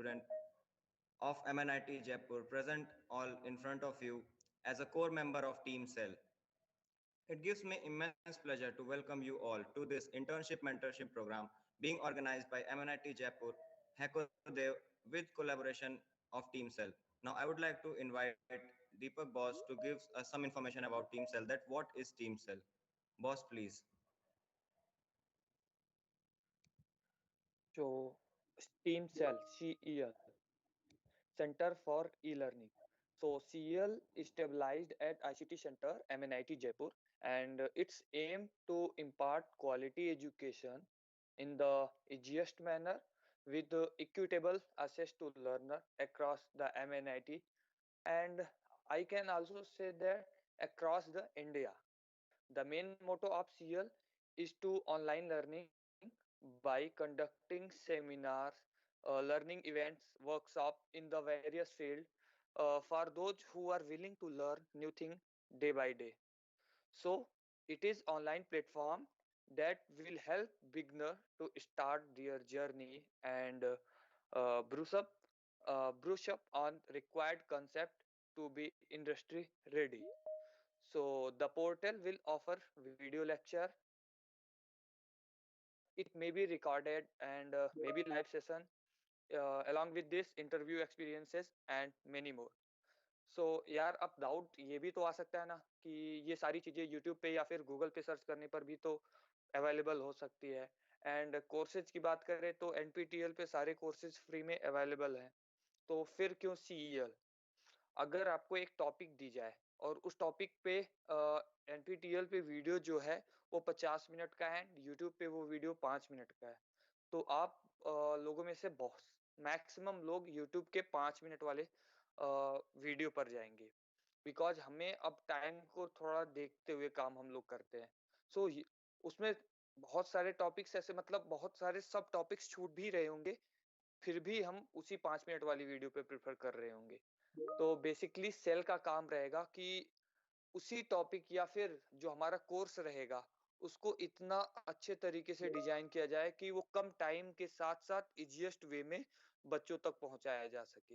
student of MNIT Jaipur, present all in front of you as a core member of Team Cell. It gives me immense pleasure to welcome you all to this internship mentorship program being organized by MNIT Jaipur Hakodev with collaboration of Team Cell. Now, I would like to invite Deepak Boss to give us some information about Team Cell. That what is Team Cell? Boss, please. So, Steam Cell, CEL, Center for E-Learning. So, CEL is stabilized at ICT Center, MNIT Jaipur, and its aim to impart quality education in the easiest manner with equitable access to learner across the MNIT, and I can also say that across the India. The main motto of CL is to online learning by conducting seminars, learning events, workshop in the various field for those who are willing to learn new thing day by day. So it is online platform that will help beginner to start their journey and brush up on required concept to be industry ready. So the portal will offer video lecture. It may be recorded and maybe live session along with this interview experiences and many more. सो यार अब doubt ये भी तो आ सकता है ना कि ये सारी चीजें यूट्यूब पे या फिर गूगल पे सर्च करने पर भी तो अवेलेबल हो सकती है एंड कोर्सेज की बात करें तो एनपीटीईएल पे सारे कोर्सेज फ्री में अवेलेबल हैं तो फिर क्यों सीईएल अगर आपको एक टॉपिक दी जाए और उस टॉपिक पे एनपीटीईएल पे वीडियो जो है वो 50 मिनट का है यूट्यूब पे वो वीडियो 5 मिनट का है तो आप लोगों में से बहुत मैक्सिमम लोग यूट्यूब के 5 मिनट वाले वीडियो पर जाएंगे बिकॉज हमें अब टाइम को थोड़ा देखते हुए काम हम लोग करते हैं सो उसमें बहुत सारे टॉपिक्स ऐसे मतलब बहुत सारे सब टॉपिक्स छूट भी रहे होंगे फिर भी हम उसी 5 मिनट वाली वीडियो पे प्रेफर कर रहे होंगे तो बेसिकली सेल का काम रहेगा कि उसी टॉपिक या फिर जो हमारा कोर्स रहेगा उसको इतना अच्छे तरीके से डिजाइन किया जाए कि वो कम टाइम के साथ साथ इजिएस्ट वे में बच्चों तक पहुंचाया जा सके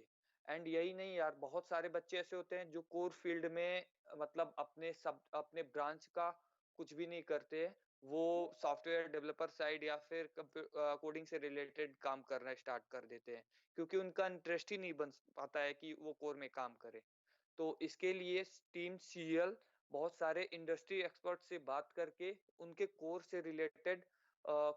एंड यही नहीं यार बहुत सारे बच्चे ऐसे होते हैं जो कोर फील्ड में मतलब अपने ब्रांच का कुछ भी नहीं करते हैं वो सॉफ्टवेयर डेवलपर साइड या फिर कोडिंग से रिलेटेड काम करना स्टार्ट कर देते हैं क्योंकि उनका इंटरेस्ट ही नहीं बन पाता है कि वो कोर में काम करे तो इसके लिए टीम सीएल बहुत सारे इंडस्ट्री एक्सपर्ट से बात करके उनके कोर्स से रिलेटेड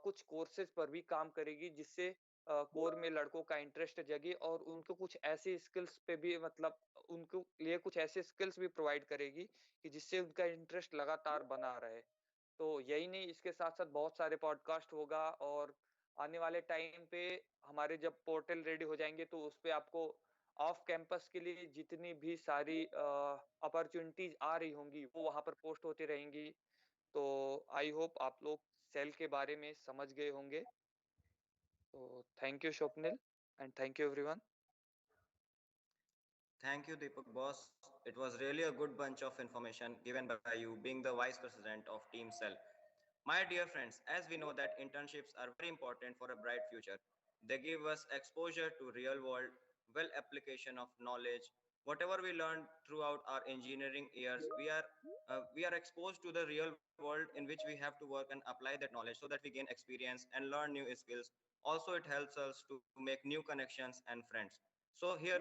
कुछ कोर्सेज पर भी काम करेगी जिससे कोर में लड़कों का इंटरेस्ट जगे और उनको कुछ ऐसे स्किल्स पे भी मतलब उनको लिए कुछ ऐसे स्किल्स भी प्रोवाइड करेगी कि जिससे उनका इंटरेस्ट लगातार बना रहे तो यही नहीं इसके साथ साथ बहुत सारे पॉडकास्ट होगा और आने वाले टाइम पे हमारे जब पोर्टल रेडी हो जाएंगे तो उस पे आपको ऑफ कैंपस के लिए जितनी भी सारी अपॉर्चुनिटीज आ रही होंगी वो वहां पर पोस्ट होती रहेंगी तो आई होप आप लोग सेल के बारे में समझ गए होंगे तो thank you Swapnil and thank you everyone Thank you, Deepak Boss. It was really a good bunch of information given by you, being the vice president of Team Cell. My dear friends, as we know that internships are very important for a bright future, they give us exposure to real world, well application of knowledge. Whatever we learned throughout our engineering years, we are exposed to the real world in which we have to work and apply that knowledge so that we gain experience and learn new skills. Also, it helps us to make new connections and friends. So here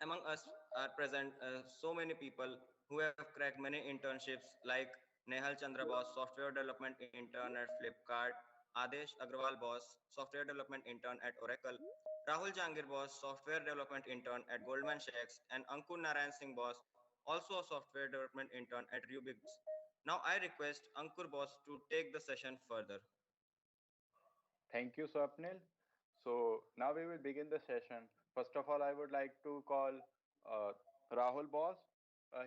among us are present so many people who have cracked many internships like Nehal Chandra Boss, software development intern at Flipkart, Adesh Agrawal Boss, software development intern at Oracle, Rahul Jangir Boss, software development intern at Goldman Sachs, and Ankur Narayan Singh Boss, also a software development intern at Rubix. Now I request Ankur Boss to take the session further. Thank you, Swapnil. So now we will begin the session. First of all, I would like to call uh, Rahul Boss.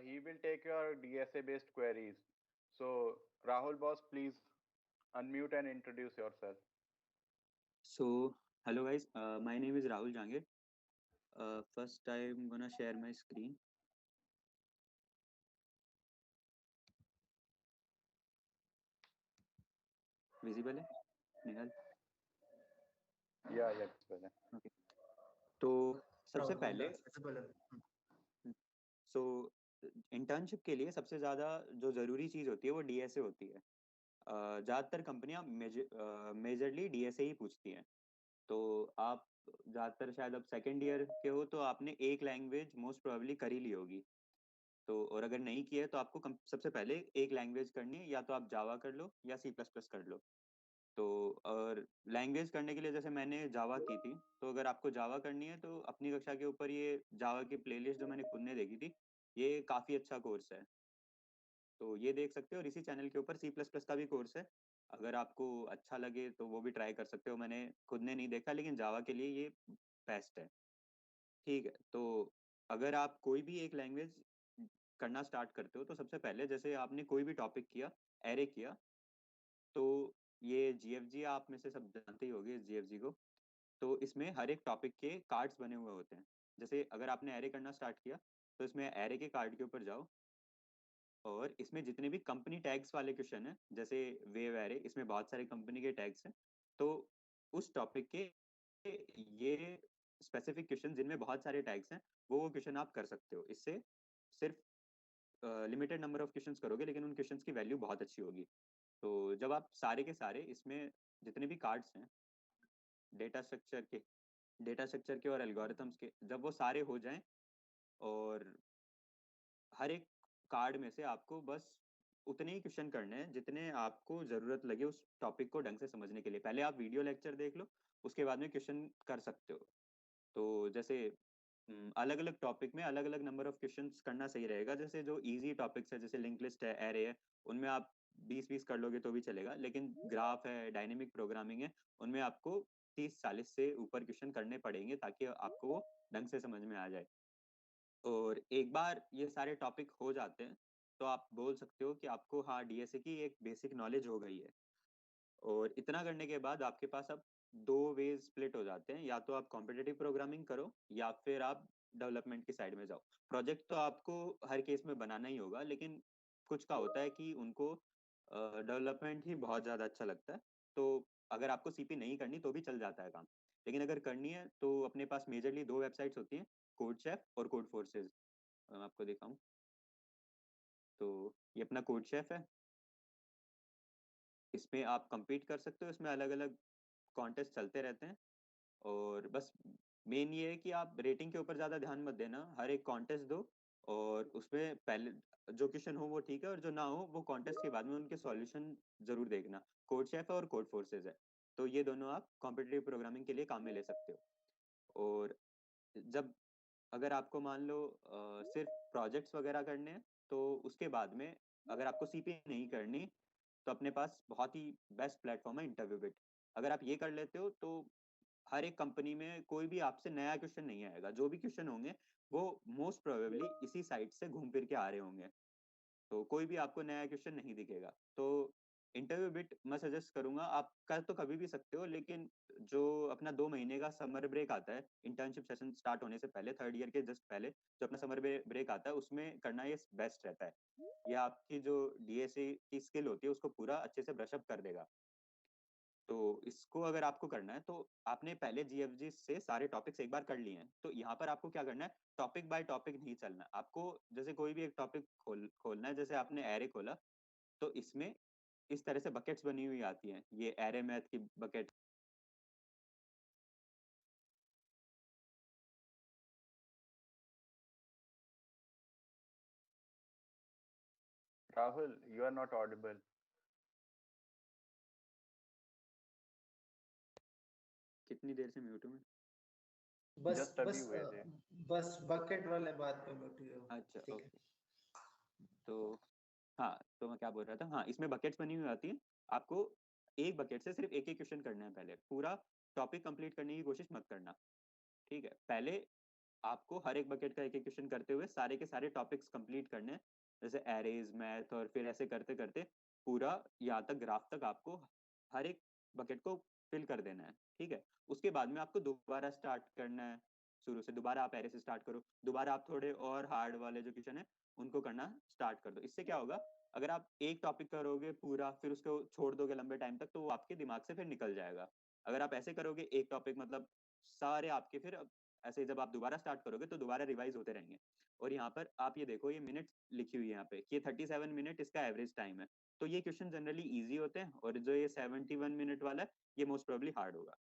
He will take your DSA-based queries. So Rahul Boss, please unmute and introduce yourself. So, hello guys, my name is Rahul Jangir. First, I'm gonna share my screen. Visible है? Nihal? Yeah, it's better. Okay. तो सबसे राहुल पहले सबसे पहले सो internship के लिए सबसे ज़्यादा जो ज़रूरी चीज़ होती है वो डीएसए होती है। ज़्यादातर कंपनियां मेजरली डीएसए ही पूछती हैं। तो आप ज़्यादातर शायद अब सेकेंड ईयर के हो तो आपने एक लैंग्वेज मोस्ट प्रोबेबली कर ही ली होगी। तो और अगर नहीं किया है तो आपको सबसे पहले एक लैंग्वेज करनी है, या तो आप जावा कर लो या सी प्लस प्लस कर लो। तो और लैंग्वेज करने के लिए जैसे मैंने जावा की थी, तो अगर आपको जावा करनी है तो अपनी कक्षा के ऊपर ये जावा की प्लेलिस्ट जो मैंने खुद ने देखी थी, ये काफ़ी अच्छा कोर्स है। तो ये देख सकते हो, और इसी चैनल के ऊपर सी प्लस प्लस का भी कोर्स है। अगर आपको अच्छा लगे तो वो भी ट्राई कर सकते हो। मैंने खुद ने नहीं देखा, लेकिन जावा के लिए ये बेस्ट है। ठीक है, तो अगर आप कोई भी एक लैंग्वेज करना स्टार्ट करते हो तो सबसे पहले जैसे आपने कोई भी टॉपिक किया, एरे किया, तो ये जीएफजी आप में से सब जानते ही होंगे इस जीएफजी को। तो इसमें हर एक टॉपिक के कार्ड्स बने हुए होते हैं। जैसे अगर आपने एरे करना स्टार्ट किया तो इसमें एरे के कार्ड के ऊपर जाओ, और इसमें जितने भी कंपनी टैग्स वाले क्वेश्चन हैं, जैसे वेव एरे, इसमें बहुत सारे कंपनी के टैग्स हैं। तो उस टॉपिक के ये स्पेसिफिक क्वेश्चन जिनमें बहुत सारे टैग्स हैं, वो क्वेश्चन आप कर सकते हो। इससे सिर्फ लिमिटेड नंबर ऑफ क्वेश्चंस करोगे, लेकिन उन क्वेश्चंस की वैल्यू बहुत अच्छी होगी। तो जब आप सारे के सारे इसमें जितने भी कार्ड्स हैं डेटा स्ट्रक्चर के डेटा स्ट्रक्चर के और एल्गोरिथम्स के, जब वो सारे हो जाएं, और हर एक कार्ड में से आपको बस उतने ही क्वेश्चन करने हैं जितने आपको ज़रूरत लगे उस टॉपिक को ढंग से समझने के लिए। पहले आप वीडियो लेक्चर देख लो, उसके बाद में क्वेश्चन कर सकते हो। तो जैसे अलग अलग टॉपिक में अलग अलग नंबर ऑफ क्वेश्चंस करना सही रहेगा। जैसे जो इजी टॉपिक्स है, जैसे लिंक लिस्ट है, एरे है, उनमें आप 20-20 कर लोगे तो भी चलेगा। लेकिन ग्राफ है, डायनेमिक प्रोग्रामिंग है, उनमें आपको 30-40 से ऊपर क्वेश्चन करने पड़ेंगे ताकि आपको वो ढंग से समझ में आ जाए। और एक बार ये सारे टॉपिक हो जाते हैं तो आप बोल सकते हो कि आपको, हाँ, डीएसए की एक बेसिक नॉलेज हो गई है। और इतना करने के बाद आपके पास अब दो वेज स्प्लिट हो जाते हैं, या तो आप कॉम्पिटिटिव प्रोग्रामिंग करो या फिर आप डेवलपमेंट की साइड में जाओ। प्रोजेक्ट तो आपको हर केस में बनाना ही होगा, लेकिन कुछ का होता है कि उनको डेवलपमेंट ही बहुत ज़्यादा अच्छा लगता है। तो अगर आपको सीपी नहीं करनी तो भी चल जाता है काम, लेकिन अगर करनी है तो अपने पास मेजरली दो वेबसाइट्स होती हैं, कोड शेफ और कोड फोर्सेज। आपको दिखाऊं तो ये अपना कोड शेफ है। इसमें आप compete कर सकते हो, इसमें अलग अलग कॉन्टेस्ट चलते रहते हैं। और बस मेन ये है कि आप रेटिंग के ऊपर ज़्यादा ध्यान मत देना, हर एक कॉन्टेस्ट दो, और उसमें पहले जो क्वेश्चन हो वो ठीक है, और जो ना हो वो कॉन्टेस्ट के बाद में उनके सॉल्यूशन जरूर देखना। कोड शेफ है और कोड फोर्सेज है, तो ये दोनों आप कॉम्पिटिटिव प्रोग्रामिंग के लिए काम में ले सकते हो। और जब अगर आपको मान लो सिर्फ प्रोजेक्ट्स वगैरह करने हैं, तो उसके बाद में अगर आपको सीपी नहीं करनी तो अपने पास बहुत ही बेस्ट प्लेटफॉर्म है इंटरव्यू बिट। अगर आप ये कर लेते हो तो हर एक कंपनी में कोई भी आपसे नया क्वेश्चन नहीं आएगा। जो भी क्वेश्चन होंगे वो मोस्ट प्रोबेबली इसी साइट से घूम फिर के आ रहे होंगे, तो कोई भी आपको नया क्वेश्चन नहीं दिखेगा। तो इंटरव्यू बिट मैं सजेस्ट करूंगा, आप कर तो कभी भी सकते हो, लेकिन जो अपना 2 महीने का समर ब्रेक आता है इंटर्नशिप सेशन स्टार्ट होने से पहले, थर्ड ईयर के जस्ट पहले जो अपना समर ब्रेक आता है, उसमें करना ये बेस्ट रहता है। ये आपकी जो डीएसए की स्किल होती है उसको पूरा अच्छे से ब्रशअप कर देगा। तो इसको अगर आपको करना है तो आपने पहले जीएफजी से सारे टॉपिक्स एक बार कर लिए हैं, तो यहाँ पर आपको क्या करना है, टॉपिक बाय टॉपिक नहीं चलना आपको। जैसे कोई भी एक टॉपिक खोलना है, जैसे आपने एरे खोला, तो इसमें इस तरह से बकेट्स बनी हुई आती हैं, ये एरे मैथ की bucket. Rahul, you are not audible. कितनी देर से म्यूट हूँ मैं? बस Just अभी बस हुए थे। बस बकेट वाले बात पे बैठी हो। अच्छा, ठीक है। ओके। तो हाँ, तो मैं क्या बोल रहा था, हाँ, इसमें बकेट्स बनी हुई आती हैं। आपको एक बकेट से सिर्फ एक ही क्वेश्चन करना है, पहले पूरा टॉपिक कंप्लीट करने की कोशिश मत करना। ठीक है, पहले आपको हर एक बकेट का एक एक क्वेश्चन करते हुए सारे के सारे टॉपिक्स कंप्लीट करने हैं, जैसे एरेज, मैथ, और फिर ऐसे करते करते पूरा यहाँ तक ग्राफ तक आपको हर एक बकेट को फिल कर देना है। ठीक है, उसके बाद में आपको दोबारा स्टार्ट करना है शुरू से, दोबारा आप एरे से स्टार्ट करो, दोबारा आप थोड़े और हार्ड वाले जो क्वेश्चन है उनको करना स्टार्ट कर दो। इससे क्या होगा, अगर आप एक टॉपिक करोगे पूरा फिर उसको छोड़ दोगे लंबे टाइम तक, तो वो आपके दिमाग से फिर निकल जाएगा। अगर आप ऐसे करोगे एक टॉपिक, मतलब सारे आपके फिर ऐसे जब आप दोबारा स्टार्ट करोगे तो दोबारा रिवाइज होते रहेंगे। और यहाँ पर आप ये देखो, ये मिनट लिखी हुई है यहाँ पे कि 37 मिनट इसका एवरेज टाइम है। तो ये क्वेश्चन जनरली इजी होते हैं, और जो ये 71 मिनट वाला है ये मोस्ट प्रोबेबली हार्ड होगा।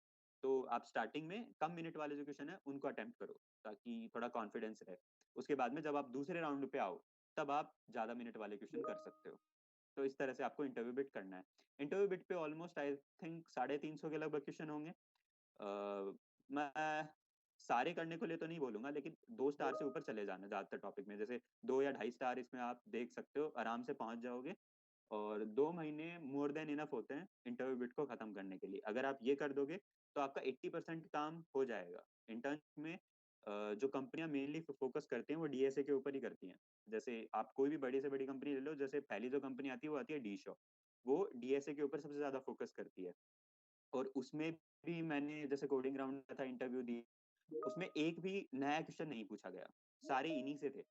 तो आप स्टार्टिंग में कम मिनट वाले जो क्वेश्चन है उनको अटेम्प्ट करो, ताकि थोड़ा कॉन्फिडेंस रहे। उसके बाद में जब आप दूसरे राउंड पे आओ तब आप ज्यादा मिनट वाले क्वेश्चन कर सकते हो। तो इस तरह से आपको इंटरव्यू बिट करना है। इंटरव्यू बिट पे ऑलमोस्ट आई थिंक 350 के लगभग क्वेश्चन होंगे। मैं सारे करने को लिए तो नहीं बोलूंगा, लेकिन 2 स्टार से ऊपर चले जाना ज्यादातर टॉपिक में, जैसे 2 या 2.5 स्टार इसमें आप देख सकते हो, आराम से पहुंच जाओगे। और 2 महीने मोर देन इनफ होते हैं इंटरव्यू बिट को खत्म करने के लिए। अगर आप ये कर दोगे तो आपका 80% काम हो जाएगा। इंटर्न में जो कंपनियां मेनली फोकस करती हैं वो डीएसए के ऊपर ही करती हैं। जैसे आप कोई भी बड़ी से बड़ी कंपनी ले लो, जैसे पहली जो कंपनी आती है वो आती है डी शॉप, वो डीएसए के ऊपर सबसे ज्यादा फोकस करती है। और उसमें भी मैंने जैसे कोडिंग राउंड था, इंटरव्यू दी, उसमें एक भी नया क्वेश्चन नहीं पूछा गया, सारे इन्हीं से थे।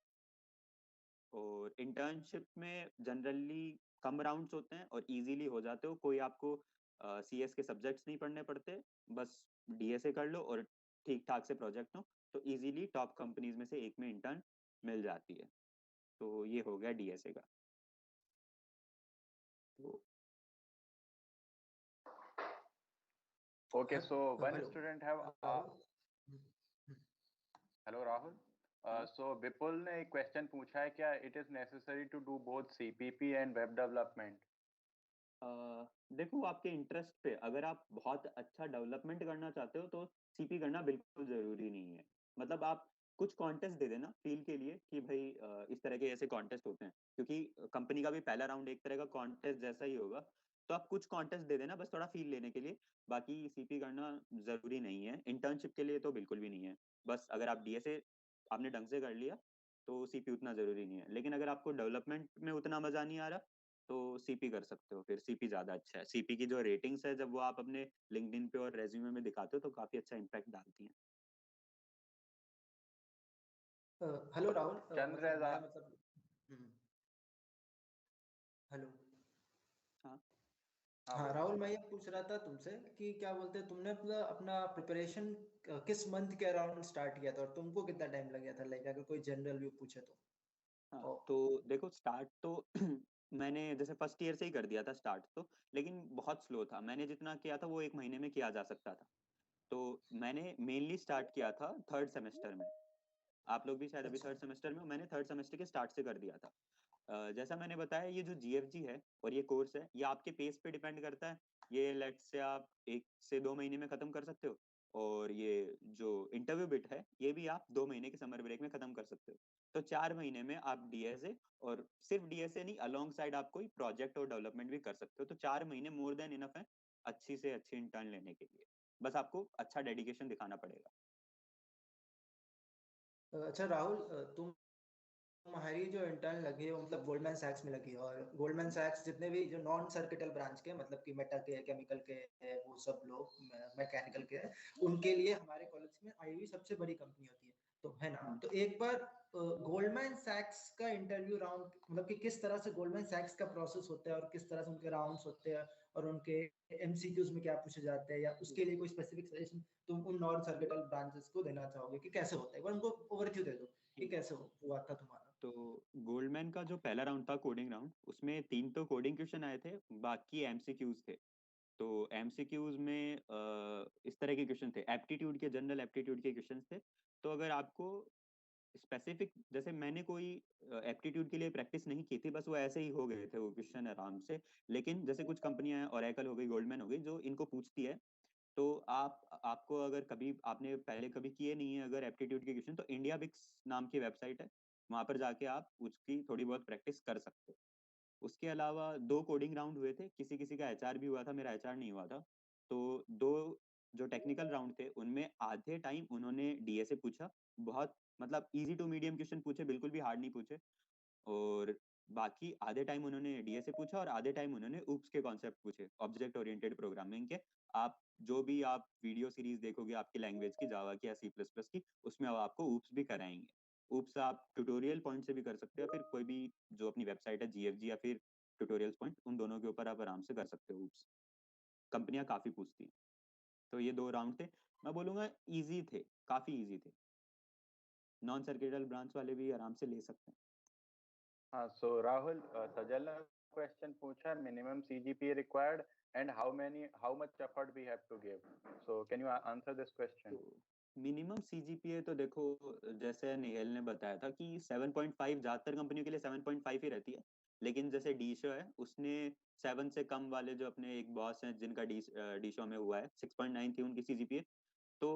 और इंटर्नशिप में जनरली कम राउंड्स होते हैं और इजीली हो जाते हो। कोई आपको सीएस के सब्जेक्ट्स नहीं पढ़ने पड़ते, बस डीएसए कर लो और ठीक ठाक से प्रोजेक्ट हो तो इजीली टॉप कंपनीज में से एक में इंटर्न मिल जाती है। तो ये हो गया डीएसए का। तो Okay, so one hello student have hello Rahul. So Vipul ने एक क्वेश्चन पूछा है, क्या it is necessary to do both CPP and web development? देखो आपके इंटरेस्ट पे, अगर आप बहुत अच्छा डेवलपमेंट करना चाहते हो तो सीपी करना बिल्कुल जरूरी नहीं है। मतलब आप कुछ कॉन्टेस्ट दे देना फील के लिए कि भाई इस तरह के ऐसे कॉन्टेस्ट होते हैं, क्योंकि कंपनी का भी पहला राउंड एक तरह का कॉन्टेस्ट जैसा ही होगा। तो आप कुछ कॉन्टेस्ट दे देना बस थोड़ा फील लेने के लिए। बाकी सीपी करना जरूरी नहीं है, इंटर्नशिप के लिए तो बिल्कुल भी नहीं है। बस अगर आप डीएसए आपने ढंग से कर लिया तो सीपी उतना जरूरी नहीं है। लेकिन अगर आपको डेवलपमेंट में उतना मजा नहीं आ रहा तो सीपी कर सकते हो, फिर सीपी ज्यादा अच्छा है। सीपी की जो रेटिंग्स है जब वो आप अपने लिंक्डइन पे और रेज्यूमे में दिखाते हो तो काफी अच्छा इम्पैक्ट डालती हैं। हेलो राहुल, चंद्र मतलब मैं मतलब हेलो। हाँ हाँ हाँ बोलो। राहुल, मैं ये पूछ रहा था तुमसे कि क्या बोलते हैं, तुमने अपना अपना प्रिपरेशन किस मंथ के अराउंड स्टार्ट किया था और तुमको कितना टाइम लग गया था, लाइक अगर कोई जनरल व्यू पूछे तो। हाँ, ओ, तो देखो स्टार्ट तो मैंने जैसे फर्स्ट ईयर से ही कर दिया था स्टार्ट तो, लेकिन बहुत स्लो था। मैंने जितना किया था वो 1 महीने में किया जा सकता था। तो मैंने मेनली स्टार्ट किया था थर्ड सेमेस्टर में। आप लोग भी शायद अभी अच्छा। थर्ड सेमेस्टर में हो, मैंने थर्ड सेमेस्टर के स्टार्ट से कर दिया था। जैसा मैंने बताया, ये जो जीएफजी है और ये कोर्स है, ये आपके पेस पे डिपेंड करता है। ये लेट से आप 1 से 2 महीने में खत्म कर सकते हो, और ये जो इंटरव्यू बिट है ये भी आप 2 महीने के समर ब्रेक में खत्म कर सकते हो। तो 4 महीने में आप डीएसए, और सिर्फ डीएसए नहीं, अलोंग साइड आप कोई प्रोजेक्ट और डेवलपमेंट भी कर सकते हो। तो 4 महीने मोर देन इनफ है अच्छी से अच्छी इंटर्न लेने के लिए। बस आपको अच्छा डेडिकेशन दिखाना पड़ेगा। अच्छा राहुल, तुम्हारी जो इंटर्न लगी है वो मतलब गोल्डमैन सैक्स में लगी है, और गोल्डमैन सैक्स जितने भी जो नॉन सर्किटल ब्रांच के, मतलब कि मेटा के, केमिकल के, वो सब लोग मैकेनिकल के हैं, उनके लिए हमारे कॉलेज में आई हुई सबसे बड़ी कंपनी होती है, तो है ना। तो एक बार गोल्डमैन सैक्स का इंटरव्यू राउंड, मतलब कि किस तरह से गोल्डमैन सैक्स का प्रोसेस होता है और किस तरह से उनके राउंड्स होते हैं और उनके एमसीक्यूज में क्या पूछे जाते हैं, या उसके लिए कोई स्पेसिफिक सजेशन तुम उन नॉन सर्किटल ब्रांचेस को देना चाहोगे कि कैसे होता है, एक बार उनको ओवरव्यू दे दो कि कैसे हुआ था तुम्हारा। तो गोल्डमैन का जो पहला राउंड था कोडिंग राउंड, उसमें 3 तो कोडिंग क्वेश्चन आए थे, बाकी एमसीक्यूज थे। तो एमसीक्यूज में इस तरह के क्वेश्चन थे, एप्टीट्यूड के, जनरल एप्टीट्यूड के क्वेश्चन थे। तो अगर आपको स्पेसिफिक, जैसे मैंने कोई एप्टीट्यूड के लिए प्रैक्टिस नहीं की थी, बस वो ऐसे ही हो गए थे वो क्वेश्चन आराम से। लेकिन जैसे कुछ कंपनियां हैं, ओरेकल हो गई, गोल्डमैन हो गई, जो इनको पूछती है, तो आपको अगर कभी आपने पहले कभी किए नहीं है अगर एप्टीट्यूड के क्वेश्चन, तो इंडिया बिक्स नाम की वेबसाइट है, वहां पर जाके आप उसकी थोड़ी बहुत प्रैक्टिस कर सकते हो। उसके अलावा 2 कोडिंग राउंड हुए थे, किसी किसी का एचआर भी हुआ था, मेरा एचआर नहीं हुआ था। तो 2 जो टेक्निकल राउंड थे उनमें आधे टाइम उन्होंने डीएसए पूछा, बहुत मतलब इजी टू मीडियम क्वेश्चन पूछे, बिल्कुल भी हार्ड नहीं पूछे। और बाकी आधे टाइम उन्होंने डीएसए पूछा और आधे टाइम उन्होंने ऊप्स के कॉन्सेप्ट पूछे, ऑब्जेक्ट ओरिएंटेड प्रोग्रामिंग के। आप जो भी आप वीडियो सीरीज देखोगे आपकी लैंग्वेज की, जावा की या सी प्लस प्लस की, उसमें अब आपको ऊप्स भी कराएंगे। ऊप्स आप ट्यूटोरियल पॉइंट से भी कर सकते हो, या फिर कोई भी जो अपनी वेबसाइट है जीएफजी, या फिर ट्यूटोरियल्स पॉइंट, उन दोनों के ऊपर आप आराम से कर सकते हो ऊप्स। कंपनियां काफी पूछती हैं। तो ये 2 राउंड थे। मैं बोलूँगा इजी थे, काफ़ी इजी थे, नॉन सर्किटल ब्रांच वाले भी आराम से ले सकते हैं। हाँ, so Rahul, Sajal ने question पूछा minimum CGPA required and how much effort we have to give. So can you answer this question? Minimum CGPA तो देखो, जैसे नेहल ने बताया था कि 7.5 ज्यादातर कंपनियों के लिए 7.5 ही रहती है, लेकिन जैसे डीशो है उसने 7 से कम वाले जो अपने एक बॉस हैं जिनका डीशो में हुआ है 6.9 थी उनकी सीजीपीए। तो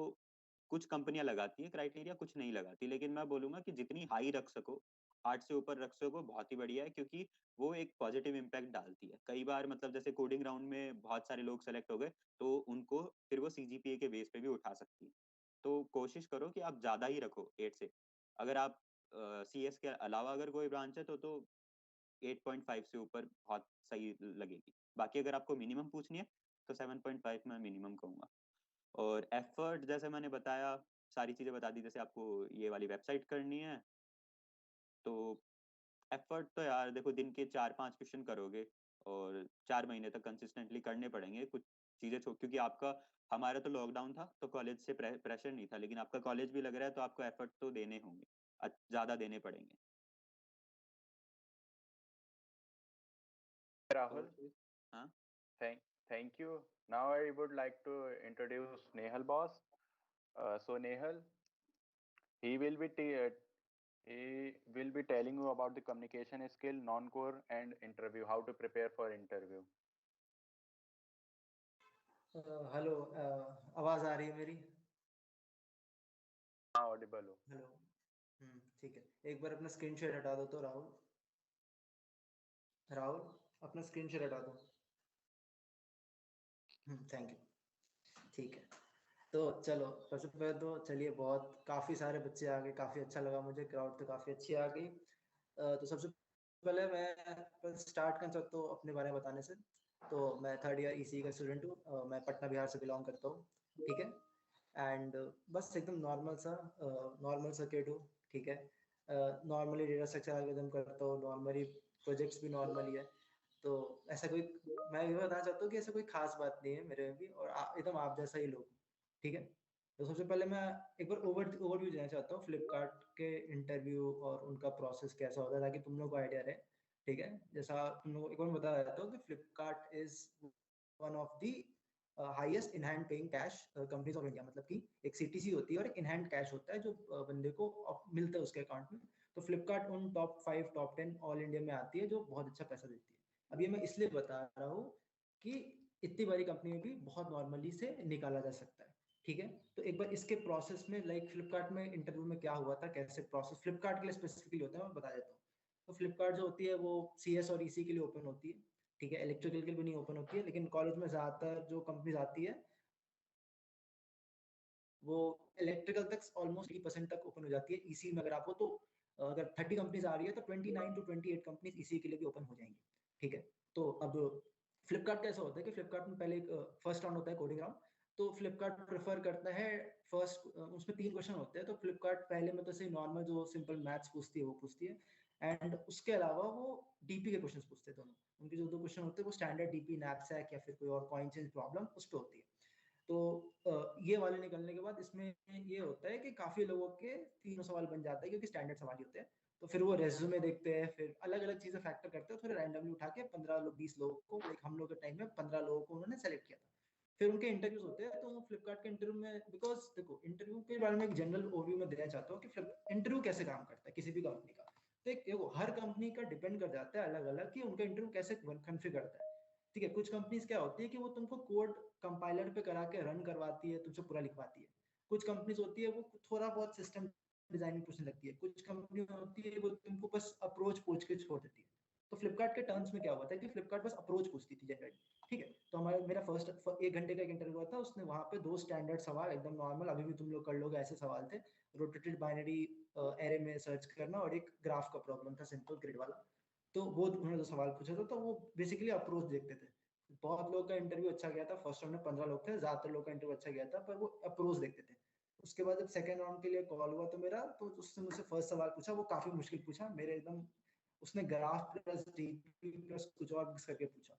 कुछ कंपनियां लगाती हैं क्राइटेरिया, कुछ नहीं लगाती, लेकिन मैं बोलूंगा कि जितनी हाई रख सको, 8 से ऊपर रख सको, बहुत ही बढ़िया है, क्योंकि वो एक पॉजिटिव इम्पैक्ट डालती है। कई बार मतलब जैसे कोडिंग राउंड में बहुत सारे लोग सेलेक्ट हो गए तो उनको फिर वो सीजीपीए के बेस पे भी उठा सकती है। तो कोशिश करो कि आप ज्यादा ही रखो 8 से। अगर आप सीएस के अलावा अगर कोई ब्रांच है तो 8.5 से ऊपर बहुत सही लगेगी। बाकी अगर आपको मिनिमम पूछनी है तो 7.5 मैं मिनिमम कहूँगा। और एफर्ट जैसे मैंने बताया, सारी चीज़ें बता दी, जैसे आपको ये वाली वेबसाइट करनी है तो एफर्ट तो यार देखो दिन के 4-5 क्वेश्चन करोगे और 4 महीने तक कंसिस्टेंटली करने पड़ेंगे कुछ चीज़ें क्योंकि आपका, हमारा तो लॉकडाउन था तो कॉलेज से प्रेशर नहीं था, लेकिन आपका कॉलेज भी लग रहा है तो आपको एफर्ट तो देने होंगे, ज़्यादा देने पड़ेंगे। Rahul, हाँ, thank you. Now I would like to introduce Nehal boss. So Nehal, he will be he will be telling you about the communication skill, non-core, and interview. How to prepare for interview. Hello, आवाज आ रही है मेरी? हाँ, audible हो। Hello, ठीक है। एक बार अपना स्क्रीन शेयर हटा दो तो राहुल, राहुल अपना स्क्रीन शेयर हटा दो। Thank you. ठीक है, तो चलो सबसे पहले तो चलिए, बहुत काफ़ी सारे बच्चे आ गए, काफ़ी अच्छा लगा मुझे, क्राउड तो काफ़ी अच्छी आ गई। तो सबसे पहले मैं स्टार्ट करना चाहता हूँ अपने बारे में बताने से। तो मैं 3rd ईयर ईसी का स्टूडेंट हूँ, मैं पटना बिहार से बिलोंग करता हूँ, ठीक है। एंड बस एकदम नॉर्मल सा किड हूँ, ठीक है। नॉर्मली डेटा स्ट्रक्चर एल्गोरिथम करता हूँ, नॉर्मली प्रोजेक्ट्स भी नॉर्मल ही है। तो ऐसा कोई, मैं ये बताना चाहता हूँ कि ऐसा कोई खास बात नहीं है मेरे में भी, और एकदम आप जैसा ही लोग, ठीक है। तो सबसे पहले मैं एक बार ओवरव्यू देना चाहता हूँ फ्लिपकार्ट के इंटरव्यू और उनका प्रोसेस कैसा होता है, ताकि तुम लोग को आइडिया रहे, ठीक है। जैसा तुम लोग एक बार बता देता हूँ कि Flipkart is one of the highest in hand paying cash companies of India. मतलब कि एक सीटीसी होती है और एक इन हैंड कैश होता है जो बंदे को मिलता है उसके अकाउंट में। तो फ्लिपकार्ट उन टॉप 5 टॉप 10 ऑल इंडिया में आती है जो बहुत अच्छा पैसा देती है। अब ये मैं इसलिए बता रहा हूँ कि इतनी बड़ी कंपनी में भी बहुत नॉर्मली से निकाला जा सकता है, ठीक है। तो एक बार इसके प्रोसेस में, लाइक फ्लिपकार्ट में इंटरव्यू में क्या हुआ था, कैसे प्रोसेस फ्लिपकार्ट के लिए स्पेसिफिकली होता है, मैं बता देता हूँ। तो फ्लिपकार्ट जो होती है वो सीएस और ईसी के लिए ओपन होती है, ठीक है। इलेक्ट्रिकल के लिए भी नहीं ओपन होती है, लेकिन कॉलेज में ज्यादातर जो कंपनीज आती है वो इलेक्ट्रिकल तक ऑलमोस्ट 80% तक ओपन हो जाती है। ईसी में अगर आप हो तो अगर 30 कंपनीज आ रही है तो 29 to 28 कंपनीज ईसी के लिए भी ओपन हो जाएंगी, ठीक है। तो अब फ्लिपकार्ट कैसा होता है कि फ्लिपकार्ट में पहले एक फर्स्ट राउंड होता है कोडिंग राउंड। तो फ्लिपकार्ट प्रेफर करता है फर्स्ट, उसमें 3 क्वेश्चन होते हैं। तो फ्लिपकार्ट पहले में तो से नॉर्मल जो सिंपल मैथ्स पूछती है वो पूछती है, एंड उसके अलावा वो डीपी के क्वेश्चन पूछते हैं। दोनों उनके जो 2 क्वेश्चन होते हैं वो स्टैंडर्ड डीपी नैपसैक या फिर कोई और कॉइन चेंज प्रॉब्लम उस पर होती है। तो ये वाले निकलने के बाद इसमें ये होता है कि काफी लोगों के 3 सवाल बन जाते हैं, क्योंकि स्टैंडर्ड सवाल ही होते हैं। तो फिर वो रेज्यूमे देखते हैं, फिर अलग अलग चीजें फैक्टर करते हैं, फिर रैंडमली उठा के 15 लोग 20 लोगों को, लाइक हम लोग के टाइम में 15 लोगों को उन्होंने सेलेक्ट किया था। फिर उनके इंटरव्यूज होते हैं। तो फ्लिपकार्ट के इंटरव्यू में, बिकॉज देखो इंटरव्यू के बारे में एक जनरल ओवरव्यू में देना चाहता हूँ कि इंटरव्यू कैसे काम करता है किसी भी कंपनी का। तो देखो हर कंपनी का डिपेंड कर जाता है अलग अलग कि उनका इंटरव्यू कैसे कन्फिगर करता है, ठीक है। कुछ कंपनीज क्या होती है कि वो तुमको कोड कंपाइलर पे करा के रन करवाती है, तुमसे पूरा लिखवाती है। कुछ कंपनीज होती है वो थोड़ा बहुत सिस्टम डिजाइनिंग पूछने लगती है। कुछ कंपनी होती है वो तुमको बस अप्रोच पूछ के छोड़ देती है। तो फ्लिपकार्ट के टर्म्स में क्या हुआ था कि फ्लिपकार्ट बस अप्रोच पूछती थी जनरली, ठीक है। तो हमारा मेरा फर्स्ट 1 घंटे का इंटरव्यू हुआ था, उसने वहां पे 2 स्टैंडर्ड सवाल एकदम नॉर्मल, अभी भी तुम लोग कर लोगे ऐसे सवाल थे। रोटेटेड बाइनरी एरे में सर्च करना और एक ग्राफ का प्रॉब्लम था सिंपल ग्रिड वाला। तो वो उन्होंने जो सवाल पूछा था तो वो बेसिकली अप्रोच देखते थे। बहुत लोग का इंटरव्यू अच्छा गया था, फर्स्ट राउंड में 15 लोग थे, ज्यादातर लोग का इंटरव्यू अच्छा गया था, पर वो अप्रोच देखते थे। उसके बाद जब सेकंड राउंड के लिए कॉल हुआ तो मेरा, तो उसने मुझसे फर्स्ट सवाल पूछा, वो काफी मुश्किल पूछा मेरे एकदम। उसने ग्राफ प्लस डीपी प्लस कुछ और मिक्स करके पूछा।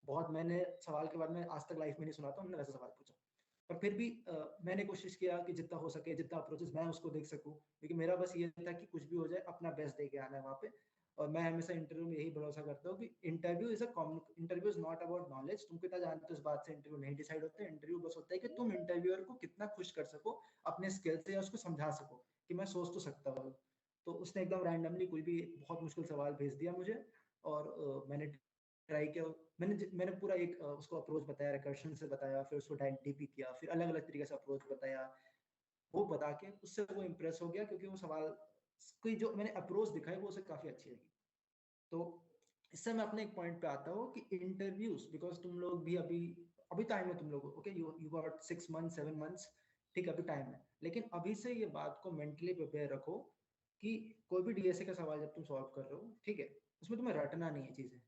बहुत, मैंने सवाल के बाद में आज तक लाइफ में नहीं सुना था उन्होंने वैसा सवाल पूछा। पर फिर भी मैंने कोशिश किया कि जितना हो सके, जितना अप्रोचेस मैं उसको देख सकूं, क्योंकि मेरा बस ये था कि कुछ भी हो जाए अपना बेस्ट दे के आना है वहाँ पे। और मैं हमेशा इंटरव्यू में यही भरोसा करता हूँ कि interview is not about knowledge, तुम कितना जानते हो इस बात से इंटरव्यू नहीं डिसाइड होता है। इंटरव्यू बस होता है कि तुम इंटरव्यूअर को कितना खुश कर सको अपने स्किल से, या उसको समझा सको कि मैं सोच तो सकता हूँ। तो उसने एकदम रैंडमली कोई भी बहुत मुश्किल सवाल भेज दिया मुझे, और मैंने ट्राई किया। मैंने पूरा एक उसको अप्रोच बताया, रिकर्शन से बताया, फिर उसको डीपी किया, फिर अलग अलग तरीके से अप्रोच बताया। वो बता के उससे वो इम्प्रेस हो गया, क्योंकि वो सवाल की जो मैंने अप्रोच दिखाई वो उसे काफी अच्छी लगी। तो इससे मैं अपने एक पॉइंट पे आता हूँ कि इंटरव्यूज, बिकॉज तुम लोग भी अभी अभी टाइम है तुम लोग, okay, you got 6 months 7 months, ठीक है, अभी टाइम है। लेकिन अभी से ये बात को मेंटली प्रिपेयर रखो कि कोई भी डीएसए का सवाल जब तुम सॉल्व कर रहे हो, ठीक है, उसमें तुम्हें रटना नहीं है। चीजें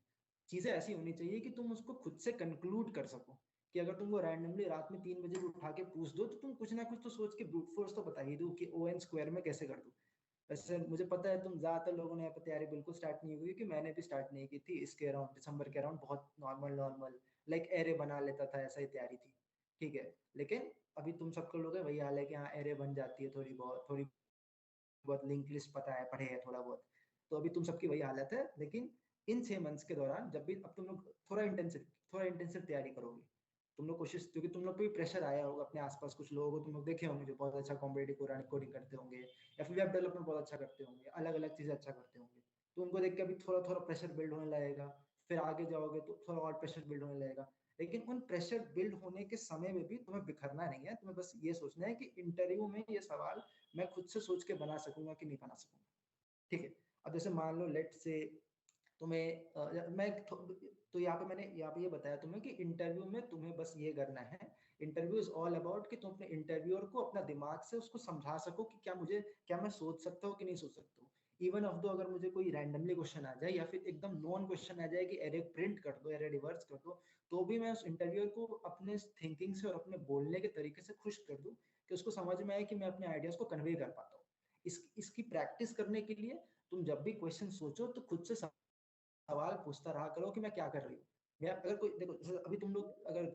चीजें ऐसी होनी चाहिए कि तुम उसको खुद से कंक्लूड कर सको। कि अगर तुमको रैंडमली रात में 3 बजे भी उठा के पूछ दो, तो तुम कुछ ना कुछ तो सोच के ब्रूट फोर्स तो बता ही दो कि ON² में कैसे कर दूं। वैसे मुझे पता है तुम ज्यादातर लोगों ने यहाँ पे तैयारी बिल्कुल स्टार्ट नहीं हुई, कि मैंने भी स्टार्ट नहीं की थी। इसके अराउंड दिसंबर के अराउंड बहुत नॉर्मल नॉर्मल लाइक एरे बना लेता था, ऐसा ही तैयारी थी, ठीक है। लेकिन अभी तुम सबको लोग वही हाल है कि हाँ एरे बन जाती है, थोड़ी बहुत लिंक लिस्ट पता है, पढ़े है थोड़ा बहुत। तो अभी तुम सबकी वही हालत है। लेकिन इन 6 months के दौरान जब भी अब तुम लोग थोड़ा इंटेंसिव तैयारी करोगे, तुम लोग कोशिश, क्योंकि तुम लोग को भी प्रेशर आया होगा अपने आसपास, कुछ लोगों को तुम लोग देखे होंगे जो बहुत अच्छा कॉम्पिटिटिव कोडिंग करते होंगे, या फिर वेब डेवलपमेंट बहुत अच्छा करते होंगे, अलग अलग चीजें अच्छा करते होंगे। तो उनको देख के अभी थोड़ा थोड़ा प्रेशर बिल्ड होने लगेगा। फिर आगे जाओगे तो थोड़ा और प्रेशर बिल्ड होने लगेगा। लेकिन उन प्रेशर बिल्ड होने के समय में भी तुम्हें बिखरना नहीं है। तुम्हें बस ये सोचना है कि इंटरव्यू में ये सवाल मैं खुद से सोच के बना सकूंगा कि नहीं बना सकूंगा, ठीक है। अब जैसे मान लो लेट से तुम्हें तो यहाँ पे मैंने यहाँ पे ये बताया तुम्हें कि इंटरव्यू में तुम्हें बस ये करना है। इंटरव्यू इज ऑल अबाउट कि तुम अपने इंटरव्यूअर को अपना दिमाग से उसको समझा सको कि क्या मैं सोच सकता हूँ कि नहीं सोच सकता हूँ। इवन ऑफ दो अगर मुझे कोई रैंडमली क्वेश्चन आ जाए, या फिर एकदम नॉन क्वेश्चन आ जाए कि एरे प्रिंट कर दो, एरे रिवर्स कर दो, तो भी मैं उस इंटरव्यूअर को अपने थिंकिंग से और अपने बोलने के तरीके से खुश कर दूं, कि उसको समझ में आए कि मैं अपने आइडियाज को कन्वे कर पाता हूँ। इसकी प्रैक्टिस करने के लिए तुम जब भी क्वेश्चन सोचो तो खुद से सवाल पूछता रहा करो कि मैं क्या कर रही हूँ। मैं अगर कोई देखो, जैसे अभी तुम लोग अगर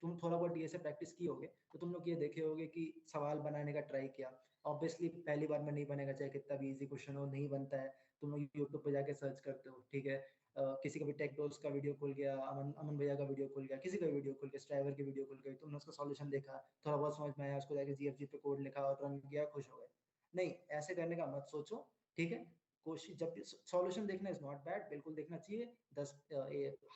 तुम थोड़ा बहुत डीएसए प्रैक्टिस की होगे, तो तुम लोग ये देखे होगे कि सवाल बनाने का ट्राई किया। ऑब्वियसली पहली बार में नहीं बनेगा, चाहे कितना भी इजी क्वेश्चन हो, नहीं बनता है। तुम लोग यूट्यूब पे जाके सर्च करते हो, ठीक है। किसी का भी टेक डोज का वीडियो खुल गया, अमन अमन भैया का वीडियो खुल गया, किसी का वीडियो खुल गया, स्ट्राइवर की वीडियो खुल गई, तुमने उसका सॉल्यूशन देखा, थोड़ा बहुत समझ में आया, उसको जाके जीएफजी पे कोड लिखा और रन किया, खुश हो गए। नहीं, ऐसे करने का मत सोचो, ठीक है। कोशिश, जब सॉल्यूशन देखना इज नॉट बैड, बिल्कुल देखना चाहिए। 10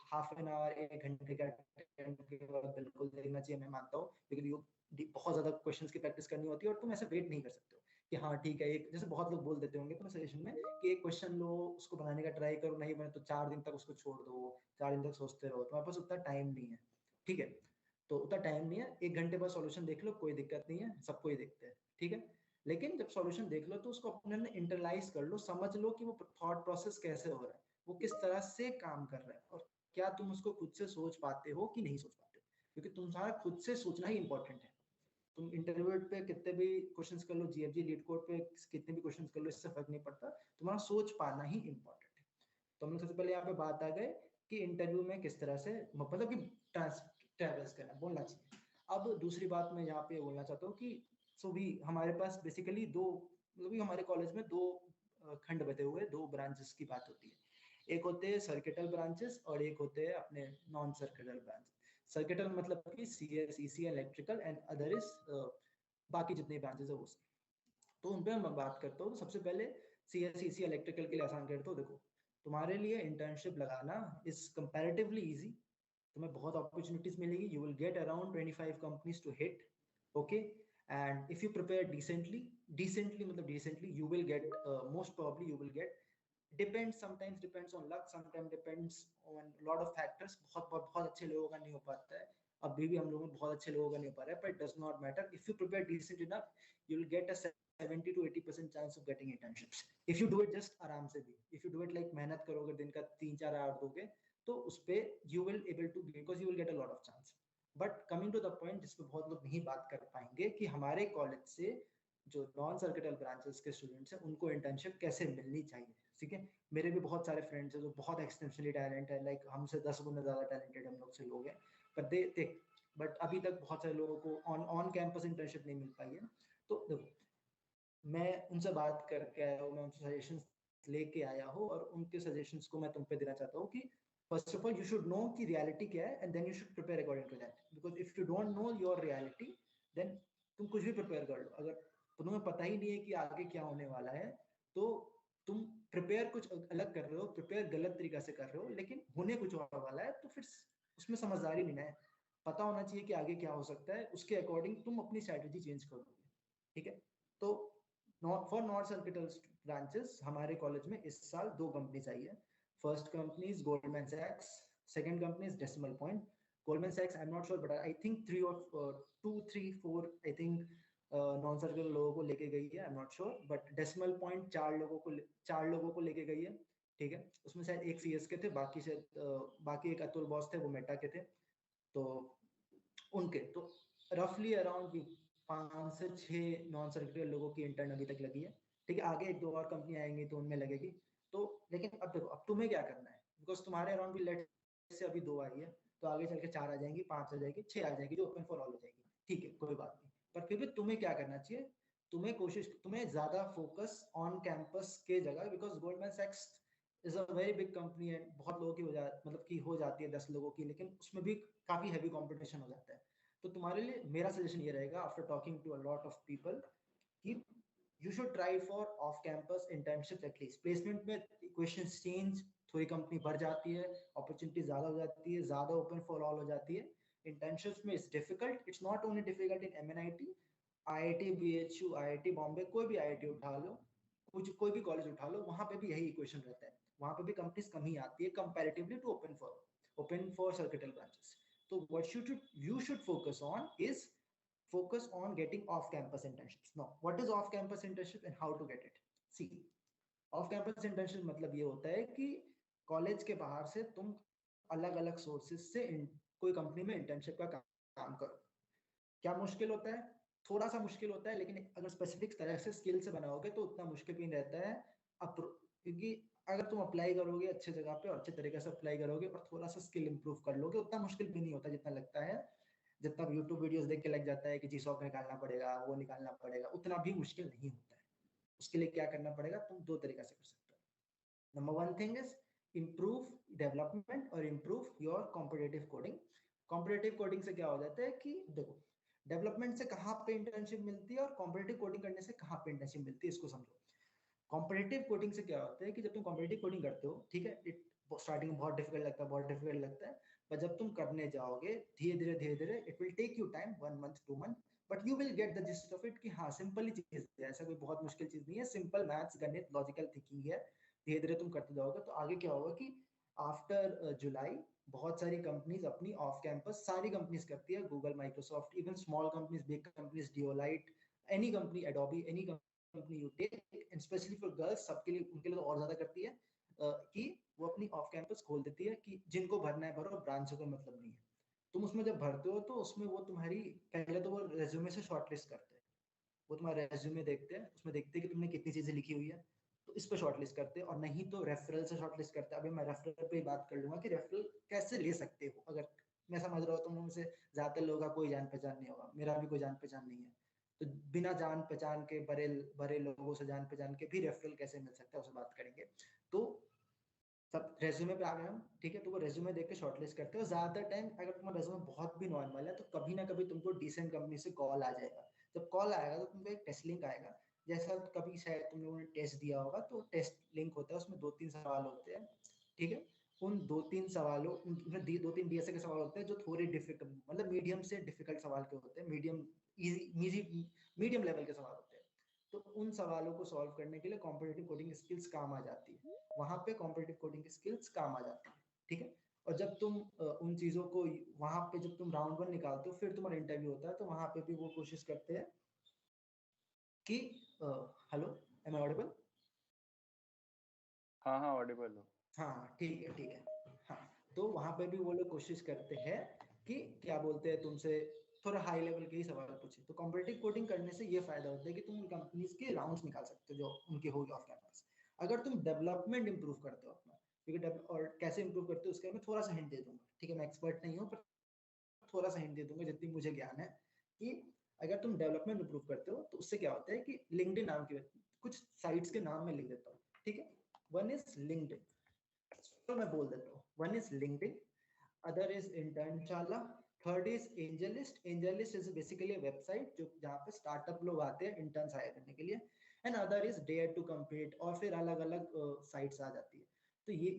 हाफ एन आवर 1 घंटे का के बाद बिल्कुल देखना चाहिए, मैं मानता हूँ। लेकिन यू बहुत ज्यादा क्वेश्चंस की प्रैक्टिस करनी होती है, और तुम ऐसे वेट नहीं कर सकते हो कि हाँ ठीक है, एक जैसे बहुत लोग बोल देते होंगे तुम्हें सजेशन में कि एक क्वेश्चन लो, उसको बनाने का ट्राई करो, नहीं बने तो 4 दिन तक उसको छोड़ दो, 4 दिन तक सोचते रहो। तुम्हारे पास उतना टाइम नहीं है, ठीक है। तो उतना टाइम नहीं है, 1 घंटे बाद सॉल्यूशन देख लो, कोई दिक्कत नहीं है, सबको ही देखते हैं, ठीक है। लेकिन जब सॉल्यूशन देख लो तो उसको अपने अंदर इंटरलाइज कर लो, समझ लो कि वो थॉट प्रोसेस कैसे हो रहा है, वो किस तरह से काम कर रहा है, और क्या तुम उसको खुद से सोच पाते हो कि नहीं सोच पाते हो। क्योंकि तुम्हारा खुद से सोचना ही इंपॉर्टेंट है। तुम इंटरव्यू पे कितने भी क्वेश्चंस कर लो, जीएफजी लीड कोड पे कितने भी क्वेश्चंस कर लो, इससे फर्क नहीं पड़ता, तुम्हारा सोच पाना ही इंपॉर्टेंट है। तो हम लोग सबसे पहले यहाँ पे बात आ गए कि इंटरव्यू में किस तरह से मतलब कि ट्रैवल्स करना बोलना चाहिए। अब दूसरी बात मैं यहाँ पे बोलना चाहता हूँ कि सो भी हमारे पास बेसिकली दो, मतलब कि हमारे कॉलेज में दो खंड बटे हुए, दो ब्रांचेस की बात होती है। एक होते हैं सर्किटल ब्रांचेस, और एक होते हैं अपने नॉन सर्किटल ब्रांच। सर्किटल मतलब कि CS EC electrical and other is बाकी जितने ब्रांचेस है वो सब। तो उन पे मैं बात करता हूँ। तो सबसे पहले CS EC इलेक्ट्रिकल के लिए आसान करता हूँ। देखो, तुम्हारे लिए इंटर्नशिप लगाना इज कंपैरेटिवली इजी। तुम्हें बहुत अपॉर्चुनिटीज मिलेगी, you will get around 25 companies to hit, okay. And if you prepare decently मतलब decently, you will get most probably you will get, sometimes depends on luck, sometimes depends on lot of factors। बहुत अच्छे लोगों का नहीं हो पाता है, अभी भी हम लोगों में बहुत अच्छे लोगों का नहीं हो पा रहा है, but it does not matter। if you prepare decent enough, you will get a 70 to 80% chance of getting internships if you do it just आराम से भी। if you do it like मेहनत करोगे, दिन का 3-4 आवर दोगे, तो उस पे you will able to, because you will get a lot of chance। but coming to the point जिसपे बहुत लोग नहीं बात कर पाएंगे, कि हमारे कॉलेज से जो नॉन सर्किटल ब्रांचेस के स्टूडेंट्स हैं उनको इंटर्नशिप कैसे मिलनी चाहिए, ठीक है। मेरे भी बहुत सारे फ्रेंड्स हैं जो बहुत एक्सटेंशनली टैलेंट है, लाइक हमसे 10 गुना ज्यादा टैलेंटेड हम लोग से लोग हैं, पर दे बट अभी तक बहुत सारे लोगों को ऑन कैंपस इंटर्नशिप नहीं मिल पाई है। तो देखो, मैं उनसे बात करके आया हूँ, मैं उनसे सजेशंस लेके आया हूँ, और उनके सजेशंस को मैं तुम पे देना चाहता हूँ कि first of all you should know कि रियलिटी क्या है, and then you should prepare according to that, because if you don't know your reality then तुम कुछ भी प्रिपेयर कर लो, अगर तुम्हें पता ही नहीं है कि आगे क्या होने वाला है, तो तुम प्रिपेयर कुछ अलग कर रहे हो, प्रिपेयर गलत तरीका से कर रहे हो, लेकिन होने कुछ और वाला है, तो फिर उसमें समझदारी नहीं है। पता होना चाहिए कि आगे क्या हो सकता है, उसके अकॉर्डिंग तुम अपनी स्ट्रैटेजी चेंज करोगे, ठीक है। तो फॉर नॉर्थ सर्किटल ब्रांचेस हमारे कॉलेज में इस साल 2 कंपनीज आई है। फर्स्ट कंपनी इज गोल्डमैन सैक्स, second company is decimal point. Goldman सैक्स I am not sure, but I think 3 और 2 3 4 आई थिंक नॉन सर्किटल लोगों को लेके गई है, आई am not sure, but decimal point 4 लोगों को लेके गई है, ठीक है। उसमें शायद एक सीएस के थे, बाकी से बाकी एक अतुल बॉस थे, वो मेटा के थे। तो उनके तो रफली अराउंड 5 से 6 नॉन सर्किटल लोगों की इंटर्न अभी तक लगी है, ठीक है। आगे 1 2 और कंपनी आएंगी तो उनमें लगेगी। तो लेकिन अब देखो, अब तुम्हें क्या करना है, बिकॉज तुम्हारे अराउंड भी लेट से अभी 2 आई है, तो आगे चल के 4 आ जाएंगी, 5 आ जाएगी, 6 आ जाएगी, जो ओपन फॉर ऑल हो जाएगी, ठीक है, कोई बात नहीं। पर फिर भी तुम्हें क्या करना चाहिए, तुम्हें ज्यादा फोकस ऑन कैंपस के जगह, बिकॉज गोल्डमैन सैक्स is a very big company है, बहुत लोगों की मतलब की हो जाती है 10 लोगों की, लेकिन उसमें भी काफी हैवी कंपटीशन हो जाता है। तो तुम्हारे लिए मेरा सजेशन ये रहेगा, after talking to a lot of people, कि you should try for off campus internship at least. Placement में इक्वेशंस चेंज, थोड़ी कंपनी बढ़ जाती है, अपॉर्चुनिटी ज्यादा हो जाती है, ज्यादा ओपन फॉर ऑल हो जाती है। इंटर्नशिप्स में it's difficult, it's not only difficult in MNIT, IIT BHU, IIT Bombay, कोई भी आईआईटी उठा लो, कोई भी कॉलेज उठा लो, वहां पे भी यही इक्वेशन रहता है, वहां पे भी कंपनीज कम ही आती है comparatively to open for circuital branches. So what you should focus on is focus on getting off-campus internships. Now, what is off-campus internship and how to get it? See, off-campus internship मतलब ये होता है कि college के बाहर से तुम अलग-अलग सोर्सेज से कोई कंपनी में इंटर्नशिप का काम करो। क्या मुश्किल होता है? थोड़ा सा मुश्किल होता है, लेकिन अगर स्पेसिफिक तरह से स्किल से बनाओगे तो उतना मुश्किल भी नहीं रहता है। क्योंकि अगर तुम अप्लाई करोगे अच्छे जगह पे और अच्छे तरीके से अप्लाई करोगे और थोड़ा सा स्किल इंप्रूव कर लोगे, उतना मुश्किल भी नहीं होता जितना लगता है। जितना यूट्यूब वीडियोस देख के लग जाता है कि जी सॉक निकालना पड़ेगा, वो निकालना पड़ेगा, उतना भी मुश्किल नहीं होता है। उसके लिए क्या करना पड़ेगा, तुम 2 तरीका से कर सकते हो। Number 1 thing is improve development और improve your competitive coding। competitive coding से क्या हो जाता है कि देखो, डेवलपमेंट से कहाँ पे इंटर्नशिप मिलती है और कॉम्पिटिटिव कोडिंग करने से कहाँ पे इंटर्नशिप मिलती है, इसको समझो। कॉम्पिटिटिव कोडिंग से क्या होता है कि जब तुम कॉम्पिटिटिव कोडिंग करते हो, ठीक है, स्टार्टिंग में बहुत डिफिकल्ट लगता है, बहुत डिफिकल्ट लगता है, पर जब तुम करने जाओगे धीरे धीरे it will take you time, 1 month 2 month, but you will get the gist of it कि हाँ सिंपल ही चीज है, ऐसा कोई बहुत मुश्किल चीज नहीं है, सिंपल मैथ्स, गणित, लॉजिकल थिंकिंग है। धीरे धीरे तुम करते जाओगे तो आगे क्या होगा कि आफ्टर जुलाई बहुत सारी कंपनीज अपनी ऑफ कैंपस, सारी कंपनीज करती है, Google, Microsoft, even small companies, big companies, Deloitte, any company, Adobe, any company you take, and specially for girls, सबके लिए, उनके लिए तो और ज्यादा करती है कि वो अपनी ऑफ कैंपस खोल देती है कि जिनको भरना है भरो, ब्रांच को मतलब नहीं है। तुम उसमें जब भरते हो तो उसमें वो तुम्हारी पहले तो वो रेज्यूमे से शॉर्टलिस्ट करते हैं, वो तुम्हारा रेज्यूमे देखते हैं, उसमें देखते हैं कि तुमने कितनी चीजें लिखी हुई है, तो इस पे शॉर्टलिस्ट करते हैं, और नहीं तो रेफरल से शॉर्टलिस्ट करते हैं। अभी मैं रेफरल पे बात कर लूंगा कि रेफरल कैसे ले सकते हो। अगर मैं समझ रहा हूँ तुम उनसे ज्यादातर लोगों का कोई जान पहचान नहीं होगा, मेरा भी कोई जान पहचान नहीं है, तो बिना जान पहचान के, बड़े बड़े लोगों से जान पहचान के भी रेफरल कैसे मिल सकता है, उससे बात करेंगे। तो सब रेज्यूमे पे आ गए हम, ठीक है। तो वो रेज्यूमे देख के शॉर्टलिस्ट करते हो। ज्यादातर टाइम अगर तुम्हारा रेज्यूमे बहुत भी नॉर्मल है तो कभी ना कभी तुमको डिसेंट कंपनी से कॉल आ जाएगा। जब कॉल आएगा तो तुमको एक टेस्ट लिंक आएगा, जैसा कभी शायद तुम लोगों ने टेस्ट दिया होगा, तो टेस्ट लिंक होता है, उसमें 2-3 सवाल होते हैं, ठीक है। उन 2-3 सवालों, उनमें 2-3 डीएसए के सवाल होते हैं जो थोड़े डिफिकल्ट, मतलब मीडियम से डिफिकल्ट सवाल के होते हैं, मीडियम इजी मीडियम लेवल के सवाल होते हैं। तो उन सवालों को सॉल्व करने के लिए कॉम्पिटिटिव कोडिंग स्किल्स काम आ जाती है, वहां पे कॉम्पिटिटिव कोडिंग की स्किल्स काम आ जाती है, ठीक है। और जब तुम उन चीजों को वहां पे, जब तुम राउंड 1 निकालते हो, फिर तुम्हारा इंटरव्यू होता है, तो वहां पे भी वो कोशिश करते हैं कि हेलो, एम आई ऑडिबल? हाँ हाँ ऑडिबल हो। हाँ ठीक है, ठीक है। हाँ, तो वहां पे भी वो लोग कोशिश करते हैं कि क्या बोलते हैं, तुमसे थोड़ा हाई लेवल के ही सवाल पूछे। तो कॉम्पिटिटिव कोडिंग करने से ये फायदा होता है कि तुम कंपनीज के राउंड्स निकाल सकते हो जो उनके होगी ऑफ कैंपस। अगर तुम डेवलपमेंट इंप्रूव करते हो अपना, क्योंकि और कैसे इंप्रूव करते हो उसके मैं थोड़ा सा हिंट दे दूंगा, ठीक है। मैं एक्सपर्ट नहीं हूँ, पर थोड़ा सा हिंट दे दूंगा जितनी मुझे ज्ञान है कि अगर तुम डेवलपमेंट इंप्रूव करते हो तो उससे क्या होता है कि लिंक्डइन नाम की कुछ साइट्स के नाम में लिख देता हूँ, ठीक है। वन इज लिंक्डइन, तो मैं बोल देता हूँ, one is LinkedIn, other is Internshala, third is evangelist. Evangelist is basically website जो जहाँ पे स्टार्टअप लोग आते हैं इंटर्न्स हायर करने के लिए, and other is there to compete, और फिर अलग अलग साइट्स आ जाती है। तो ये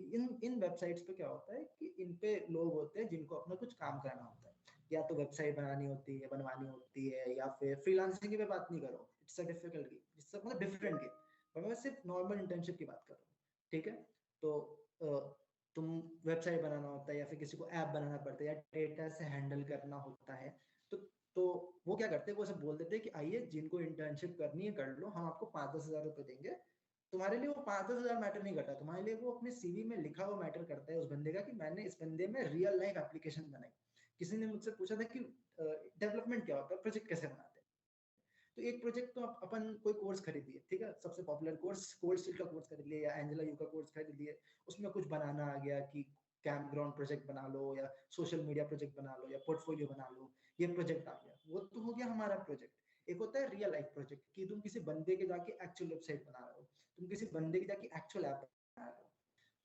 इन वेबसाइट्स पे क्या होता है कि इन पे लोग होते हैं जिनको अपना कुछ काम करना होता है, या तो वेबसाइट बनानी होती है, बनवानी होती है, या फिर फ्रीलांसिंग की मैं बात नहीं कर रहा हूँ, it's a difficult game, it's मतलब डिफरेंट गेम, पर मैं सिर्फ नॉर्मल इंटर्नशिप की बात कर रहा हूँ, ठीक है। तो तुम वेबसाइट बनाना होता है, या फिर किसी को ऐप बनाना पड़ता है, या डेटा से हैंडल करना होता है, तो वो क्या करते हैं, वो सब बोल देते हैं कि आइए जिनको इंटर्नशिप करनी है कर लो, हम आपको 5-10 हज़ार रुपए देंगे। तुम्हारे लिए वो 5-10 हज़ार मैटर नहीं करता, तुम्हारे लिए वो अपने सीवी में लिखा हुआ मैटर करता है उस बंदे का कि मैंने इस बंदे में रियल लाइफ एप्लीकेशन बनाई। किसी ने मुझसे पूछा था कि डेवलपमेंट क्या होता है, प्रोजेक्ट कैसे बनाते हैं, तो एक प्रोजेक्ट तो अपन कोई कोर्स खरीद लिए, ठीक है, सबसे पॉपुलर कोर्स कोल्ड स्टील का कोर्स खरीद लिया, या एंजेला यू का कोर्स खरीद लिए, उसमें कुछ बनाना आ गया कि कैंप ग्राउंड प्रोजेक्ट बना लो, या सोशल मीडिया प्रोजेक्ट बना लो, या पोर्टफोलियो बना लो, ये प्रोजेक्ट आ गया, वो तो हो गया हमारा प्रोजेक्ट। एक होता है रियल लाइफ प्रोजेक्ट कि तुम किसी बंदे के जाके एक्चुअल वेबसाइट बना रहे हो, तुम किसी बंदे के जाके एक्चुअल ऐप बना रहे हो,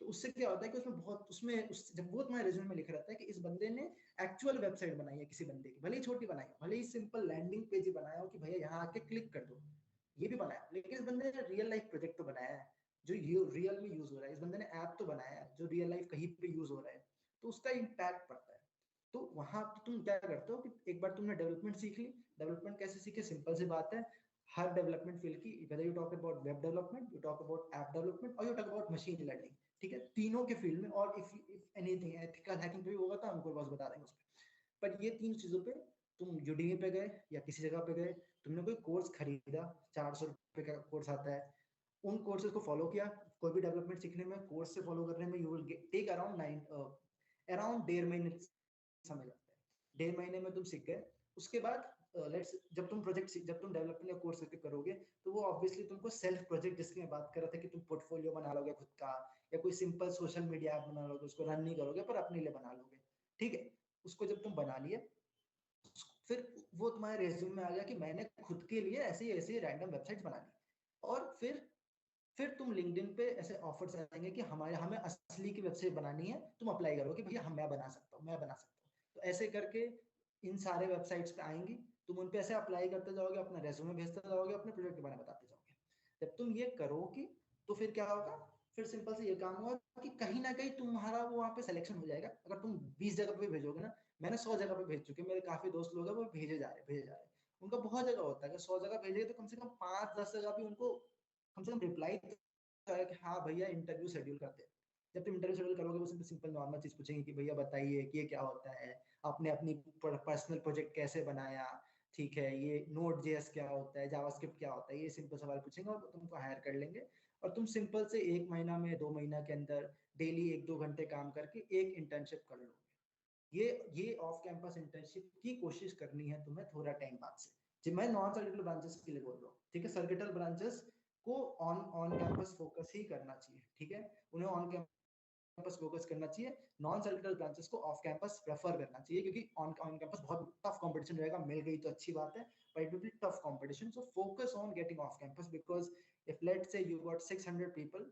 तो उससे क्या होता है कि उसमें बहुत जब वो तुम्हारे रिज्यूमे में लिखा रहता है कि इस बंदे ने एक्चुअल वेबसाइट बनाई है किसी बंदे की, भले ही छोटी बनाई हो, भले ही सिंपल लैंडिंग पेज ही बनाया हो कि भैया यहाँ आके क्लिक कर दो, ये भी बनाया, लेकिन इस बंदे ने रियल लाइफ प्रोजेक्ट तो बनाया है जो रियल में यूज हो रहा है, इस बंदे ने ऐप तो बनाया है जो रियल लाइफ कहीं पे यूज हो रहा है, तो उसका इम्पैक्ट पड़ता है। तो वहां पे तुम क्या करते हो कि एक बार तुमने डेवलपमेंट सीख ली, डेवलपमेंट कैसे सीखे, सिंपल सी बात है, हर डेवलपमेंट फील्ड की, whether you talk about web development, you talk about app development, और you talk about machine learning, ठीक है, तीनों के फील्ड में, और इफ एनीथिंग एथिकल हैकिंग पे भी होगा तो हमको बस बता देंगे उस पर। पर ये तीन चीजों पे तुम यूडीमी पे गए या किसी जगह पे गए, तुमने कोई कोर्स खरीदा, 400 रुपए का कोर्स आता है, उन कोर्सेज को फॉलो किया। कोई भी डेवलपमेंट सीखने में कोर्स से फॉलो करने में यू विल टेक अराउंड 1.5 महीने समय लगता है, 1.5 महीने में तुम सीख गए। उसके बाद जब तुम डेवलपमेंट का कोर्स करोगे, तो वो ऑब्वियसली तुमको सेल्फ प्रोजेक्ट, जिसकी मैं बात कर रहा था कि तुम पोर्टफोलियो बना लोगे खुद का, या कोई सिंपल सोशल मीडिया ऐप बना लोगे, उसको रन नहीं करोगे पर अपने लिए बना लोगे, ठीक है। उसको जब तुम बना लिए, फिर वो तुम्हारे रेज्यूमे में आ गया कि मैंने खुद के लिए ऐसी ऐसी रैंडम वेबसाइट्स बना ली, और फिर तुम लिंक्डइन पे ऐसे ऑफर्स आएंगे कि हमें असली की वेबसाइट बनानी है, तुम अप्लाई करो कि भैया मैं बना सकता हूँ, मैं बना सकता हूँ। तो ऐसे करके इन सारे वेबसाइट्स पे आएंगी, तुम उन पे ऐसे अप्लाई करते जाओगे, अपना रेज्यूमे भेजते जाओगे, अपने प्रोजेक्ट के बारे में बताते जाओगे। जब तुम ये करोगे तो फिर क्या होगा, फिर सिंपल से ये काम होगा कि कहीं ना कहीं तुम्हारा वो वहाँ पे सिलेक्शन हो जाएगा। अगर तुम 20 जगह पे भेजोगे ना, मैंने 100 जगह पे भेज चुके, मेरे काफी दोस्त लोग हैं वो भेजे जा रहे हैं, उनका बहुत जगह होता है, अगर 100 जगह भेजेंगे तो कम से कम 5-10 जगह भी उनको कम से कम रिप्लाई कि हाँ भैया इंटरव्यू शेड्यूल करते हैं। जब तुम इंटरव्यू शेड्यूल करोगे, वो सिंपल नॉर्मल चीज पूछेंगे कि भैया बताइए कि ये क्या होता है, आपने अपनी पर्सनल प्रोजेक्ट कैसे बनाया, ठीक है, ये नोड जेएस क्या होता है, जावास्क्रिप्ट क्या होता है, ये सिंपल सवाल पूछेंगे और तुमको हायर कर लेंगे। और तुम सिंपल से 1 महीना में 2 महीना के अंदर डेली 1-2 घंटे काम करके एक इंटर्नशिप कर लोगे। ये ऑफ कैंपस इंटर्नशिप की कोशिश करनी है तुम्हें थोड़ा टाइम बाद से, जी मैं नॉन सर्किटल ब्रांचेस के लिए बोल रहा हूँ, ठीक है। सर्किटल ब्रांचेस को ऑन कैंपस फोकस ही करना चाहिए, ठीक है, उन्हें ऑन कैंपस फोकस करना चाहिए, नॉन सर्किटल ब्रांचेस को ऑफ कैंपस प्रेफर करना चाहिए, क्योंकि ऑन कैंपस बहुत टफ कंपटीशन रहेगा, मिल गई तो अच्छी बात है, but it will be tough competition, so focus on getting off campus, because if let's say you got 600 people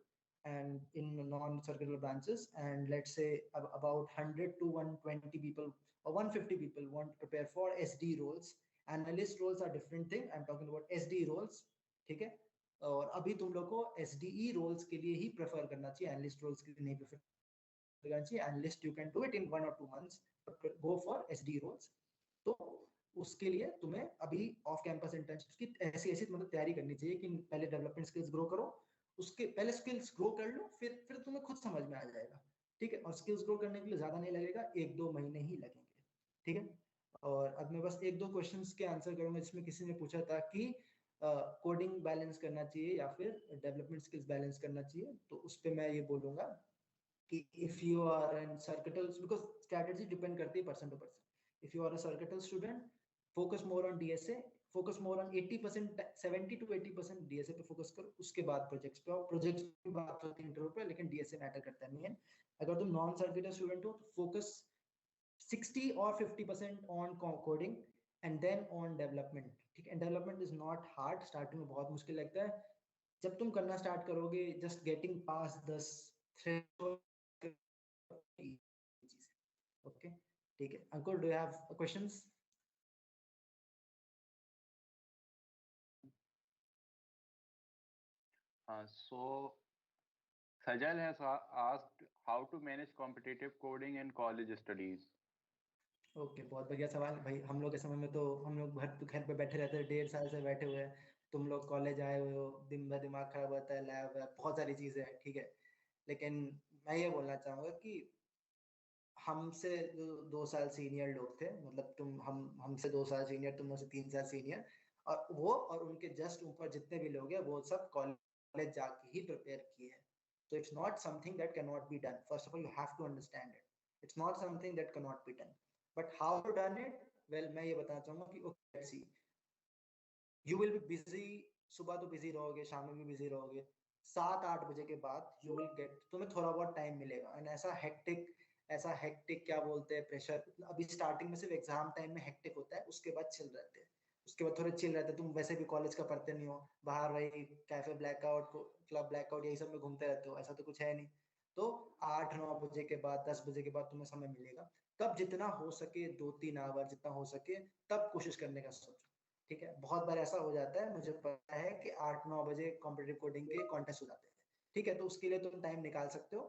and in non-circular branches, and let's say about 100 to 120 people or 150 people want to prepare for SD roles. Analyst roles are different thing, I'm talking about SD roles, ठीक है। और अभी तुम लोग को SDE roles के लिए ही prefer करना चाहिए, एनालिस्ट रोल्स के लिए नहीं प्रेफर करना चाहिए। Analyst you can do it in 1 or 2 months, go for SD roles। तो उसके लिए तुम्हें अभी ऑफ कैंपस इंटर्नशिप की ऐसी मतलब तैयारी करनी चाहिए कि पहले डेवलपमेंट स्किल्स ग्रो करो, उसके पहले स्किल्स ग्रो कर लो, फिर तुम्हें खुद समझ में आ जाएगा, ठीक है। और स्किल्स ग्रो करने के लिए ज्यादा नहीं लगेगा, 1-2 महीने ही लगेंगे, ठीक है। और अब मैं बस 1-2 क्वेश्चंस के आंसर करूंगा, जिसमें किसी ने पूछा था कि कोडिंग बैलेंस करना चाहिए या फिर डेवलपमेंट स्किल्स बैलेंस करना चाहिए, तो उस पर मैं ये बोलूंगा कि if you are an circuital, because strategy depend करती है person to person, if you are a circuital student, focus more on DSA, focus more on 80%, 70 to 80% DSA पे फोकस करो, उसके बाद प्रोजेक्ट्स पे, और प्रोजेक्ट्स की बात होती है इंटरव्यू पे, लेकिन DSA मैटर करता नहीं है। अगर तुम नॉन सर्किटल स्टूडेंट हो तो focus 60 or 50% on coding and then on development. ठीक है, development is not hard, starting में बहुत मुश्किल लगता है, जब तुम करना स्टार्ट करोगे just getting pass 10 threshold. Okay ठीक है Ankur, do you have questions? So Sajal has asked how to manage competitive coding in college studies. Okay बहुत बढ़िया सवाल भाई। हम लोग के समय में तो हम लोग घर पे बैठे रहते हैं, 1.5 साल से बैठे हुए हैं। तुम लोग कॉलेज आए हुए हो, दिन भर दिमाग खराब होता है, लैब है, बहुत सारी चीजें हैं, ठीक है। लेकिन मैं ये बोलना चाहूंगा कि हमसे जो 2 साल सीनियर लोग थे, मतलब हमसे 2 साल सीनियर, तुम मुझसे 3 साल सीनियर, और वो और उनके जस्ट ऊपर जितने भी लोग हैं वो सब कॉलेज जाके ही प्रिपेयर किए हैं। तो it's not something that can not be done. First of all you have to understand it, it's not something that can not be done, but how to done it, well मैं ये बताना चाहूंगा कि okay see you will be busy, सुबह तो busy रहोगे, शाम में भी बिजी रहोगे, 7-8 बजे के बाद यू विल गेट, तुम्हें थोड़ा बहुत टाइम मिलेगा। एंड ऐसा हेक्टिक क्या बोलते हैं, प्रेशर, अभी स्टार्टिंग में सिर्फ एग्जाम टाइम में हेक्टिक होता है, उसके बाद चिल रहते हैं, उसके बाद थोड़े चिल रहते हैं। तुम वैसे भी कॉलेज का पढ़ते नहीं हो, बाहर वही कैफे ब्लैकआउट, क्लब ब्लैकआउट, यही सब में घूमते रहते हो, ऐसा तो कुछ है नहीं। तो 8-9 बजे के बाद, 10 बजे के बाद तुम्हें समय मिलेगा, तब जितना हो सके 2-3 आवर जितना हो सके तब कोशिश करने का सोचो, ठीक है। बहुत बार ऐसा हो जाता है, मुझे पता है कि 8-9 बजे कॉम्पिटिटिव कोडिंग के कॉन्टेस्ट हो जाते हैं, ठीक है। तो उसके लिए तुम टाइम निकाल सकते हो,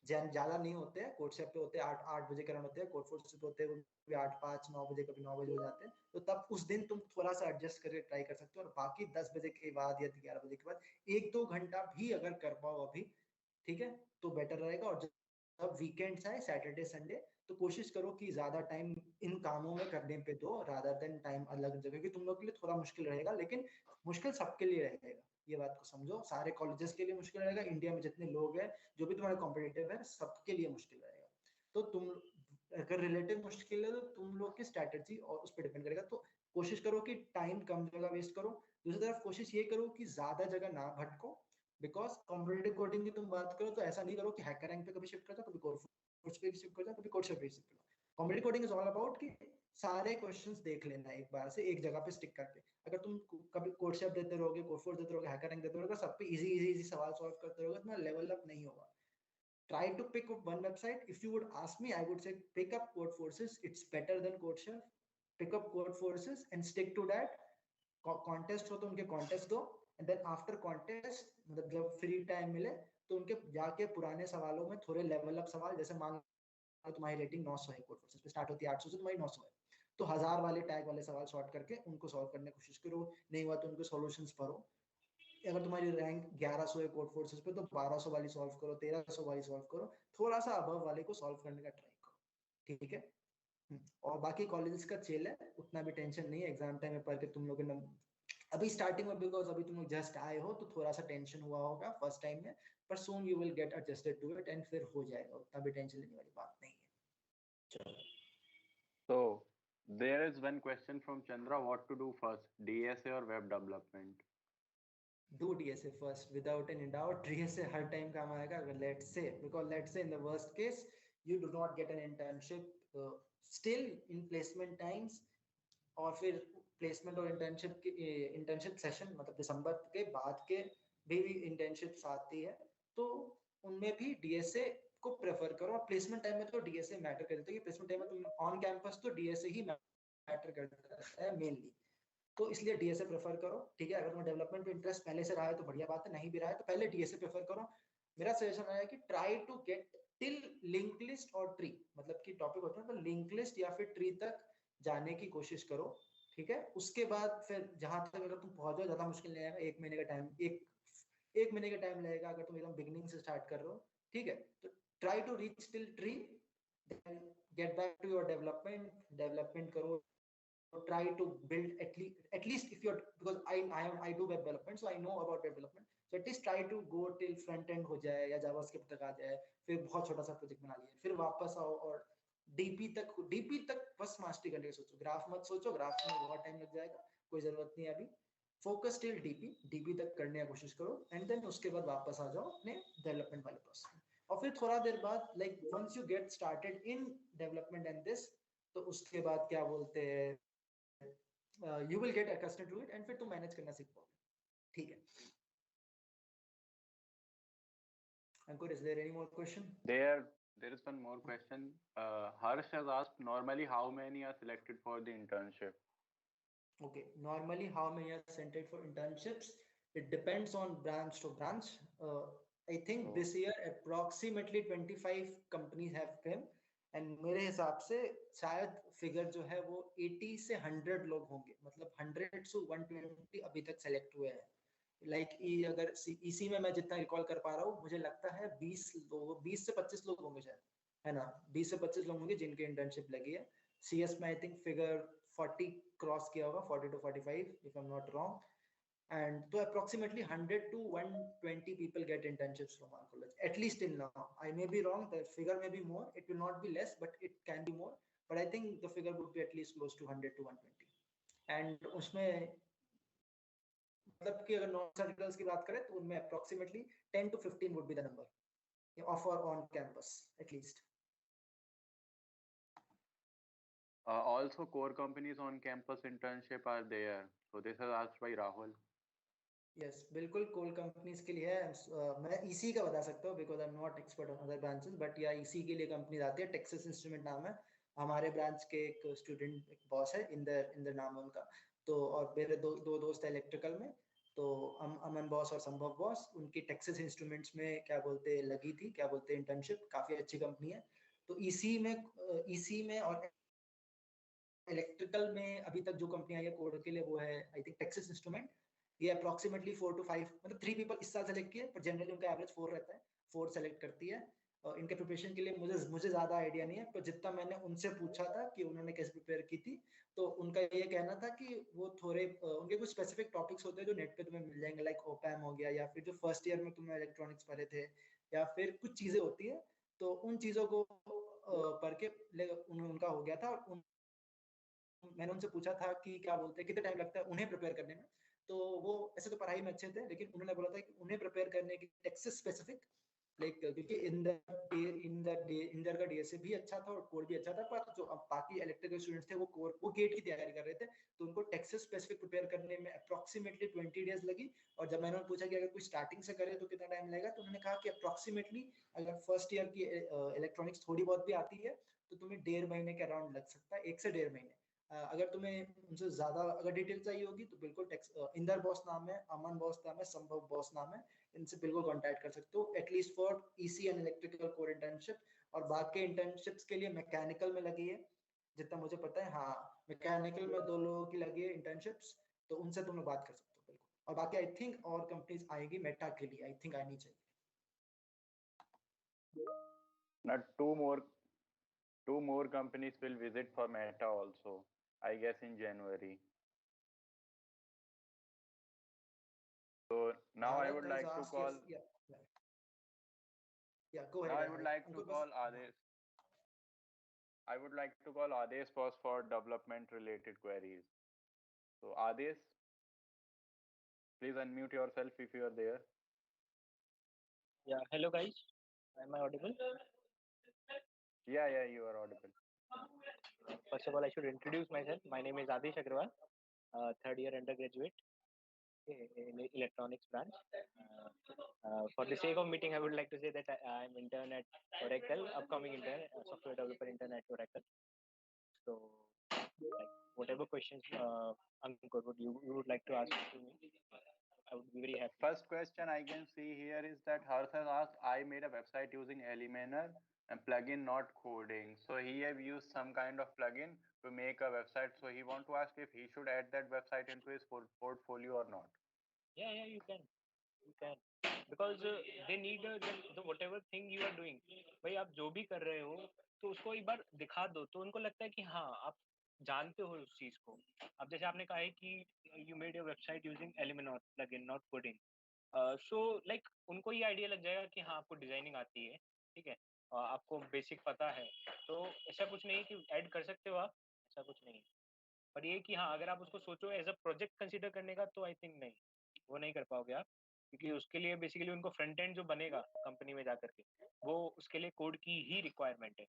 ज्यादा नहीं होते हैं, कोड सेप पे होते हैं 8 बजे के रन होते हैं, कोड फोर्स पे होते हैं वो भी 8-5-9 बजे, कभी 9 बजे हो जाते हैं। तो तब उस दिन तुम थोड़ा सा एडजस्ट करके ट्राई कर सकते हो, और बाकी 10 बजे के बाद या 11 बजे के बाद 1-2 घंटा भी अगर कर पाओ अभी, ठीक है, तो बेटर रहेगा। और जब वीकेंड्स आए, सैटरडे संडे, तो कोशिश करो कि ज्यादा टाइम इन कामों में करने पे दो, रादर देन टाइम अलग जगह, क्योंकि तुम लोग के लिए थोड़ा मुश्किल रहेगा, लेकिन मुश्किल सबके लिए रहेगा, ये बात को समझो। सारे कॉलेजेस के लिए मुश्किल रहेगा, इंडिया में जितने लोग हैं, जो भी तुम्हारे कॉम्पिटिटिव है, सबके लिए मुश्किल रहेगा। तो तुम अगर रिलेटिव मुश्किल है तो तुम लोग की स्ट्रैटेजी और उस पर डिपेंड करेगा। तो कोशिश करो कि टाइम कम जगह वेस्ट करो। दूसरी तरफ कोशिश ये करो कि ज्यादा जगह ना भटको, बिकॉज कॉम्पिटिटिव कोडिंग की तुम बात करो तो ऐसा नहीं करो कि हैकर रैंक पे कभी शिफ्ट कर जाओ, कभी कोर्स पे शिफ्ट कर जाओ, कभी कोर्स पे शिफ्ट कर जाओ। Competitive coding is all about कि सारे क्वेश्चंस देख लेना एक बार से, एक जगह पे स्टिक करके। अगर तुम कभी कोड शेप देते रहोगे, कोड फोर्स देते रहोगे, हैकर रैंक देते रहोगे, सब पे इजी सवाल सॉल्व करते रहोगे, इतना लेवल अप नहीं होगा। Try to pick up one website. If you would ask me, I would say pick up Code Forces. It's better than CodeChef. Pick up Code Forces and stick to that. Contest हो तो उनके contest दो, and then after contest, मतलब जब free time मिले तो उनके जाके पुराने सवालों में थोड़े level up सवाल, जैसे मान लो तुम्हारी रेटिंग 900 है, Code Forces पे स्टार्ट होती है 800 से, तुम्हारी 900 है, तो 1000 वाले टैग वाले सवाल सॉर्ट करके उनको सॉल्व करने की कोशिश करो। नहीं हुआ तो उनको सॉल्यूशंस पढ़ो। अगर तुम्हारी रैंक 1100 है कोड फोर्सेस पे, तो 1200 वाली सॉल्व करो, 1300 वाली सॉल्व करो, थोड़ा सा अबव वाले को सॉल्व करने का ट्राई करो, ठीक है। और बाकी कॉलेजेस का चिल है, उतना भी टेंशन नहीं है। एग्जाम टाइम में पढ़ के तुम लोग अभी स्टार्टिंग में, बिकॉज अभी तुम लोग जस्ट आए हो, तो थोड़ा सा टेंशन हुआ होगा फर्स्ट टाइम में, पर soon you will get adjusted to it and फिर हो जाएगा, उतना भी टेंशन लेने वाली बात नहीं है। चलो, So there is one question from Chandra: what to do first, DSA or web development? do DSA first without any doubt. DSA her time काम आएगा, अगर let's say, because let's say in the worst case you do not get an internship, still in placement times, और फिर placement और internship session, मतलब दिसंबर के बाद के भी इंटर्नशिप्स आती है, तो उनमें भी डीएसए को प्रेफर करो। और प्लेसमेंट टाइम में तो डीएसए मैटर कर देता है, कि प्लेसमेंट टाइम में तुम ऑन कैंपस तो डीएसए ही मैटर करता है मेनली, तो इसलिए डीएसए प्रेफर करो, ठीक है। अगर तुम्हें डेवलपमेंट में इंटरेस्ट पहले से रहा है तो बढ़िया बात है, नहीं भी रहा है तो पहले डीएसए प्रेफर करो। मेरा सजेशन है कि try to get till link list और ट्री, मतलब कि टॉपिक होता है तो लिंक लिस्ट या फिर ट्री तक जाने की कोशिश करो, ठीक है। उसके बाद फिर जहां तक अगर तुम पहुंच जाओ, ज्यादा मुश्किल नहीं आएगा, 1 महीने का टाइम, एक महीने का टाइम लगेगा अगर तुम एकदम बिगिनिंग से स्टार्ट कर रहे हो, ठीक है। तो try to reach till tree, then get back to your development करो। Try to build at least if you're, because I do web development, so I know about web development, so at least try to go till front end हो जाए या JavaScript तक आ जाए, फिर बहुत छोटा सा प्रोजेक्ट बना लिए, फिर वापस आओ और डीपी तक बस मास्टरी करने का सोचो। ग्राफ मत सोचो, ग्राफ में बहुत टाइम लग जाएगा, कोई जरूरत नहीं है अभी। फोकस टिल डीपी तक करने की कोशिश करो, एंड देन उसके बाद वापस आ जाओ अपने डेवलपमेंट वाले प्रोसेस में। और फिर थोड़ा देर बाद like once you get started in development and this, तो उसके बाद क्या बोलते हैं you will get accustomed to it and फिर तुम मैनेज करना सीख पाओगे. ठीक है. Ankur, is there any more question? There is one more question. Harsh has asked, normally how many are selected for the internship? Okay, normally how many are selected for internships? It depends on branch to branch. I think this year approximately 25 companies have come, and मेरे हिसाब से शायद figure जो है वो 80 से 100 लोग होंगे, मतलब 100 से 120 अभी तक सेलेक्ट हुए हैं. लाइक अगर इसी में मैं जितना रिकॉल कर पा रहा हूँ, मुझे लगता है 20 से 25 लोग होंगे शायद, है ना. 20 से 25 लोग होंगे जिनकी इंटर्नशिप लगी है. CS में आई थिंक फिगर 40 क्रॉस किया होगा, 40 to 45 if I'm not wrong. And so approximately 100 to 120 people get internships from our college, at least till now. I may be wrong, the figure may be more, it will not be less, but it can be more. But I think the figure would be at least close to 100 to 120. And उसमें मतलब कि अगर non सर्टिकल्स की बात करें तो उनमें approximately 10 to 15 would be the number offer on campus at least. Also, core companies on campus internship are there. So this is asked by Rahul. Yes, बिल्कुल कोल कंपनीज के लिए है. मैं EC का बता सकता हूँ because I'm not expert on other branches, but या EC के लिए कंपनीज आती है. टेक्सास इंस्ट्रूमेंट नाम है. हमारे ब्रांच के एक स्टूडेंट एक बॉस है, इंदर नाम है उनका. तो और मेरे दो दोस्त है इलेक्ट्रिकल में, तो अमन बॉस और संभव बॉस, उनकी टेक्सास इंस्ट्रूमेंट्स में क्या बोलते लगी थी, क्या बोलते इंटर्नशिप. काफी अच्छी कंपनी है. तो EC में और इलेक्ट्रिकल में अभी तक जो कंपनी आई है कोड के लिए वो है आई थिंक टेक्सास इंस्ट्रूमेंट. ये अप्रोक्सीमेटली 4 to 5 मतलब 3 पीपल इस साल सेलेक्ट किए, पर जनरली उनका एवरेज 4 रहता है. 4 सेलेक्ट करती है. इनके प्रिपरेशन के लिए मुझे ज्यादा आइडिया नहीं है, पर जितना मैंने उनसे पूछा था कि उन्होंने कैसे प्रिपेयर की थी, तो उनका ये कहना था कि वो थोड़े उनके कुछ स्पेसिफिक टॉपिक्स होते हैं जो नेट पे तुम्हें मिल जाएंगे, लाइक ओपैम हो गया, या फिर जो फर्स्ट ईयर में तुमने इलेक्ट्रॉनिक्स पढ़े थे, या फिर कुछ चीजें होती है, तो उन चीजों को पढ़ के उनका हो गया था. और मैंने उनसे पूछा था कि क्या बोलते हैं कितना टाइम लगता है उन्हें प्रिपेयर करने में. तो वो ऐसे तो पढ़ाई में अच्छे थे, लेकिन उन्होंने बोला था कि उन्हें प्रिपेयर करने की टेक्सास स्पेसिफिक लाइक, क्योंकि इंदर का डीएसए भी अच्छा था और कोर भी अच्छा था, पर जो बाकी इलेक्ट्रिकल स्टूडेंट्स थे वो गेट की तैयारी कर रहे थे, तो उनको टेक्सास स्पेसिफिक प्रिपेयर करने में अप्रोक्सीमेटली 20 डेज लगी. और जब मैंने पूछा कि अगर कोई स्टार्टिंग से करे तो कितना टाइम लगेगा, तो उन्होंने कहा कि अप्रोक्सीमेटली अगर फर्स्ट ईयर की इलेक्ट्रॉनिक्स थोड़ी बहुत भी आती है तो तुम्हें 1.5 महीने के अराउंड लग सकता है, 1 से 1.5 महीने. अगर तुम्हें उनसे ज्यादा अगर डिटेल चाहिए होगी तो बिल्कुल इंदर बॉस नाम है, अमन बॉस नाम है, संभव बॉस नाम है, इनसे बिल्कुल कांटेक्ट कर सकते हो at least for EC and electrical core internship. और बाकी इंटर्नशिप्स के लिए मैकेनिकल में लगी है जितना मुझे पता है. हाँ, मैकेनिकल में 2 लोगों की लगी है इंटर्नशिप्स, तो उनसे तुम लोग बात कर सकते हो बिल्कुल. और बाकी आई थिंक और कंपनीज आएगी मेटा के लिए, आई थिंक आनी चाहिए. Now two more companies will visit for Meta also, I guess in January. So now I would like to call. Yeah, go ahead. Now I would like to call Adesh. I would like to call Adesh first for development related queries. So Adesh, please unmute yourself if you are there. Yeah, hello guys. Am I audible? Yeah, you are audible. First of all, I should introduce myself. My name is Adesh Agrawal, third year undergraduate in electronics branch. For the sake of meeting, I would like to say that I am intern at Oracle, upcoming intern, software developer intern at Oracle. So, like, whatever questions, Ankur, you would like to ask to me, I would be very happy. First question I can see here is that Harsh has asked, I made a website using Eliminar and plugin, not coding. So he have used some kind of plugin to make a website. So he want to ask if he should add that website into his portfolio or not. Yeah, you can. Because they need the whatever thing you are doing. भाई आप जो भी कर रहे हो तो उसको एक बार दिखा दो, तो उनको लगता है कि हाँ आप जानते हो उस चीज को. अब जैसे आपने कहा है कि you made a website using Eliminar plugin, not coding. So like उनको ये आइडिया लग जाएगा कि हाँ आपको डिजाइनिंग आती है, ठीक है, आपको बेसिक पता है, तो ऐसा कुछ नहीं कि ऐड कर सकते हो आप, ऐसा कुछ नहीं है. पर ये कि हाँ अगर आप उसको सोचो एज अ प्रोजेक्ट कंसीडर करने का, तो आई थिंक नहीं, वो नहीं कर पाओगे आप. क्योंकि उसके लिए बेसिकली उनको फ्रंट एंड जो बनेगा कंपनी में जाकर के, वो उसके लिए कोड की ही रिक्वायरमेंट है।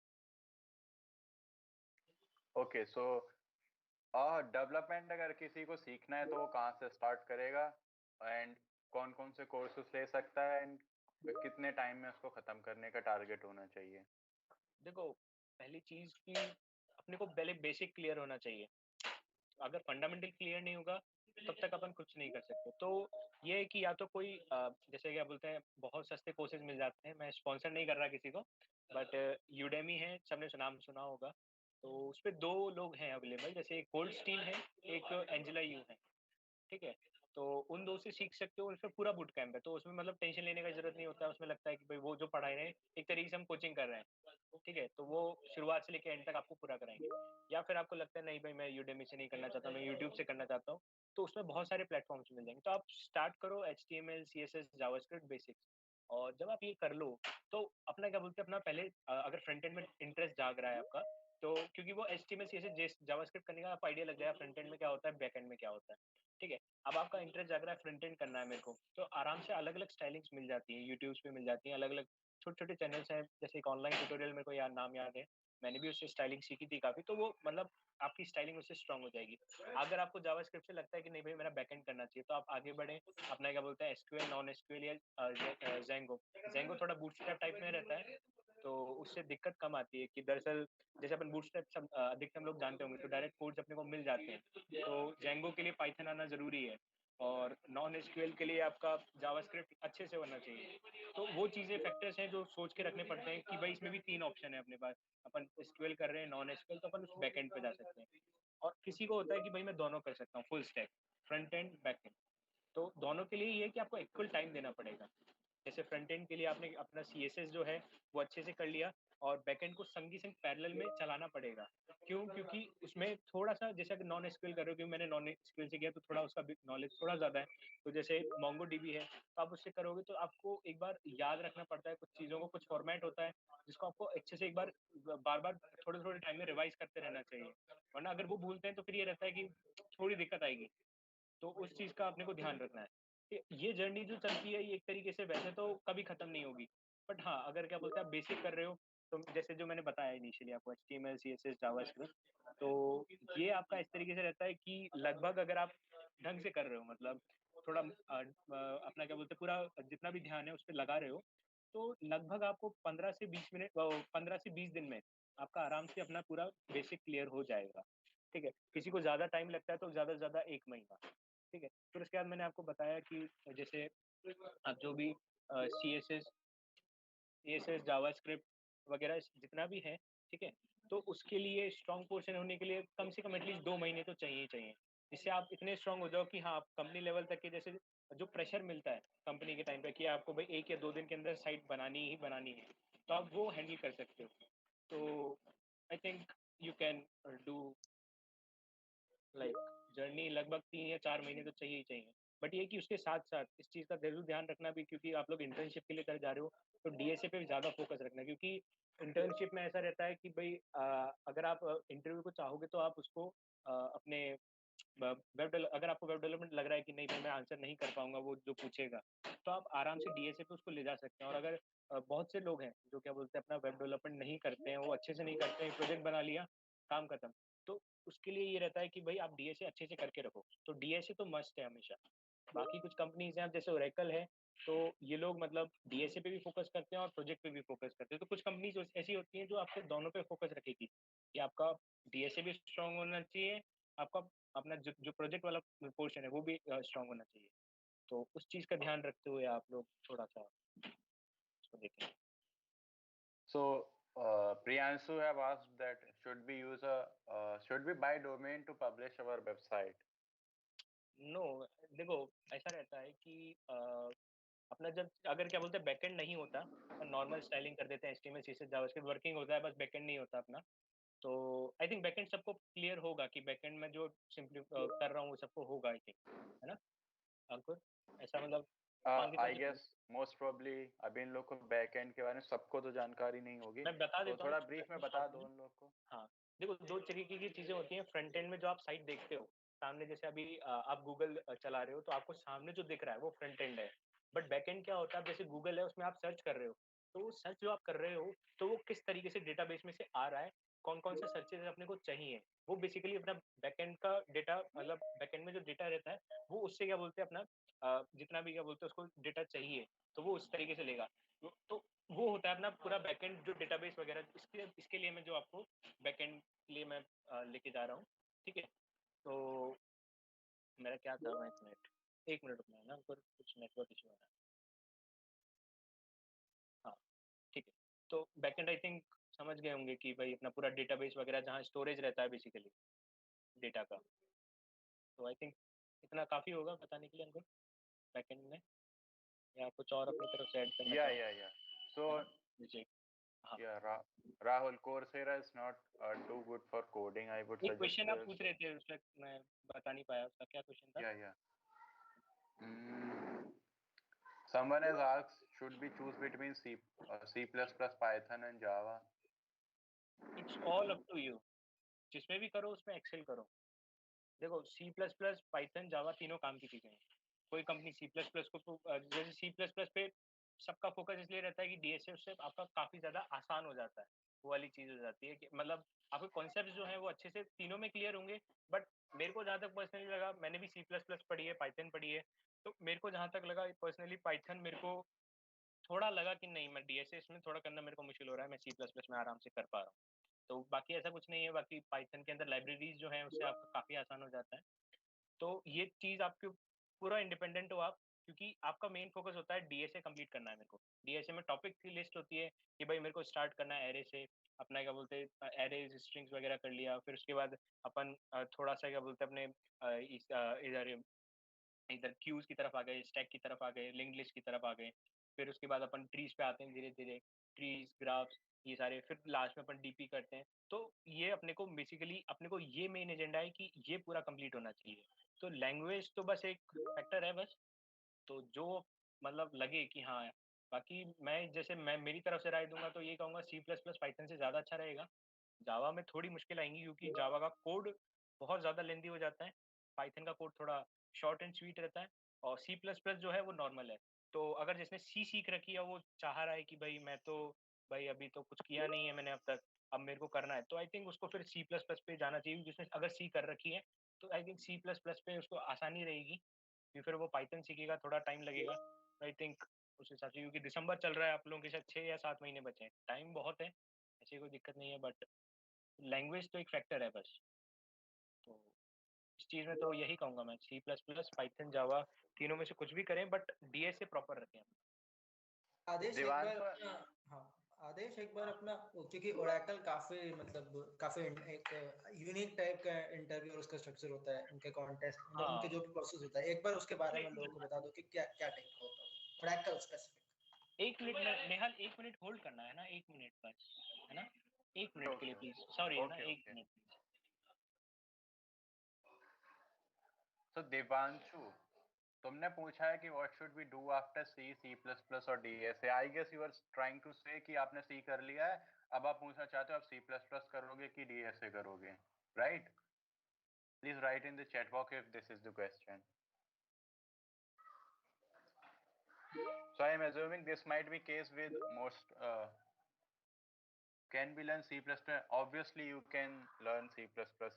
ओके, सो डेवलपमेंट अगर किसी को सीखना है तो वो कहाँ से स्टार्ट करेगा, एंड कौन कौन से कोर्सेस ले सकता है, एंड कितने टाइम में उसको खत्म करने का टारगेट होना चाहिए? देखो, पहली चीज कि अपने को पहले बेसिक क्लियर होना चाहिए। अगर फंडामेंटल क्लियर नहीं होगा तब तक अपन कुछ नहीं कर सकते। तो ये है कि या तो कोई जैसे क्या बोलते हैं, बहुत सस्ते कोर्सेज मिल जाते हैं, मैं स्पॉन्सर नहीं कर रहा किसी को, बट यूडेमी है, सबने नाम सुना होगा। तो उस पर दो लोग हैं अवेलेबल, जैसे एक कोल्ड स्टील है, एक एंजेला यू है, ठीक है। तो उन दो से सीख सकते हो, उसमें पूरा बूट कैंप है, तो उसमें मतलब टेंशन लेने का जरूरत नहीं होता है। उसमें लगता है कि भाई वो जो पढ़ाई रहे हैं एक तरीके से हम कोचिंग कर रहे हैं, ठीक है, तो वो शुरुआत से लेकर एंड तक आपको पूरा कराएंगे। या फिर आपको लगता है नहीं भाई मैं यूडेमी से नहीं करना चाहता, मैं यूट्यूब से करना चाहता हूँ, तो उसमें बहुत सारे प्लेटफॉर्म्स मिल जाएंगे। तो आप स्टार्ट करो HTML CSS जावास्क्रिप्ट बेसिक्स, और जब आप ये कर लो तो अपना क्या बोलते हैं, अपना पहले अगर फ्रंट एंड में इंटरेस्ट जाग रहा है आपका, तो क्योंकि वो HTML CSS जावास्क्रिप्ट करने का आप आइडिया लग जाएगा फ्रंट एंड में क्या होता है, बैक एंड में क्या होता है, ठीक है। अब आपका इंटरेस्ट जाग रहा है फ्रंट एंड करना है मेरे को, तो आराम से अलग अलग स्टाइलिंग्स मिल जाती है, यूट्यूब पे मिल जाती है, अलग अलग छोटे छोटे चैनल्स हैं। जैसे एक ऑनलाइन ट्यूटोरियल मेरे को याद नाम याद है, मैंने भी उससे स्टाइलिंग सीखी थी काफी, तो वो मतलब आपकी स्टाइलिंग उससे स्ट्रांग हो जाएगी। अगर आपको जावास्क्रिप्ट से लगता है कि नहीं भाई मेरा बैकएंड करना चाहिए, तो आप आगे बढ़े, अपना क्या बोलते हैं SQL नॉन SQL या जेंगो। जेंगो थोड़ा बूटस्ट्रैप टाइप में रहता है, तो उससे दिक्कत कम आती है कि दरअसल जैसे अपन बूटस्ट्रैप सब अधिकतर लोग जानते होंगे, तो डायरेक्ट कोड्स अपने को मिल जाते हैं। तो जेंगो के लिए पाइथन आना जरूरी है, और नॉन SQL के लिए आपका जावास्क्रिप्ट अच्छे से होना चाहिए। तो वो चीज़ें फैक्टर्स हैं जो सोच के रखने पड़ते हैं कि भाई इसमें भी 3 ऑप्शन है अपने पास, अपन SQL कर रहे हैं नॉन SQL, तो अपन उस बैकएंड पे जा सकते हैं। और किसी को होता है कि भाई मैं दोनों कर सकता हूँ, full stack, front end back and. तो दोनों के लिए ये है कि आपको इक्वल टाइम देना पड़ेगा। जैसे फ्रंट एंड के लिए आपने अपना CSS जो है वो अच्छे से कर लिया, और बैकएंड को संगी संग पैरेलल में चलाना पड़ेगा। क्यों? क्योंकि उसमें थोड़ा सा, जैसे अगर नॉन SQL कर रहे हो, क्योंकि मैंने नॉन SQL से किया तो थोड़ा उसका नॉलेज थोड़ा ज़्यादा है। तो जैसे MongoDB है, तो आप उससे करोगे तो आपको एक बार याद रखना पड़ता है कुछ चीज़ों को, कुछ फॉर्मेट होता है जिसको आपको अच्छे से एक बार बार बार थोड़े थोड़े टाइम में रिवाइज करते रहना चाहिए, वरना अगर वो भूलते हैं तो फिर ये रहता है कि थोड़ी दिक्कत आएगी। तो उस चीज़ का अपने को ध्यान रखना है कि ये जर्नी जो चलती है ये एक तरीके से वैसे तो कभी खत्म नहीं होगी, बट हाँ अगर क्या बोलते हैं आप बेसिक कर रहे हो, तो जैसे जो मैंने बताया इनिशियली आपको HTML CSS जावास्क्रिप्ट, तो ये आपका इस तरीके से रहता है कि लगभग अगर आप ढंग से कर रहे हो, मतलब थोड़ा अपना क्या बोलते हैं पूरा जितना भी ध्यान है उस पर लगा रहे हो, तो लगभग आपको 15 से 20 मिनट 15 से 20 दिन में आपका आराम से अपना पूरा बेसिक क्लियर हो जाएगा, ठीक है। किसी को ज़्यादा टाइम लगता है तो ज़्यादा से ज़्यादा 1 महीना, ठीक है। फिर उसके बाद मैंने आपको बताया कि जैसे आप जो भी CSS जावास्क्रिप्ट वगैरह जितना भी है, ठीक है, तो उसके लिए स्ट्रॉन्ग पोर्शन होने के लिए कम से कम एटलीस्ट 2 महीने तो चाहिए ही चाहिए, जिससे आप इतने स्ट्रॉन्ग हो जाओ कि हाँ आप कंपनी लेवल तक के, जैसे जो प्रेशर मिलता है कंपनी के टाइम पे कि आपको भाई 1 या 2 दिन के अंदर साइट बनानी ही बनानी है, तो आप वो हैंडल कर सकते हो। तो I think you can do like journey लगभग 3 या 4 महीने तो चाहिए ही चाहिए। बट ये कि उसके साथ साथ इस चीज़ का जरूर ध्यान रखना भी, क्योंकि आप लोग इंटर्नशिप के लिए कर जा रहे हो, तो DSA पे ज़्यादा फोकस रखना, क्योंकि इंटर्नशिप में ऐसा रहता है कि भाई अगर आप इंटरव्यू को चाहोगे तो आप उसको अपने अगर आपको वेब डेवलपमेंट लग रहा है कि नहीं भाई मैं आंसर नहीं कर पाऊंगा वो जो पूछेगा, तो आप आराम से DSA पे उसको ले जा सकते हैं। और अगर बहुत से लोग हैं जो क्या बोलते हैं अपना वेब डेवलपमेंट नहीं करते हैं, वो अच्छे से नहीं करते हैं, प्रोजेक्ट बना लिया, काम खत्म। तो उसके लिए ये रहता है कि भाई आप DSA अच्छे से करके रखो, तो DSA तो मस्ट है हमेशा। बाकी कुछ कंपनीज हैं, अब जैसे ओरेकल है, तो ये लोग मतलब DSA पे भी फोकस करते हैं और प्रोजेक्ट पे भी फोकस करते हैं। तो कुछ कंपनीज ऐसी होती हैं जो आपके दोनों पे फोकस रखेगी कि आपका DSA भी स्ट्रांग होना चाहिए, आपका अपना जो प्रोजेक्ट वाला पोर्शन है वो भी स्ट्रांग होना चाहिए। तो उस चीज़ का ध्यान रखते हुए आप लोग थोड़ा सा उसको देखें। So, Priyanshu have asked that should we buy domain to publish our website? No, देखो ऐसा रहता है कि अपना जब अगर क्या बोलते हैं बैकएंड नहीं होता, नॉर्मल स्टाइलिंग कर देते हैं, HTML CSS जावास्क्रिप्ट वर्किंग होता है, बस बैकएंड नहीं होता अपना। तो आई थिंक बैकएंड सबको क्लियर होगा कि बैकएंड में जो सिंपली कर रहा हूँ वो सबको होगा, आई थिंक, है ना अंकुर? ऐसा मतलब मान के आई चलते हैं। गेस मोस्ट प्रोबेबली अभी इन लोग को बैक एंड के बारे में सबको तो जानकारी नहीं होगी, मैं बता तो देता हूँ थोड़ा ब्रीफ में बता शॉर्ट दो में। उन लोग को। हाँ, देखो 2 तरीके की चीज़ें होती हैं फ्रंट एंड में। जो आप साइट देखते हो सामने, जैसे अभी आप गूगल चला रहे हो तो आपको सामने जो दिख रहा है वो फ्रंट एंड है। बट बैकएंड क्या होता है, जैसे गूगल है उसमें आप सर्च कर रहे हो, तो सर्च जो आप कर रहे हो तो वो किस तरीके से डेटाबेस में से आ रहा है, कौन कौन से सर्चेज अपने को चाहिए, वो बेसिकली अपना बैकएंड का डेटा, मतलब बैकएंड में जो डेटा रहता है वो उससे क्या बोलते हैं अपना जितना भी क्या बोलते हैं उसको डेटा चाहिए, तो वो उस तरीके से लेगा। तो वो होता है अपना पूरा बैकएंड जो डेटाबेस वगैरह, इसके लिए मैं जो आपको बैकएंड के लिए मैं लेके जा रहा हूँ। ठीक है, तो मेरा क्या था, मैं एक मिनट रुकना है ना, ऊपर कुछ नेटवर्क इशू आ रहा है। हाँ ठीक है, तो बैकएंड आई थिंक समझ गए होंगे कि भाई अपना पूरा डेटाबेस वगैरह जहाँ स्टोरेज रहता है बेसिकली डेटा का, तो आई थिंक इतना काफ़ी होगा बताने के लिए हमको बैकएंड में, या कुछ और अपनी तरफ से ऐड करना Yeah, चाहेंगे? yeah, yeah. So, है ना जी हाँ। yeah, Rahul, Coursera is not too good for coding. I would एक suggest. क्वेश्चन आप पूछ रहे थे उसका मैं बता नहीं पाया, उसका क्या क्वेश्चन था? Yeah, yeah. Someone has asked, should we choose between C++, Python, and Java? It's all up to you, जिसमें भी करो उसमें एक्सेल करो। देखो C plus plus Python Java तीनों काम की चीज़ें हैं। कोई कंपनी सी प्लस प्लस को जैसे सी प्लस प्लस पे सबका फोकस इसलिए रहता है कि डीएसए से आपका काफ़ी ज़्यादा आसान हो जाता है, वो वाली चीज़ हो जाती है कि मतलब आपके कॉन्सेप्ट जो है वो अच्छे से तीनों में क्लियर होंगे। बट मेरे को जहाँ तक पर्सनली लगा, मैंने भी सी प्लस प्लस पढ़ी है, पाइथन पढ़ी है, तो मेरे को जहाँ तक लगा पर्सनली पाइथन मेरे को थोड़ा लगा कि नहीं, मैं डीएसए इसमें थोड़ा करना मेरे को मुश्किल हो रहा है, मैं सी प्लस प्लस में आराम से कर पा रहा हूँ। तो बाकी ऐसा कुछ नहीं है, बाकी पाइथन के अंदर लाइब्रेरीज जो है उससे आपका काफ़ी आसान हो जाता है। तो ये चीज़ आपके पूरा इंडिपेंडेंट हो आप, क्योंकि आपका मेन फोकस होता है डीएसए कंप्लीट करना है। मेरे को डीएसए में टॉपिक की लिस्ट होती है कि भाई मेरे को स्टार्ट करना है एरे से, अपना क्या बोलते हैं एरेज स्ट्रिंग्स वगैरह कर लिया, फिर उसके बाद अपन थोड़ा सा क्या बोलते हैं अपने इधर इधर क्यूज की तरफ आ गए, स्टैक की तरफ आ गए, लिंक्ड लिस्ट की तरफ आ गए, फिर उसके बाद अपन ट्रीज पे आते हैं धीरे धीरे, ट्रीज ग्राफ्स ये सारे, फिर लास्ट में अपन डीपी करते हैं। तो ये अपने को बेसिकली अपने को ये मेन एजेंडा है कि ये पूरा कंप्लीट होना चाहिए। तो लैंग्वेज तो बस एक फैक्टर है बस, तो जो मतलब लगे कि हाँ, बाकी मैं जैसे मैं मेरी तरफ से राय दूंगा तो ये कहूँगा सी प्लस प्लस पाइथन से ज़्यादा अच्छा रहेगा। जावा में थोड़ी मुश्किल आएंगी क्योंकि जावा का कोड बहुत ज़्यादा लेंदी हो जाता है, पाइथन का कोड थोड़ा शॉर्ट एंड स्वीट रहता है, और सी प्लस प्लस जो है वो नॉर्मल है। तो अगर जिसने सी सीख रखी है वो चाह रहा है कि भाई मैं तो भाई अभी तो कुछ किया नहीं है मैंने अब तक, अब मेरे को करना है, तो आई थिंक उसको फिर सी प्लस प्लस पे जाना चाहिए। जिसने अगर सी कर रखी है तो I think C plus plus पे उसको आसानी रहेगी, क्योंकि फिर वो पाइथन सीखेगा, थोड़ा टाइम लगेगा। आई थिंक उस हिसाब से, क्योंकि दिसंबर चल रहा है, आप लोगों के शायद 6 या 7 महीने बचे हैं, टाइम बहुत है, ऐसी कोई दिक्कत नहीं है। बट लैंग्वेज तो एक फैक्टर है बस। तो इस चीज़ में तो यही कहूँगा मैं, C plus plus Python Java तीनों में से कुछ भी करें बट डीएसए प्रॉपर रखें। आदेश एक बार दिवान अपना, हाँ आदेश एक बार अपना, क्योंकि ओरेकल काफी मतलब काफी एक यूनिक टाइप का इंटरव्यू और उसका स्ट्रक्चर होता है, उनके कॉन्टेस्ट हाँ उनके जो भी प्रोसेस होता है, एक बार उसके बारे में लोगों को बता दो कि क्या क्या टाइप का होता है ओरेकल स्पेसिफिक। 1 मिनट में नेहाल, 1 मिनट होल्ड करना है ना, 1 मिनट बस, है ना, 1 मिनट के लिए okay, प्लीज, सॉरी है ना, okay, एक okay. Minute please. So Devanshu, तुमने पूछा है कि what should we do after C, C++ और DSA. I guess you are trying to say कि आपने C कर लिया है, अब आप पूछना चाहते हो आप C++ करोगे कि DSA करोगे, right? Please write in the chat box if this is the question. So I am assuming this might be case with most. Can we learn C++? Obviously, you can learn C++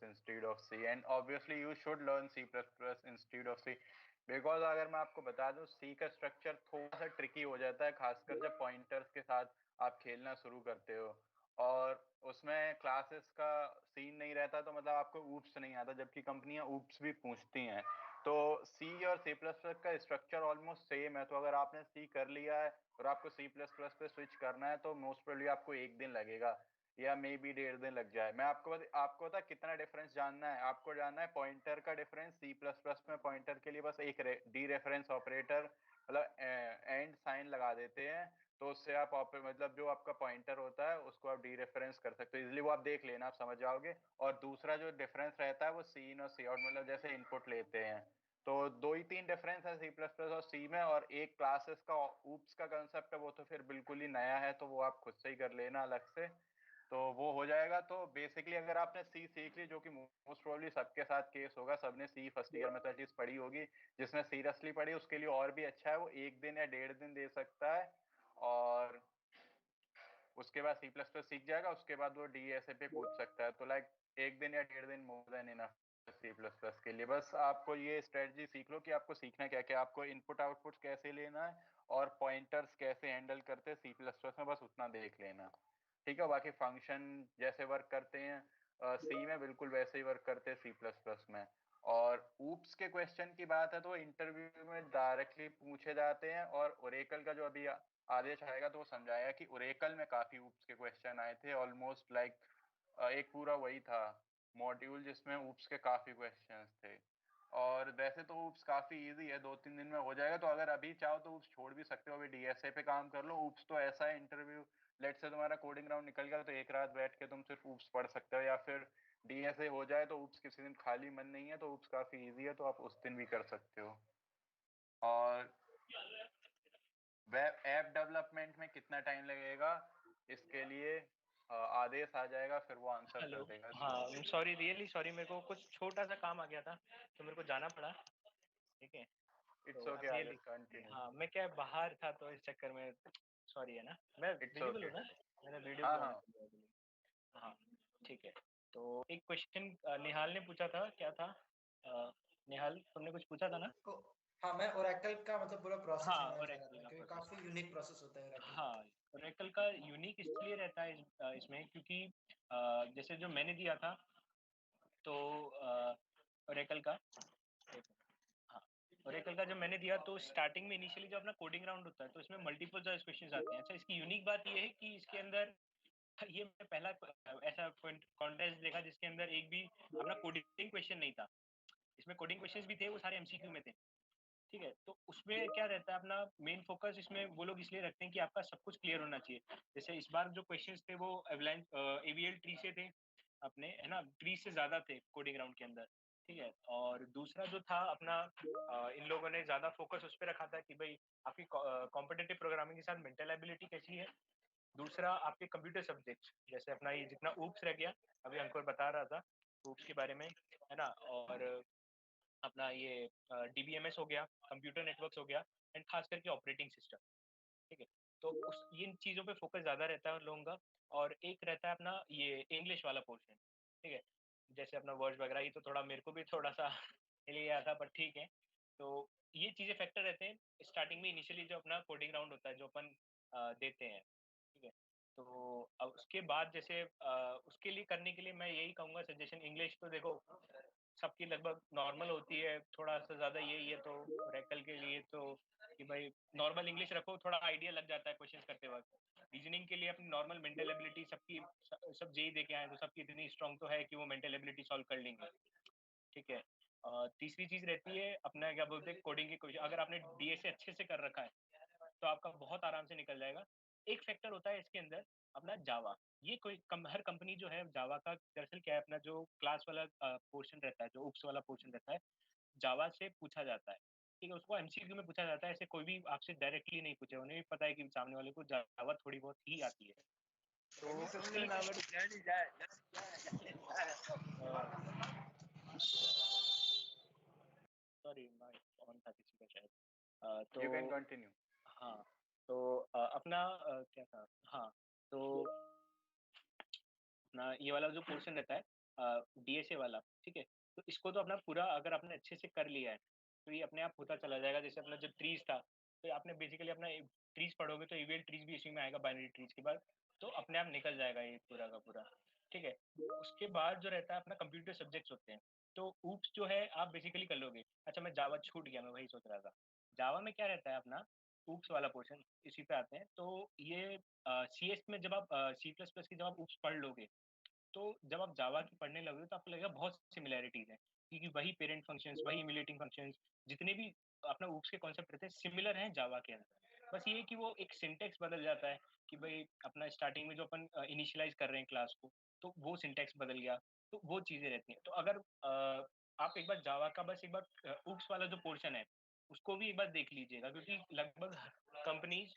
instead of C, and obviously you should learn C++ instead of C. Because अगर मैं आपको बता दूं, सी का structure थोड़ा सा tricky हो जाता है, खासकर जब पॉइंटर्स के साथ आप खेलना शुरू करते हो, और उसमें क्लासेस का सीन नहीं रहता, तो मतलब आपको ऊप्स नहीं आता, जबकि कंपनियां ऊप्स भी पूछती हैं। तो सी और सी प्लस प्लस का स्ट्रक्चर ऑलमोस्ट सेम है, तो अगर आपने सी कर लिया है और आपको सी प्लस प्लस पे स्विच करना है, तो मोस्ट प्रोबेबली आपको 1 दिन लगेगा, या मे बी 1.5 दिन लग जाए। मैं आपको पता कितना डिफरेंस जानना है? आपको जानना है पॉइंटर का डिफरेंस। सी प्लस प्लस में पॉइंटर के लिए बस एक डी रेफरेंस ऑपरेटर, मतलब एंड साइन लगा देते हैं, तो उससे आप मतलब जो आपका पॉइंटर होता है उसको आप डी रेफरेंस कर सकते हो। इजिली वो आप देख लेना, आप समझ जाओगे। और दूसरा जो डिफरेंस रहता है वो सी इन और सी आउट, मतलब जैसे इनपुट लेते हैं, तो 2 ही 3 डिफरेंस है सी प्लस प्लस और सी में। और एक क्लासेस का ऊप्स का कंसेप्ट है, वो तो फिर बिल्कुल ही नया है, तो वो आप खुद से ही कर लेना अलग से। तो वो हो जाएगा। तो बेसिकली अगर आपने सी सीख ली, जो कि मोस्ट प्रोबेबली सबके साथ केस होगा, सबने सी फर्स्ट ईयर में तो एटलीस्ट पढ़ी होगी, जिसने सीरियसली पढ़ी उसके लिए और भी अच्छा है, वो 1 दिन या 1.5 दिन दे सकता है और उसके बाद सी प्लस प्लस सीख जाएगा, उसके बाद वो डीएसए पे कूद सकता है। तो लाइक 1 दिन या 1.5 दिन more than enough C plus plus के लिए। बस आपको ये स्ट्रेटजी सीख लो कि आपको सीखना क्या क्या, आपको इनपुट आउटपुट कैसे लेना है और पॉइंटर्स कैसे हैंडल करते हैं सी प्लस प्लस में, बस उतना देख लेना। ठीक है, बाकी फंक्शन जैसे वर्क करते हैं सी में, बिल्कुल वैसे ही वर्क करते हैं सी प्लस प्लस में। और ऊप्स के क्वेश्चन की बात है तो इंटरव्यू में डायरेक्टली पूछे जाते हैं, और ओरेकल का जो अभी आदेश आएगा तो वो समझाया कि ओरेकल में काफी ऊप्स के क्वेश्चन आए थे, ऑलमोस्ट लाइक एक पूरा वही था मॉड्यूल जिसमें ऊप्स के काफी क्वेश्चंस थे। और वैसे तो ऊप्स काफी इजी है, 2-3 दिन में हो जाएगा, तो अगर अभी चाहो तो ऊप्स छोड़ भी सकते हो, अभी डीएसए पे काम कर लो। ऊप्स तो ऐसा है इंटरव्यू, लेट से तुम्हारा कोडिंग राउंड निकल गया तो एक रात बैठ के तुम सिर्फ ऊप्स पढ़ सकते हो, या फिर डीएसए हो जाए तो ऊप्स किसी दिन खाली मन नहीं है तो ऊप्स काफी इजी है, तो आप उस दिन भी कर सकते हो। और वेब ऐप डेवलपमेंट में कितना टाइम लगेगा इसके लिए आदेश आ जाएगा, फिर वो आंसर कर हेलो। देगा हाँ, इसमें। सॉरी, रियली सॉरी, मेरे को कुछ छोटा सा काम आ गया था तो मेरे को जाना पड़ा। ठीक है, इट्स तो ओके रियली, आदेश, कंटिन्यू। हाँ, मैं क्या बाहर था तो इस चक्कर में सॉरी है ना। मैं इट्स विजिबल ओके। हूँ ना, मैंने वीडियो हाँ भी ऑन हाँ, किया है। हाँ, ठीक है। तो एक क्वेश्चन निहाल ने पूछा था, क्या था? निहाल, तुमने कुछ पूछा था ना? हाँ, मैं ओरेकल का मतलब पूरा प्रोसेस हाँ, जानना चाह रहा ओरेकल था का क्योंकि प्रोसेस। काफी यूनिक प्रोसेस होता है ओरेकल का। हाँ, ओरेकल का यूनिक इसलिए रहता है इसमें क्योंकि जैसे जो मैंने दिया था तो ओरेकल का, हाँ, ओरेकल का जब मैंने दिया तो स्टार्टिंग में इनिशियली जो अपना कोडिंग राउंड होता है तो इसमें मल्टीपल चॉइस क्वेश्चंस आते हैं। अच्छा, इसकी यूनिक बात ये है कि इसके अंदर ये मैं पहला ऐसा कॉन्टेस्ट देखा जिसके अंदर एक भी अपना कोडिंग क्वेश्चन नहीं था। इसमें कोडिंग क्वेश्चंस भी थे, वो सारे एमसीक्यू में थे। ठीक है, तो उसमें क्या रहता है, अपना मेन फोकस इसमें वो लोग इसलिए रखते हैं कि आपका सब कुछ क्लियर होना चाहिए। जैसे इस बार जो क्वेश्चंस थे वो एवीएल ट्री से थे अपने, है ना, ट्री से ज्यादा थे कोडिंग राउंड के अंदर। ठीक है, और दूसरा जो था अपना इन लोगों ने ज्यादा फोकस उस पर रखा था कि भाई आपकी कॉम्पिटिटिव प्रोग्रामिंग के साथ मेंटल एबिलिटी कैसी है। दूसरा आपके कंप्यूटर सब्जेक्ट, जैसे अपना ये जितना ऊप्स रह गया, अभी अंकुर बता रहा था ऊप्स के बारे में, है ना, और अपना ये डीबीएमएस हो गया, कंप्यूटर नेटवर्क्स हो गया, एंड खास करके ऑपरेटिंग सिस्टम। ठीक है, तो उस इन चीज़ों पे फोकस ज़्यादा रहता है उन लोगों का। और एक रहता है अपना ये इंग्लिश वाला पोर्शन। ठीक है, जैसे अपना वर्ड्स वगैरह, ये तो थोड़ा मेरे को भी थोड़ा सा हिल गया था, बट ठीक है। तो ये चीज़ें फैक्टर रहते हैं स्टार्टिंग में, इनिशियली जो अपना कोडिंग राउंड होता है जो अपन देते हैं। ठीक है, तो अब उसके बाद जैसे उसके लिए करने के लिए मैं यही कहूँगा सजेशन, इंग्लिश तो देखो सबकी लगभग नॉर्मल होती है, थोड़ा सा ज़्यादा ये तो रेकल के लिए तो कि भाई नॉर्मल इंग्लिश रखो, थोड़ा आइडिया लग जाता है क्वेश्चंस करते वक्त। रीजनिंग के लिए अपनी नॉर्मल मेंटल एबिलिटी सबकी, सब जेई दे के आए तो सबकी इतनी स्ट्रांग तो है कि वो मेंटल एबिलिटी सॉल्व कर लेंगे। ठीक है, तीसरी चीज रहती है अपना क्या बोलते हैं कोडिंग के क्वेश्चन, अगर आपने डीएसए अच्छे से कर रखा है तो आपका बहुत आराम से निकल जाएगा। एक फैक्टर होता है इसके अंदर अपना जावा। ये हर कंपनी जो है जावा का दरअसल क्या है, अपना जो क्लास वाला पोर्शन रहता है, जो उप्स वाला पोर्शन रहता है, जावा से पूछा जाता है। ठीक है, उसको एमसीक्यू में पूछा जाता है, ऐसे कोई भी आपसे डायरेक्टली नहीं पूछे, उन्हें भी पता है कि सामने वाले को जावा थोड़ी बहुत ही आती है। तो उसके सॉरी ऑन था किसी का शायद। तो यू कैन कंटिन्यू। हाँ, तो अपना क्या था, हाँ, तो अपना ये वाला जो पोर्शन रहता है डीएसए वाला, ठीक है, तो इसको तो अपना पूरा अगर आपने अच्छे से कर लिया है तो ये अपने आप होता चला जाएगा। जैसे अपना जब ट्रीज था तो आपने बेसिकली अपना ट्रीज पढ़ोगे तो ईवीएल ट्रीज भी इसी में आएगा, बाइनरी ट्रीज के बाद, तो अपने आप निकल जाएगा ये पूरा का पूरा। ठीक है, उसके बाद जो रहता है अपना कंप्यूटर सब्जेक्ट्स होते हैं, तो ऊप्स जो है आप बेसिकली कर लोगे। अच्छा, मैं जावा छूट गया, मैं वही सोच रहा था। जावा में क्या रहता है अपना ऊप्स वाला पोर्शन, इसी पे आते हैं। तो ये सी एस में जब आप सी प्लस प्लस की जब आप ऊप्स पढ़ लोगे तो जब आप जावा की पढ़ने लगोगे तो आपको लगेगा बहुत सिमिलैरिटीज हैं, क्योंकि वही पेरेंट फंक्शंस, वही इम्यूलेटिंग फंक्शंस, जितने भी अपना ऊप्स के कॉन्सेप्ट रहते हैं सिमिलर हैं जावा के अंदर। बस ये है कि वो एक सिंटेक्स बदल जाता है कि भाई अपना स्टार्टिंग में जो अपन इनिशियलाइज कर रहे हैं क्लास को, तो वो सिंटेक्स बदल गया, तो वो चीजें रहती हैं। तो अगर आप एक बार जावा का बस एक बार ऊप्स वाला जो पोर्शन है उसको भी एक बार देख लीजिएगा, क्योंकि लगभग कंपनीज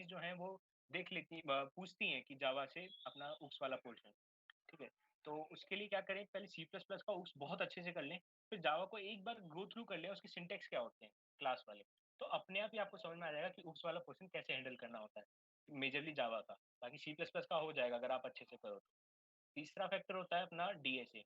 जो हैं वो देख लेती पूछती हैं कि जावा से अपना उक्स वाला पोर्शन, ठीक है। तो उसके लिए क्या करें, पहले सी प्लस प्लस का उक्स बहुत अच्छे से कर लें, फिर जावा को एक बार गो थ्रू कर लें, उसके सिंटेक्स क्या होते हैं क्लास वाले, तो अपने आप ही आपको समझ में आ जाएगा कि उक्स वाला पोर्शन कैसे हैंडल करना होता है मेजरली जावा का। बाकी सी प्लस प्लस का हो जाएगा अगर आप अच्छे से करो तो। तीसरा फैक्टर होता है अपना डीएसए।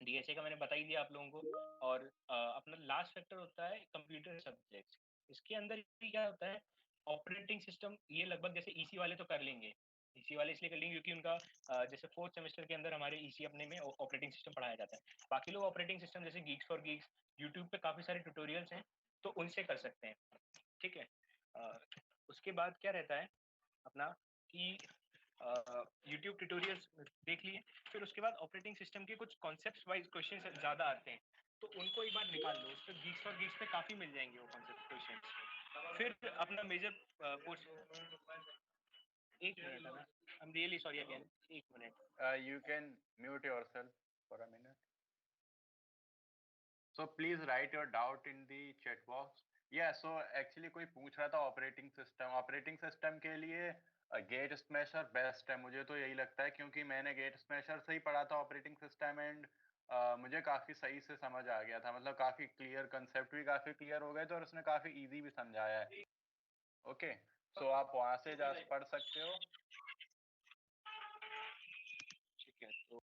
डीएसए का मैंने बता ही दिया आप लोगों को। और अपना लास्ट फैक्टर होता है कंप्यूटर सब्जेक्ट्स। इसके अंदर भी क्या होता है, ऑपरेटिंग सिस्टम, ये लगभग जैसे ईसी वाले तो कर लेंगे। ईसी वाले इसलिए कर लेंगे क्योंकि उनका जैसे फोर्थ सेमेस्टर के अंदर हमारे ईसी अपने में ऑपरेटिंग सिस्टम पढ़ाया जाता है। बाकी लोग ऑपरेटिंग सिस्टम जैसे गीक्स फॉर गीक्स, यूट्यूब पे काफी सारे ट्यूटोरियल्स हैं, तो उनसे कर सकते हैं, ठीक है। उसके बाद क्या रहता है अपना कि यूट्यूब ट्यूटोरियल्स देख लिए, फिर उसके बाद ऑपरेटिंग सिस्टम के कुछ कॉन्सेप्ट वाइज क्वेश्चन ज़्यादा आते हैं, तो उनको एक बार निकाल लो, उस पर गीक्स फॉर गीक्स पे काफ़ी मिल जाएंगे वो कॉन्सेप्ट क्वेश्चन। फिर अपना मेजर पोर्शन, एक मिनट है ना, I am really sorry again, एक minute. You can mute yourself for a minute. So please write your doubt in the chat box. Yeah, so actually कोई पूछ रहा था ऑपरेटिंग सिस्टम के लिए गेट स्मैशर बेस्ट है, मुझे तो यही लगता है, क्योंकि मैंने गेट स्मैशर से ही पढ़ा था ऑपरेटिंग सिस्टम, एंड मुझे काफी सही से समझ आ गया था, मतलब काफी क्लियर कंसेप्ट भी काफी क्लियर हो गए थे और उसने काफी इजी भी समझाया है। ओके, सो आप वहां से जा पढ़ सकते हो। ठीक है, तो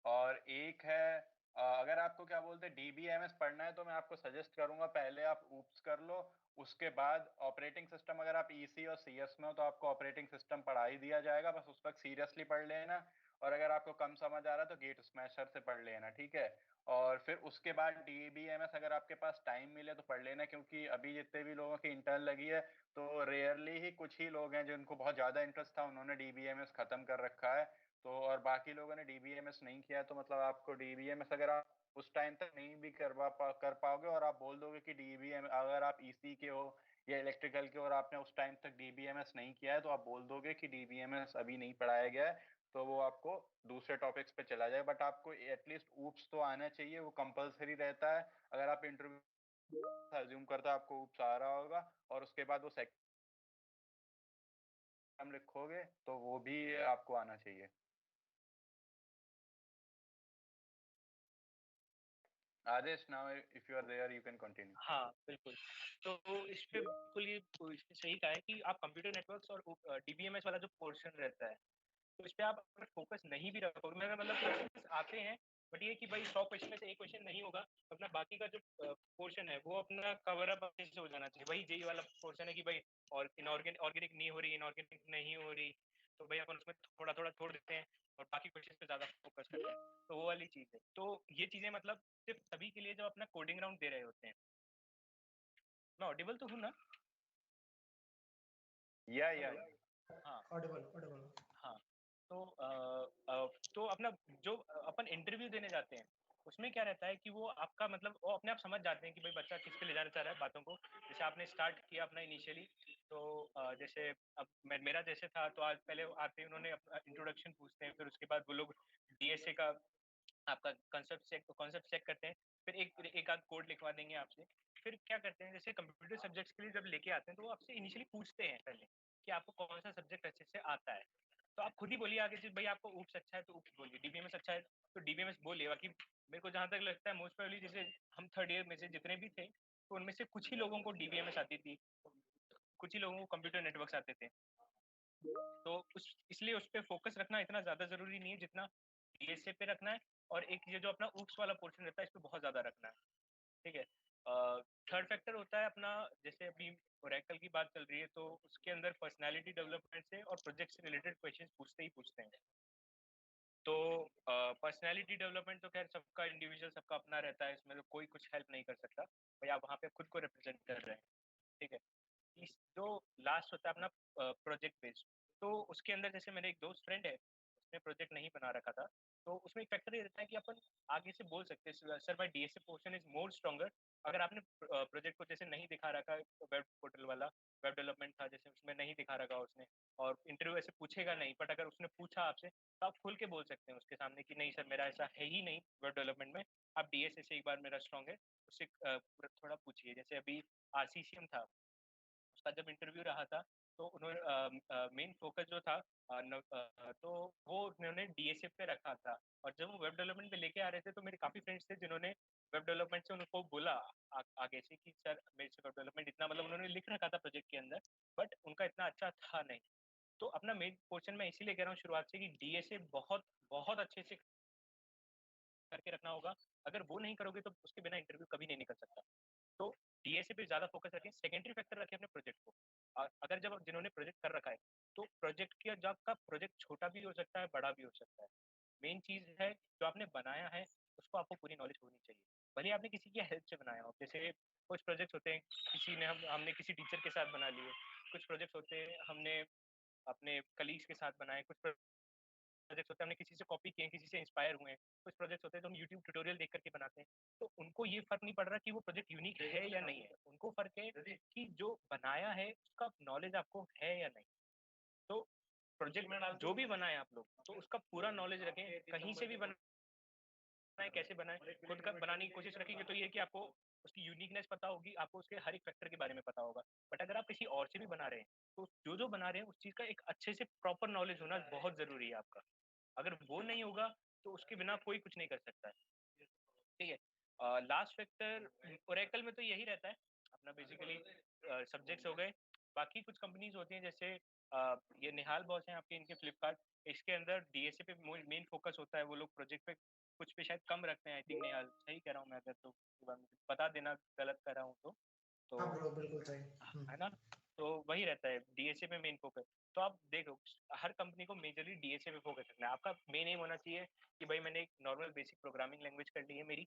और एक है अगर आपको क्या बोलते हैं डीबीएमएस पढ़ना है, तो मैं आपको सजेस्ट करूंगा पहले आप ऊप्स कर लो, उसके बाद ऑपरेटिंग सिस्टम। अगर आप ईसी और सीएस में हो तो आपको ऑपरेटिंग सिस्टम पढ़ा ही दिया जाएगा, बस उस वक्त सीरियसली पढ़ लेना। और अगर आपको कम समझ आ रहा है तो गेट स्मैशर से पढ़ लेना, ठीक है। और फिर उसके बाद डीबीएमएस अगर आपके पास टाइम मिले तो पढ़ लेना, क्योंकि अभी जितने भी लोगों की इंटर्न लगी है तो रेयरली ही कुछ ही लोग हैं जिनको बहुत ज्यादा इंटरेस्ट था, उन्होंने डीबीएमएस खत्म कर रखा है। तो और बाकी लोगों ने डीबीएमएस नहीं किया, तो मतलब आपको डीबीएमएस अगर आप उस टाइम तक नहीं भी कर पाओगे और आप बोल दोगे कि डीबीएम अगर आप ईसी के हो या इलेक्ट्रिकल के और आपने उस टाइम तक डीबीएमएस नहीं किया है, तो आप बोल दोगे कि डीबीएमएस अभी नहीं पढ़ाया गया है, तो वो आपको दूसरे टॉपिक्स पे चला जाए। बट आपको एटलीस्ट ऊप्स तो आना चाहिए, वो कंपलसरी रहता है। अगर आप इंटरव्यू अज्यूम करता आपको ऊप्स आ रहा होगा, और उसके बाद वो सेक्शन लिखोगे तो वो भी आपको आना चाहिए। आदेश, now if you are there you can continue. हाँ बिल्कुल। तो इस पे बिल्कुल ये इसने सही कहा है कि आप कंप्यूटर नेटवर्क्स और डीबीएमएस वाला जो पोर्शन रहता है, तो इस पे आप अगर फोकस नहीं भी रखोगे, मेरा मतलब क्वेश्चंस आते हैं, बट ये कि भाई 100 क्वेश्चन में से एक क्वेश्चन नहीं होगा, तो अपना बाकी का जो पोर्शन है वो अपना कवर अप अच्छे से हो जाना चाहिए। वही जेई वाला पोर्शन है कि भाई और ऑर्गेनिक नहीं हो रही, इनऑर्गेनिक नहीं हो रही, तो भाई अपन उसमें थोड़ा थोड़ा छोड़ देते हैं और बाकी क्वेश्चन पे ज्यादा फोकस करते हैं, तो वो वाली चीज है। तो ये चीजें मतलब सिर्फ तभी के लिए जब अपना कोडिंग राउंड दे रहे होते हैं। मैं ऑडिबल तो हूँ ना? या हाँ ऑडिबल। हाँ। तो अपना जो अपन इंटरव्यू देने जाते हैं उसमें क्या रहता है कि वो आपका मतलब वो अपने आप समझ जाते हैं कि भाई बच्चा किस पे ले जाना चाह रहा है बातों को। जैसे आपने स्टार्ट किया अपना इनिशियली, तो जैसे अब मेरा जैसे था, तो आज पहले आते ही उन्होंने अपना इंट्रोडक्शन पूछते हैं, फिर उसके बाद वो लोग डीएसए का आपका कॉन्सेप्ट चेक करते हैं, फिर एक आध कोड लिखवा देंगे आपसे। फिर क्या करते हैं, जैसे कंप्यूटर सब्जेक्ट्स के लिए जब लेके आते हैं तो वो आपसे इनिशियली पूछते हैं पहले कि आपको कौन सा सब्जेक्ट अच्छे से आता है। तो आप खुद ही बोलिए आगे से, भाई आपको ऊप्स अच्छा है तो ऊप्स बोलिए, डीबीएमएस अच्छा है तो डीबीएमएस बोलिए। बाकी मेरे को जहाँ तक लगता है मोस्ट प्रोबेबली जैसे हम थर्ड ईयर में से जितने भी थे, तो उनमें से कुछ ही लोगों को डीबीएमएस आती थी, कुछ ही लोगों को कंप्यूटर नेटवर्क्स आते थे। तो उस इसलिए उस पर फोकस रखना इतना ज्यादा जरूरी नहीं है जितना डीएसए पे रखना है। और एक ये जो अपना ऊप्स वाला पोर्शन रहता है इस पे बहुत ज्यादा रखना है, ठीक है। थर्ड फैक्टर होता है अपना, जैसे अभी ओरेकल की बात चल रही है तो उसके अंदर पर्सनालिटी डेवलपमेंट से और प्रोजेक्ट से रिलेटेड क्वेश्चंस पूछते ही पूछते हैं। तो पर्सनालिटी डेवलपमेंट तो खैर सबका इंडिविजुअल सबका अपना रहता है, इसमें तो कोई कुछ हेल्प नहीं कर सकता भाई, आप वहाँ पे खुद को रिप्रेजेंट कर रहे हैं, ठीक है। जो लास्ट होता है अपना प्रोजेक्ट बेस्ड, तो उसके अंदर जैसे मेरे एक दोस्त फ्रेंड है, उसने प्रोजेक्ट नहीं बना रखा था, तो उसमें एक फैक्टर ये रहता है कि अपन आगे से बोल सकते हैं sir my DSA portion is more stronger. अगर आपने प्रोजेक्ट को जैसे नहीं दिखा रखा, वेब पोर्टल वाला वेब डेवलपमेंट था जैसे, उसमें नहीं दिखा रखा उसने, और इंटरव्यू ऐसे पूछेगा नहीं, बट अगर उसने पूछा आपसे तो आप खुल के बोल सकते हैं उसके सामने कि नहीं सर मेरा ऐसा है ही नहीं वेब डेवलपमेंट में, आप डीएसए से एक बार मेरा स्ट्रॉन्ग है, उससे थोड़ा पूछिए। जैसे अभी आरसीसीएम था, उसका जब इंटरव्यू रहा था तो उन्होंने मेन फोकस जो था तो वो उन्होंने डीएसए पे रखा था। और जब वो वेब डेवलपमेंट पे लेके आ रहे थे तो मेरे काफी फ्रेंड्स थे जिन्होंने वेब डेवलपमेंट से उनको बोला आगे से कि सर मेरे से वेब डेवलपमेंट इतना, मतलब उन्होंने लिख रखा था प्रोजेक्ट के अंदर, बट उनका इतना अच्छा था नहीं। तो अपना मेन क्वेश्चन मैं इसीलिए कह रहा हूँ शुरुआत से कि डीएसए बहुत बहुत अच्छे से करके रखना होगा। अगर वो नहीं करोगे तो उसके बिना इंटरव्यू कभी नहीं निकल सकता। तो डीएसए पे ज्यादा फोकस रखें, सेकेंडरी फैक्टर रखें अपने प्रोजेक्ट को। अगर जब जिन्होंने प्रोजेक्ट कर रखा है तो प्रोजेक्ट की जब का प्रोजेक्ट छोटा भी हो सकता है, बड़ा भी हो सकता है, मेन चीज है जो आपने बनाया है उसको आपको पूरी नॉलेज होनी चाहिए। भले आपने किसी की हेल्प से बनाया हो, जैसे कुछ प्रोजेक्ट्स होते हैं किसी ने हमने किसी टीचर के साथ बना लिए, कुछ प्रोजेक्ट्स होते हैं हमने अपने कलीग्स के साथ बनाए, कुछ प्रोजेक्ट्स होते हैं हमने किसी से कॉपी किए, किसी से इंस्पायर हुए हैं, कुछ प्रोजेक्ट्स होते हैं तो हम यूट्यूब ट्यूटोरियल देख करके बनाते हैं। तो उनको ये फर्क नहीं पड़ रहा कि वो प्रोजेक्ट यूनिक है या नहीं है, उनको फर्क है कि जो बनाया है उसका नॉलेज आपको है या नहीं। तो प्रोजेक्ट में जो भी बनाए आप लोग तो उसका पूरा नॉलेज रखें, कहीं से भी बनाए, कैसे बनाए, खुद का बनाने की कोशिश रखेंगे तो ये है कि आपको उसकी यूनिकनेस पता होगी, आपको उसके हर एक फैक्टर के बारे में पता होगा। बट अगर आप किसी और से भी बना रहे हैं तो जो बना रहे हैं उस चीज का एक अच्छे से प्रॉपर नॉलेज होना बहुत जरूरी है आपका। अगर वो नहीं होगा तो उसके बिना कोई कुछ नहीं कर सकता है। ठीक है, लास्ट फैक्टर ओरेकल में तो यही रहता है अपना बेसिकली सब्जेक्ट्स हो गए। बाकी कुछ कंपनीज होती हैं जैसे ये निहाल बॉस हैं आपके, इनके फ्लिपकार्ट, इसके अंदर डीएसए पे मेन फोकस होता है। वो लोग प्रोजेक्ट पे कुछ पे शायद कम रखते हैं, आई थिंक निहाल, सही कह रहा हूँ मैं अगर तो बता देना गलत कर रहा हूँ तो हाँ ब्रो बिल्कुल सही। है ना। तो वही रहता है डीएसए पे मेन फोकस। तो आप देखो हर कंपनी को मेजरली डीएसए पे फोकस रखना है। आपका मेन एम होना चाहिए कि भाई मैंने एक नॉर्मल बेसिक प्रोग्रामिंग लैंग्वेज कर ली है मेरी,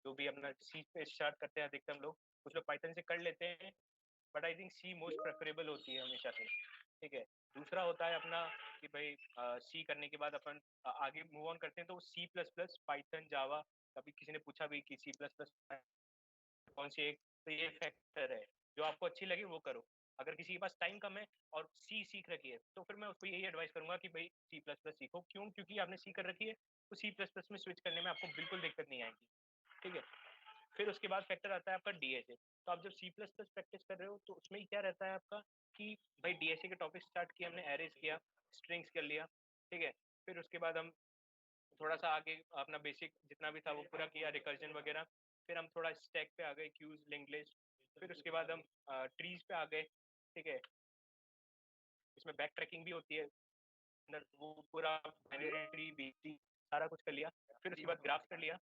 जो भी अपना सी पे स्टार्ट करते हैं अधिकतर लोग, कुछ लोग पाइथन से कर लेते हैं, but I think C most preferable होती है हमेशा से। ठीक है, दूसरा होता है अपना कि भाई सी करने के बाद अपन आगे मूव ऑन करते हैं तो सी प्लस प्लस, पाइथन, जावा। कभी किसी ने पूछा भी कि सी प्लस प्लस कौन सी एक, तो ये फैक्टर है जो आपको अच्छी लगे वो करो। अगर किसी के पास टाइम कम है और सी सीख रखी है तो फिर मैं उसको यही एडवाइस करूंगा कि भाई सी प्लस प्लस सीखो। क्यों? क्योंकि आपने सी कर रखी है तो सी प्लस प्लस में स्विच करने में आपको बिल्कुल दिक्कत नहीं आएगी। ठीक है, फिर उसके बाद फैक्टर आता है आपका डीएसए। तो आप जब सी प्लस प्लस प्रैक्टिस कर रहे हो तो उसमें क्या रहता है आपका कि भाई डीएसए के टॉपिक स्टार्ट किया हमने, एरेज किया, स्ट्रिंग्स कर लिया। ठीक है, फिर उसके बाद हम थोड़ा सा आगे अपना बेसिक जितना भी था वो पूरा किया, रिकर्जन वगैरह। फिर हम थोड़ा स्टैक पे आ गए, क्यूज, लिंक्ड लिस्ट। फिर उसके बाद हम ट्रीज पे आ गए। ठीक है, इसमें बैक ट्रैकिंग भी होती है अंदर, वो पूरा ट्री बीटी सारा कुछ कर लिया। फिर उसके बाद ग्राफ कर लिया।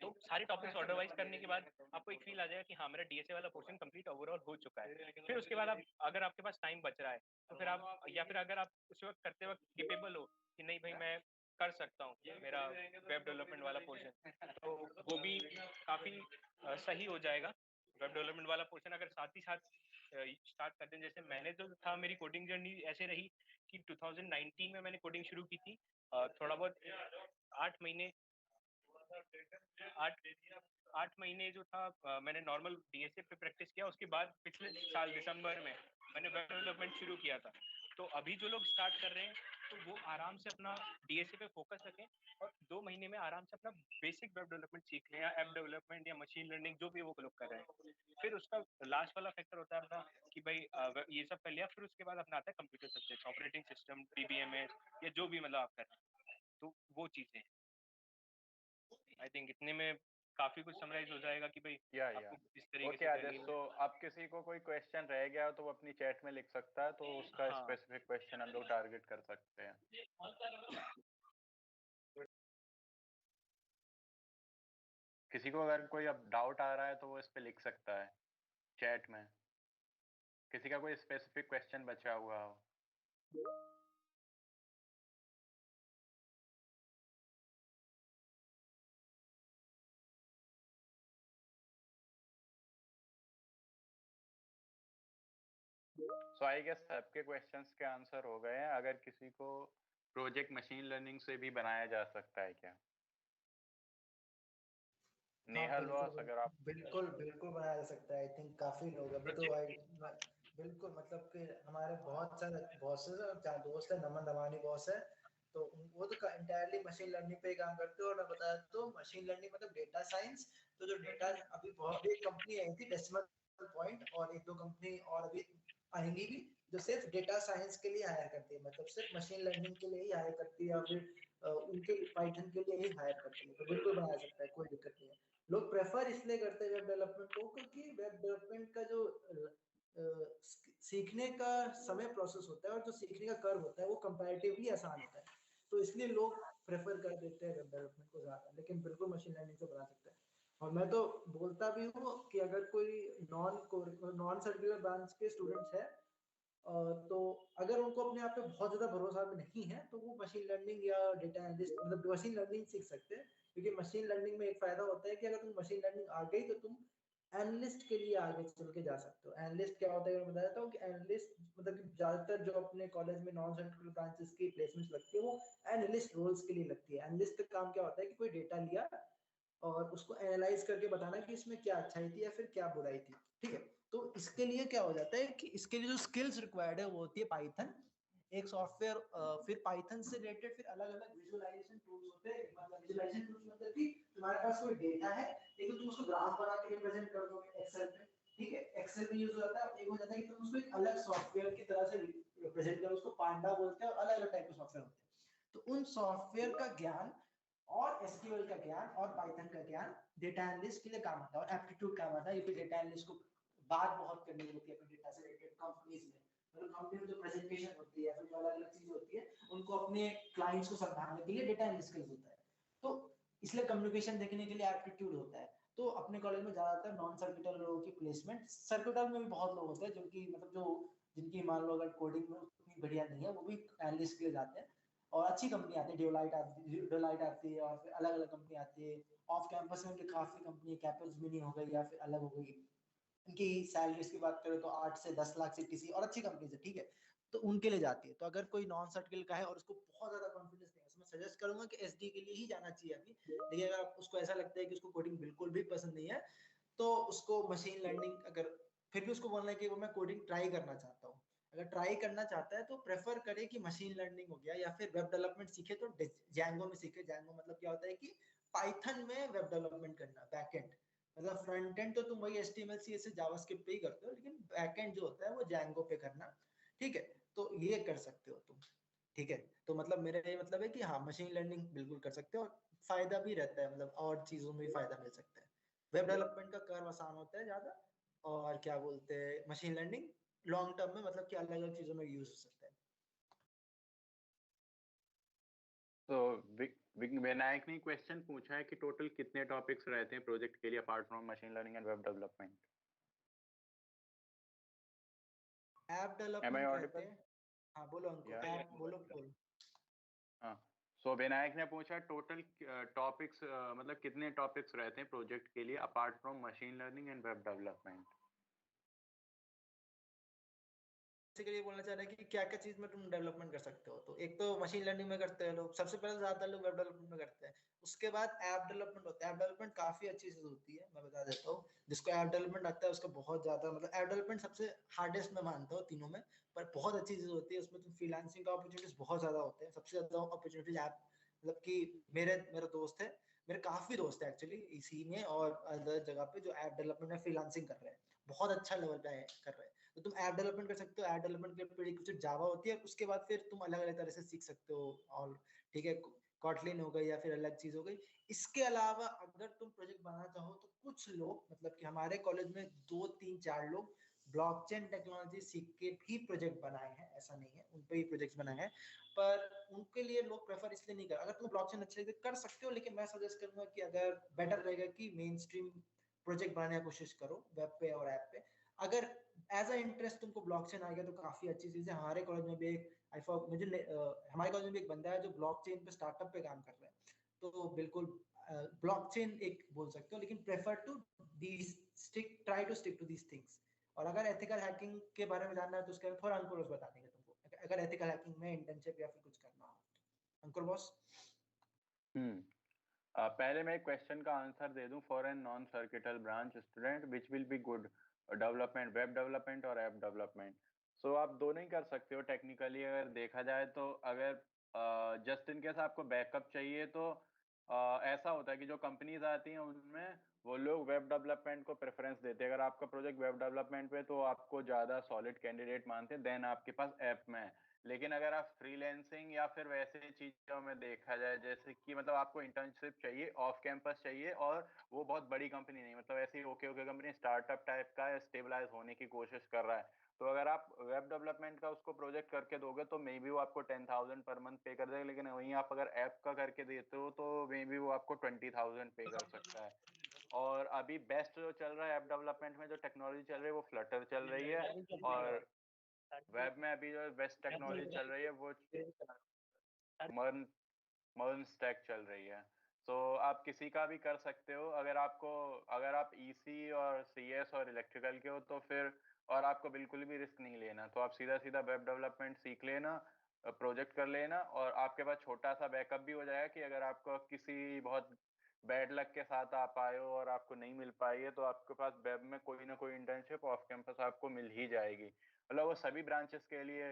तो सारे टॉपिक्स ऑर्डर वाइज करने के बाद आपको एक फील आ जाएगा कि हाँ मेरा डीएसए वाला पोर्शन कंप्लीट ओवरऑल हो चुका है। फिर उसके बाद आप अगर आपके पास टाइम बच रहा है तो फिर आप, या फिर अगर आप उस वक्त करते वक्त केपेबल हो कि नहीं भाई मैं कर सकता हूँ मेरा वेब डेवलपमेंट वाला पोर्शन, तो वो भी काफी सही हो जाएगा। वेब डेवलपमेंट वाला पोर्शन अगर साथ ही साथ स्टार्ट कर दें, जैसे मैंने जो था मेरी कोडिंग जर्नी ऐसे रही कि 2019 में मैंने कोडिंग शुरू की थी। थोड़ा बहुत 8 महीने 8 8 महीने जो था मैंने नॉर्मल डीएसए पे प्रैक्टिस किया। उसके बाद पिछले साल दिसंबर में मैंने वेब डेवलपमेंट शुरू किया था। तो अभी जो लोग स्टार्ट कर रहे हैं तो वो आराम से अपना डीएसए पे फोकस रखें और 2 महीने में आराम से अपना बेसिक वेब डेवलपमेंट सीख लें, या ऐप डेवलपमेंट या मशीन लर्निंग जो भी वो लोग कर रहे हैं। फिर उसका लास्ट वाला फैक्टर होता है अपना कि भाई ये सब कर लिया, फिर उसके बाद अपना आता है computer subject, operating system, DBMS, या जो भी मतलब आप कर रहे हैं। तो वो चीजें आई थिंक इतने में काफी कुछ समराइज हो जाएगा कि भाई या आपको किस तरीके ओके से आदर्श, करनी है। तो अब किसी को कोई क्वेश्चन रह गया हो तो वो अपनी चैट में लिख सकता है, तो उसका हाँ स्पेसिफिक क्वेश्चन हम लोग टारगेट कर सकते हैं। किसी को अगर कोई अब डाउट आ रहा है तो वो इस पे लिख सकता है चैट में, किसी का कोई स्पेसिफिक क्वेश्चन बचा हुआ हो। सो आई गेस सबके क्वेश्चंस के आंसर हो गए हैं। अगर किसी को प्रोजेक्ट मशीन लर्निंग से भी बनाया जा सकता है क्या? हाँ नेहल बिल्कुल बॉस, अगर आप बिल्कुल बिल्कुल बनाया जा सकता है। आई थिंक काफी लोग अभी तो बिल्कुल मतलब कि हमारे बहुत सारे बॉसेस और जहाँ दोस्त है, नमन दमानी बॉस है, तो वो तो इंटायरली मशीन लर्निंग पे ही काम करते हो। और मैं बताया तो मशीन लर्निंग मतलब डेटा साइंस। तो जो डेटा अभी बहुत एक कंपनी आई थी डेसिमल पॉइंट, और एक दो कंपनी और अभी आएंगी भी जो सिर्फ डेटा साइंस के लिए हायर करती है, मतलब सिर्फ मशीन लर्निंग के लिए ही हायर करती है, या फिर उनके पाइथन के लिए ही हायर करती है, तो बिल्कुल बना सकता है, कोई दिक्कत नहीं है। लोग प्रेफर इसलिए करते हैं वेब डेवलपमेंट को क्योंकि वेब डेवलपमेंट का जो सीखने का समय प्रोसेस होता है और जो सीखने का कर्व होता है वो कंपैरेटिवली आसान होता है, तो इसलिए लोग प्रेफर कर देते हैं वेब डेवलपमेंट को ज्यादा, लेकिन बिल्कुल मशीन लर्निंग से बना सकते हैं। और मैं तो बोलता भी हूँ कि अगर कोई नॉन सर्कुलर ब्रांच के स्टूडेंट्स है, तो अगर उनको अपने आप पे बहुत ज्यादा भरोसा नहीं है तो वो मशीन लर्निंग या डेटा एनालिस्ट मतलब मशीन लर्निंग सीख सकते हैं, क्योंकि मशीन लर्निंग में एक फायदा होता है कि अगर तुम मशीन लर्निंग आ गई तो तुम एनालिस्ट के लिए आगे चल के जा सकते हो। एनालिस्ट क्या होता है, मैं बता देता हूँ कि एनालिस्ट मतलब कि ज्यादातर जो अपने कॉलेज में नॉन सर्कुलर ब्रांचेस की प्लेसमेंट लगती है वो एनालिस्ट रोल्स के लिए लगती है। एनालिस्ट का काम क्या होता है कि कोई डेटा लिया और उसको एनालाइज करके बताना कि इसमें क्या अच्छाई थी या फिर क्या बुराई थी, ठीक है। तो इसके लिए क्या हो जाता है कि इसके लिए जो स्किल्स रिक्वायर्ड है वो होती है पाइथन, एक सॉफ्टवेयर, फिर पाइथन से रिलेटेड फिर अलग अलग विजुअलाइजेशन टूल्स होते हैं। मतलब विजुअलाइजेशन टूल्स मतलब कि तुम्हारे पास कोई डेटा है लेकिन तुम उसको ग्राफ बना के रिप्रेजेंट कर दोगे एक्सेल में, ठीक है, एक्सेल में यूज हो जाता है। एक हो जाता है कि तुम उसको एक अलग सॉफ्टवेयर की तरह से रिप्रेजेंट करो, उसको पांडा बोलते हैं, और अलग अलग टाइप के सॉफ्टवेयर होते हैं। तो उन सॉफ्टवेयर का ज्ञान और एसक्यूएल का ज्ञान और पाइथन का ज्ञान डेटा एनालिस्ट के लिए काम आता है, और एप्टीट्यूड काम आता है, क्योंकि डेटा एनालिस्ट को बात बहुत करनी होती है अपने डेटा से रिलेटेड कंपनीज में, मतलब कंपनी में जो प्रेजेंटेशन होती है, फिर जो अलग अलग चीजें होती है उनको अपने क्लाइंट्स को समझाने के लिए डेटा एनालिस्ट स्किल्स होता है। तो इसलिए कम्युनिकेशन देखने के लिए एप्टीट्यूड होता है। तो अपने कॉलेज में ज्यादातर नॉन सर्किटल लोगों की प्लेसमेंट, सर्किटल में भी बहुत लोग होते हैं जिनकी मतलब जो जिनकी मान लो अगर कोडिंग में उतनी बढ़िया नहीं है वो भी एनालिस्ट के लिए जाते हैं, और अच्छी कंपनी आती है, डेलोइट आती है, और फिर अलग अलग कंपनी आती है। ऑफ कैंपस में उनकी काफी कंपनी, कैपिटल हो गई या फिर अलग हो गई, उनकी सैलरीज की बात करें तो 8 से 10 लाख सीटीसी और अच्छी कंपनी है, ठीक है, तो उनके लिए जाती है। तो अगर कोई नॉन सर्टिकल का है और उसको बहुत ज्यादा कॉन्फिडेंस नहीं है, तो मैं सजेस्ट करूंगा कि एसडी के लिए ही जाना चाहिए अभी। लेकिन अगर उसको ऐसा लगता है कि उसको कोडिंग बिल्कुल भी पसंद नहीं है तो उसको मशीन लर्निंग, अगर फिर भी उसको बोलना है कि वो मैं कोडिंग ट्राई करना चाहता हूँ, अगर ट्राई करना चाहता है तो प्रेफर करे कि मशीन लर्निंग हो गया या फिर वेब डेवलपमेंट सीखे तो जैंगो में सीखे। जैंगो मतलब क्या होता है कि पाइथन में वेब डेवलपमेंट करना, बैकएंड मतलब फ्रंट एंड तो तुम वही HTML CSS जावास्क्रिप्ट पे ही करते हो, लेकिन बैकएंड जो होता है वो जैंगो पे करना, ठीक है, तो ये कर सकते हो तुम, ठीक है। तो मतलब मेरा ये मतलब है कि हाँ मशीन लर्निंग बिल्कुल कर सकते हो, और फायदा भी रहता है, मतलब और चीजों में भी फायदा मिल सकता है। वेब डेवलपमेंट का कर्व आसान होता है ज्यादा, और क्या बोलते हैं मशीन लर्निंग लॉन्ग टर्म में मतलब कि अलग अलग चीजों में यूज हो सकता है। तो विनायक ने क्वेश्चन पूछा है कि टोटल कितने टॉपिक्स रहते हैं प्रोजेक्ट के लिए apart from machine learning and web development. App am I development रहते ऑडिबल? हैं। हाँ बोलो अंकुर, या ऐप बोलो बोलो। हाँ, सो विनायक ने पूछा टोटल टॉपिक्स मतलब कितने टॉपिक्स रहते हैं प्रोजेक्ट के लिए apart from machine learning and web development. के लिए बोलना चाह रहे हैं कि क्या क्या चीज में तुम डेवलपमेंट कर सकते हो। तो एक तो मशीन लर्निंग में करते हैं लोग, सबसे पहले ज्यादा लोग वेब डेवलपमेंट में करते हैं। उसके बाद ऐप डेवलपमेंट होता है। ऐप डेवलपमेंट काफी अच्छी चीज होती है, मैं बता देता हूँ। जिसको ऐप डेवलपमेंट आता है उसका बहुत ज्यादा मतलब ऐप डेवलपमेंट सबसे हार्डेस्ट मैं मानता हूँ तीनों में, पर बहुत अच्छी चीज होती है। उसमें तुम फ्रीलांसिंग का अपॉर्चुनिटीज बहुत ज्यादा होते हैं, सबसे ज्यादा अपॉर्चुनिटीज ऐप मतलब कि मेरे मेरा दोस्त है, मेरे काफी दोस्त है एक्चुअली इसी में और अदर जगह पे जो ऐप डेवलपमेंट में फ्रीलांसिंग कर रहे हैं, बहुत अच्छा लेवल पे कर रहे हैं। तो तुम ऐप डेवलपमेंट कर सकते हो। ऐप डेवलपमेंट के प्रीरिक्विजिट जावा होती है, उसके बाद फिर तुम अलग अलग तरह से सीख सकते हो, और ठीक है कॉटलिन हो गई या फिर अलग चीज हो गई। इसके अलावा अगर तुम प्रोजेक्ट बनाना चाहो तो कुछ लोग मतलब कि हमारे कॉलेज में 2 3 4 लोग ब्लॉकचेन टेक्नोलॉजी सीख के भी प्रोजेक्ट बनाए हैं, ऐसा नहीं है उन पे ही प्रोजेक्ट्स बनाए हैं, पर उनके लिए लोग प्रेफर इसलिए नहीं कर। अगर तुम ब्लॉकचेन अच्छे से कर सकते हो, लेकिन मैं सजेस्ट करूंगा कि अगर बेटर रहेगा कि मेन स्ट्रीम प्रोजेक्ट बनाने की कोशिश करो वेब पे और ऐप पे। अगर एज अ इंटरेस्ट तुमको ब्लॉकचेन आ गया तो काफी अच्छी चीज है। हमारे कॉलेज में भी एक हमारे कॉलेज में भी एक बंदा है जो ब्लॉकचेन पे स्टार्टअप पे काम कर रहा है, तो बिल्कुल ब्लॉकचेन एक बोल सकते हो, लेकिन prefer to these stick try to stick to these things. और अगर एथिकल हैकिंग के बारे में जानना है तो उसके थोड़ा अंकुर बॉस बता देंगे तुमको, अगर एथिकल हैकिंग में इंटर्नशिप या फिर कुछ करना हो तो। अंकुर बॉस। पहले मैं एक क्वेश्चन का आंसर दे दूं। For an non circuital branch student which will be good development, web development और ऐप डेवलपमेंट। सो आप दोनों ही कर सकते हो टेक्निकली अगर देखा जाए तो। अगर जस्ट इन केस आपको बैकअप चाहिए तो ऐसा होता है कि जो कंपनीज आती हैं उनमें वो लोग वेब डेवलपमेंट को प्रेफरेंस देते हैं। अगर आपका प्रोजेक्ट वेब डेवलपमेंट पे तो आपको ज़्यादा सॉलिड कैंडिडेट मानते हैं देन आपके पास ऐप में है। लेकिन अगर आप फ्रीलैंसिंग या फिर वैसे चीज़ों में देखा जाए, जैसे कि मतलब आपको इंटर्नशिप चाहिए, ऑफ कैंपस चाहिए, और वो बहुत बड़ी कंपनी नहीं, मतलब ऐसी okay okay company, startup type का स्टेबलाइज होने की कोशिश कर रहा है, तो अगर आप वेब डेवलपमेंट का उसको प्रोजेक्ट करके दोगे तो मे बी वो आपको 10,000 पर मंथ पे कर देगा। लेकिन वहीं आप अगर ऐप का करके देते हो तो मे बी वो आपको 20,000 पे कर सकता है। और अभी बेस्ट जो चल रहा है ऐप डेवलपमेंट में, जो टेक्नोलॉजी चल रही है वो फ्लटर चल रही है, और वेब में अभी जो बेस्ट टेक्नोलॉजी चल रही है वो मर्न मर्न स्टैक चल रही है। तो आप किसी का भी कर सकते हो। अगर आप ईसी और सीएस और इलेक्ट्रिकल के हो तो फिर, और आपको बिल्कुल भी रिस्क नहीं लेना, तो आप सीधा सीधा वेब डेवलपमेंट सीख लेना, प्रोजेक्ट कर लेना, और आपके पास छोटा सा बैकअप भी हो जाएगा कि अगर आपको किसी बहुत बैड लक के साथ आप आए हो और आपको नहीं मिल पाई है तो आपके पास वेब में कोई ना कोई इंटर्नशिप ऑफ कैंपस आपको मिल ही जाएगी। मतलब वो सभी ब्रांचेस के लिए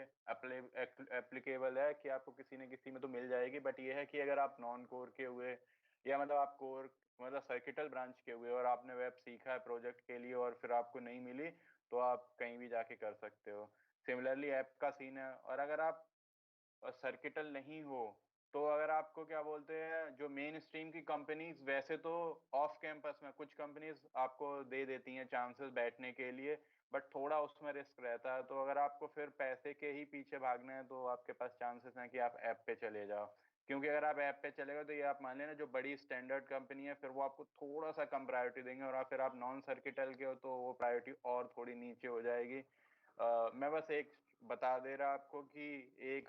एप्लीकेबल है कि आपको किसी न किसी में तो मिल जाएगी। बट ये है कि अगर आप नॉन कोर के हुए, या मतलब आप कोर मतलब सर्किटल ब्रांच के हुए और आपने वेब सीखा है प्रोजेक्ट के लिए और फिर आपको नहीं मिली, तो आप कहीं भी जाके कर सकते हो। सिमिलरली ऐप का सीन है। और अगर आप सर्किटल नहीं हो तो अगर आपको क्या बोलते हैं, जो मेन स्ट्रीम की कंपनीज वैसे तो ऑफ कैंपस में कुछ कंपनीज आपको दे देती हैं चांसेस बैठने के लिए, बट थोड़ा उसमें रिस्क रहता है। तो अगर आपको फिर पैसे के ही पीछे भागना है तो आपके पास चांसेस हैं कि आप ऐप पे चले जाओ। क्योंकि अगर आप ऐप पे चले गए तो ये आप मान लेना, जो बड़ी स्टैंडर्ड कंपनी है फिर वो आपको थोड़ा सा कम प्रायोरिटी देंगे, और फिर आप नॉन सर्किटल के हो तो वो प्रायोरिटी और थोड़ी नीचे हो जाएगी। मैं बस एक बता दे रहा आपको कि एक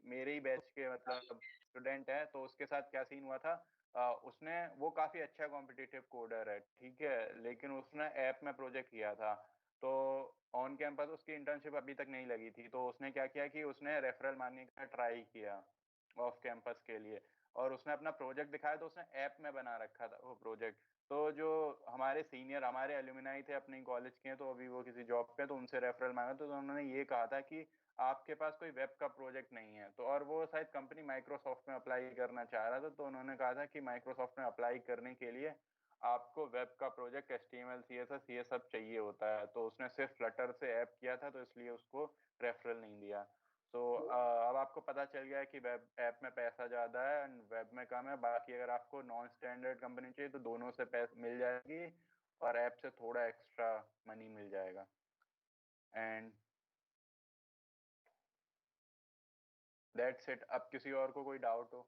मेरे ही बैच के मतलब स्टूडेंट है, तो उसके साथ क्या सीन हुआ था। उसने वो काफी अच्छा कॉम्पिटिटिव कोडर है, ठीक है, लेकिन उसने ऐप में प्रोजेक्ट किया था। तो ऑन कैंपस उसकी इंटर्नशिप अभी तक नहीं लगी थी, तो उसने क्या किया कि उसने रेफरल मारने का ट्राई किया ऑफ कैंपस के लिए, और उसने अपना प्रोजेक्ट दिखाया तो उसने ऐप में बना रखा था वो प्रोजेक्ट। तो जो हमारे सीनियर हमारे एलुमनाई थे अपने कॉलेज के, तो अभी वो किसी जॉब पे, तो उनसे रेफरल मांगा तो उन्होंने ये कहा था कि आपके पास कोई वेब का प्रोजेक्ट नहीं है, तो और वो शायद कंपनी माइक्रोसॉफ्ट में अप्लाई करना चाह रहा था, तो उन्होंने कहा था कि माइक्रोसॉफ्ट में अप्लाई करने के लिए आपको वेब का प्रोजेक्ट HTML CSS ये सब चाहिए होता है। तो उसने सिर्फ फ्लटर से ऐप किया था, तो इसलिए उसको रेफरल नहीं दिया। तो अब आपको पता चल गया है कि वेब ऐप में पैसा ज़्यादा है एंड वेब में कम है। बाकी अगर आपको नॉन स्टैंडर्ड कंपनी चाहिए तो दोनों से पैसे मिल जाएगी, और ऐप से थोड़ा एक्स्ट्रा मनी मिल जाएगा। And that's it. अब किसी और को कोई डाउट हो?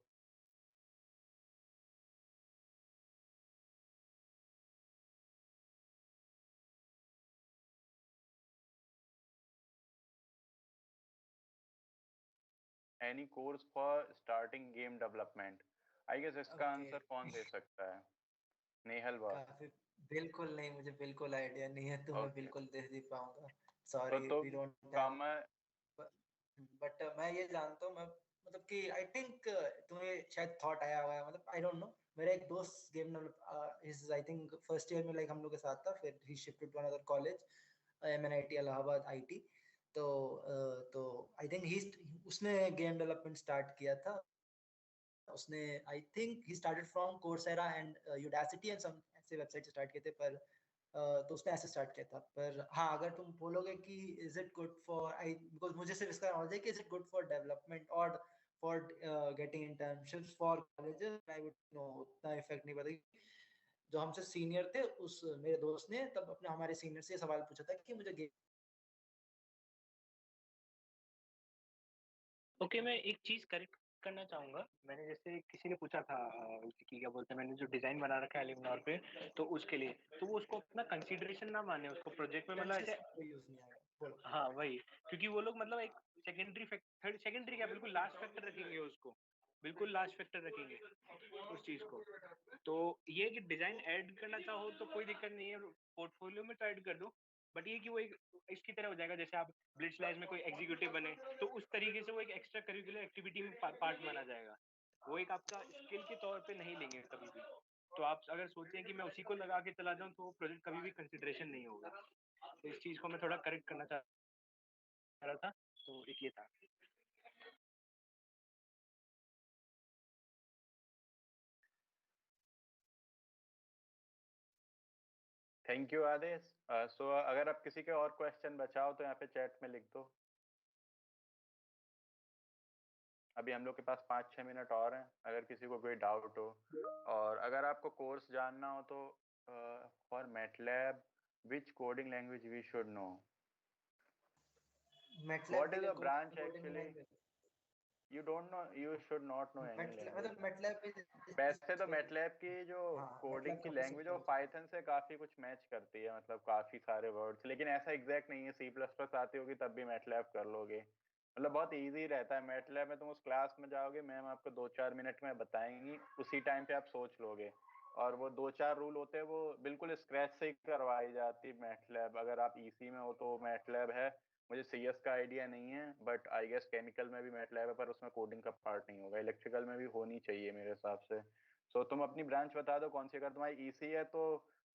Any course for starting game development? I guess इसका ओके आंसर कौन दे सकता है? नेहल बॉस। काफी बिल्कुल नहीं, मुझे बिल्कुल आइडिया नहीं है, तो मैं ओके, बिल्कुल दे नहीं पाऊंगा। तो सॉरी, वी डोंट हैव। काम है। बट मैं ये जानता हूँ, मैं मतलब कि आई थिंक तुम्हें शायद थॉट आया हुआ है, मतलब आई डोंट नो। मेरा एक दोस्त game develop I think first year में लाइक हम लोग के साथ था, फिर ही shifted to another college, MNIT Allahabad IT। तो आई थिंक ही उसने गेम डेवलपमेंट स्टार्ट किया था। उसने I think he started from Coursera and Udacity and some ऐसे वेबसाइट से स्टार्ट किए थे, पर तो उसने ऐसे स्टार्ट किया था। पर हाँ, अगर तुम बोलोगे कि is it good for, I because मुझे सिर्फ इसका नॉलेज है कि is it good for development और for getting internships for colleges, I would know, उतना इफेक्ट नहीं पता। जो हमसे सीनियर थे, उस मेरे दोस्त ने तब अपने हमारे सीनियर से सवाल पूछा था कि मुझे ओके, मैं एक चीज करेक्ट करना चाहूंगा। मैंने जैसे किसी ने पूछा था कि क्या बोलते हैं, मैंने जो डिजाइन बना रखा है एलिमिनार पे, तो उसके लिए तो वो उसको अपना कंसीडरेशन ना माने उसको प्रोजेक्ट में, मतलब ऐसे। यूज नहीं आएगा, बोलो। हाँ वही, क्योंकि वो लोग मतलब एक सेकेंडरी फैक्टर, सेकेंडरी क्या, बिल्कुल लास्ट फैक्टर रखेंगे उसको, बिल्कुल लास्ट फैक्टर रखेंगे उस चीज को। तो ये कि डिजाइन ऐड करना चाहो तो कोई दिक्कत नहीं है, पोर्टफोलियो में तो ऐड कर दो। बट ये कि वो एक इसकी तरह हो जाएगा, जैसे आप ब्लिट्जलाइज में कोई एग्जीक्यूटिव बने तो उस तरीके से वो एक एक्स्ट्रा करिकुलर एक्टिविटी में पार्ट माना जाएगा। वो एक आपका स्किल के तौर पे नहीं लेंगे कभी भी। तो आप अगर सोचें कि मैं उसी को लगा के चला जाऊं तो वो प्रोजेक्ट कभी भी कंसिडरेशन नहीं होगा। तो इस चीज को मैं थोड़ा करेक्ट करना चाह रहा था, तो एक ये था। थैंक यू आदेश। सो अगर आप किसी के और क्वेश्चन बचाओ तो यहाँ पे चैट में लिख दो। अभी हम लोग के पास 5-6 मिनट और हैं, अगर किसी को कोई डाउट हो। और अगर आपको कोर्स जानना हो तो for MATLAB which coding language we should know? MATLAB what के इज लिए अ कौन सी branch coding actually? Language? You don't know, you should not know any MATLAB language. मतलब मैटलैब पे वैसे तो जैसे, मैटलैब की जो हाँ कोडिंग मैटलैब की काफी लैंग्वेज है वो सिंपल। पाइथन से काफी कुछ मैच करती है, मतलब काफी सारे वर्ड्स, लेकिन ऐसा एग्जैक्ट नहीं है। सी प्लस प्लस आती होगी तब भी मैटलैब कर लोगे, मतलब बहुत इजी रहता है मैटलैब में। तुम उस क्लास में जाओगे, मैम आपको 2-4 मिनट में बताएंगी, उसी टाइम पे आप सोच लोगे। और वो 2-4 रूल होते हैं, वो बिल्कुल स्क्रैच से ही करवाई जाती है मैटलैब। अगर आप ईसी में हो तो मैटलैब है, मुझे सीएस का आइडिया नहीं है, बट आई गेस केमिकल में भी मैटलैब है, पर उसमें कोडिंग का पार्ट नहीं होगा। इलेक्ट्रिकल में भी होनी चाहिए मेरे हिसाब से। सो तुम अपनी ब्रांच बता दो कौन सी। अगर तुम्हारी ईसी है तो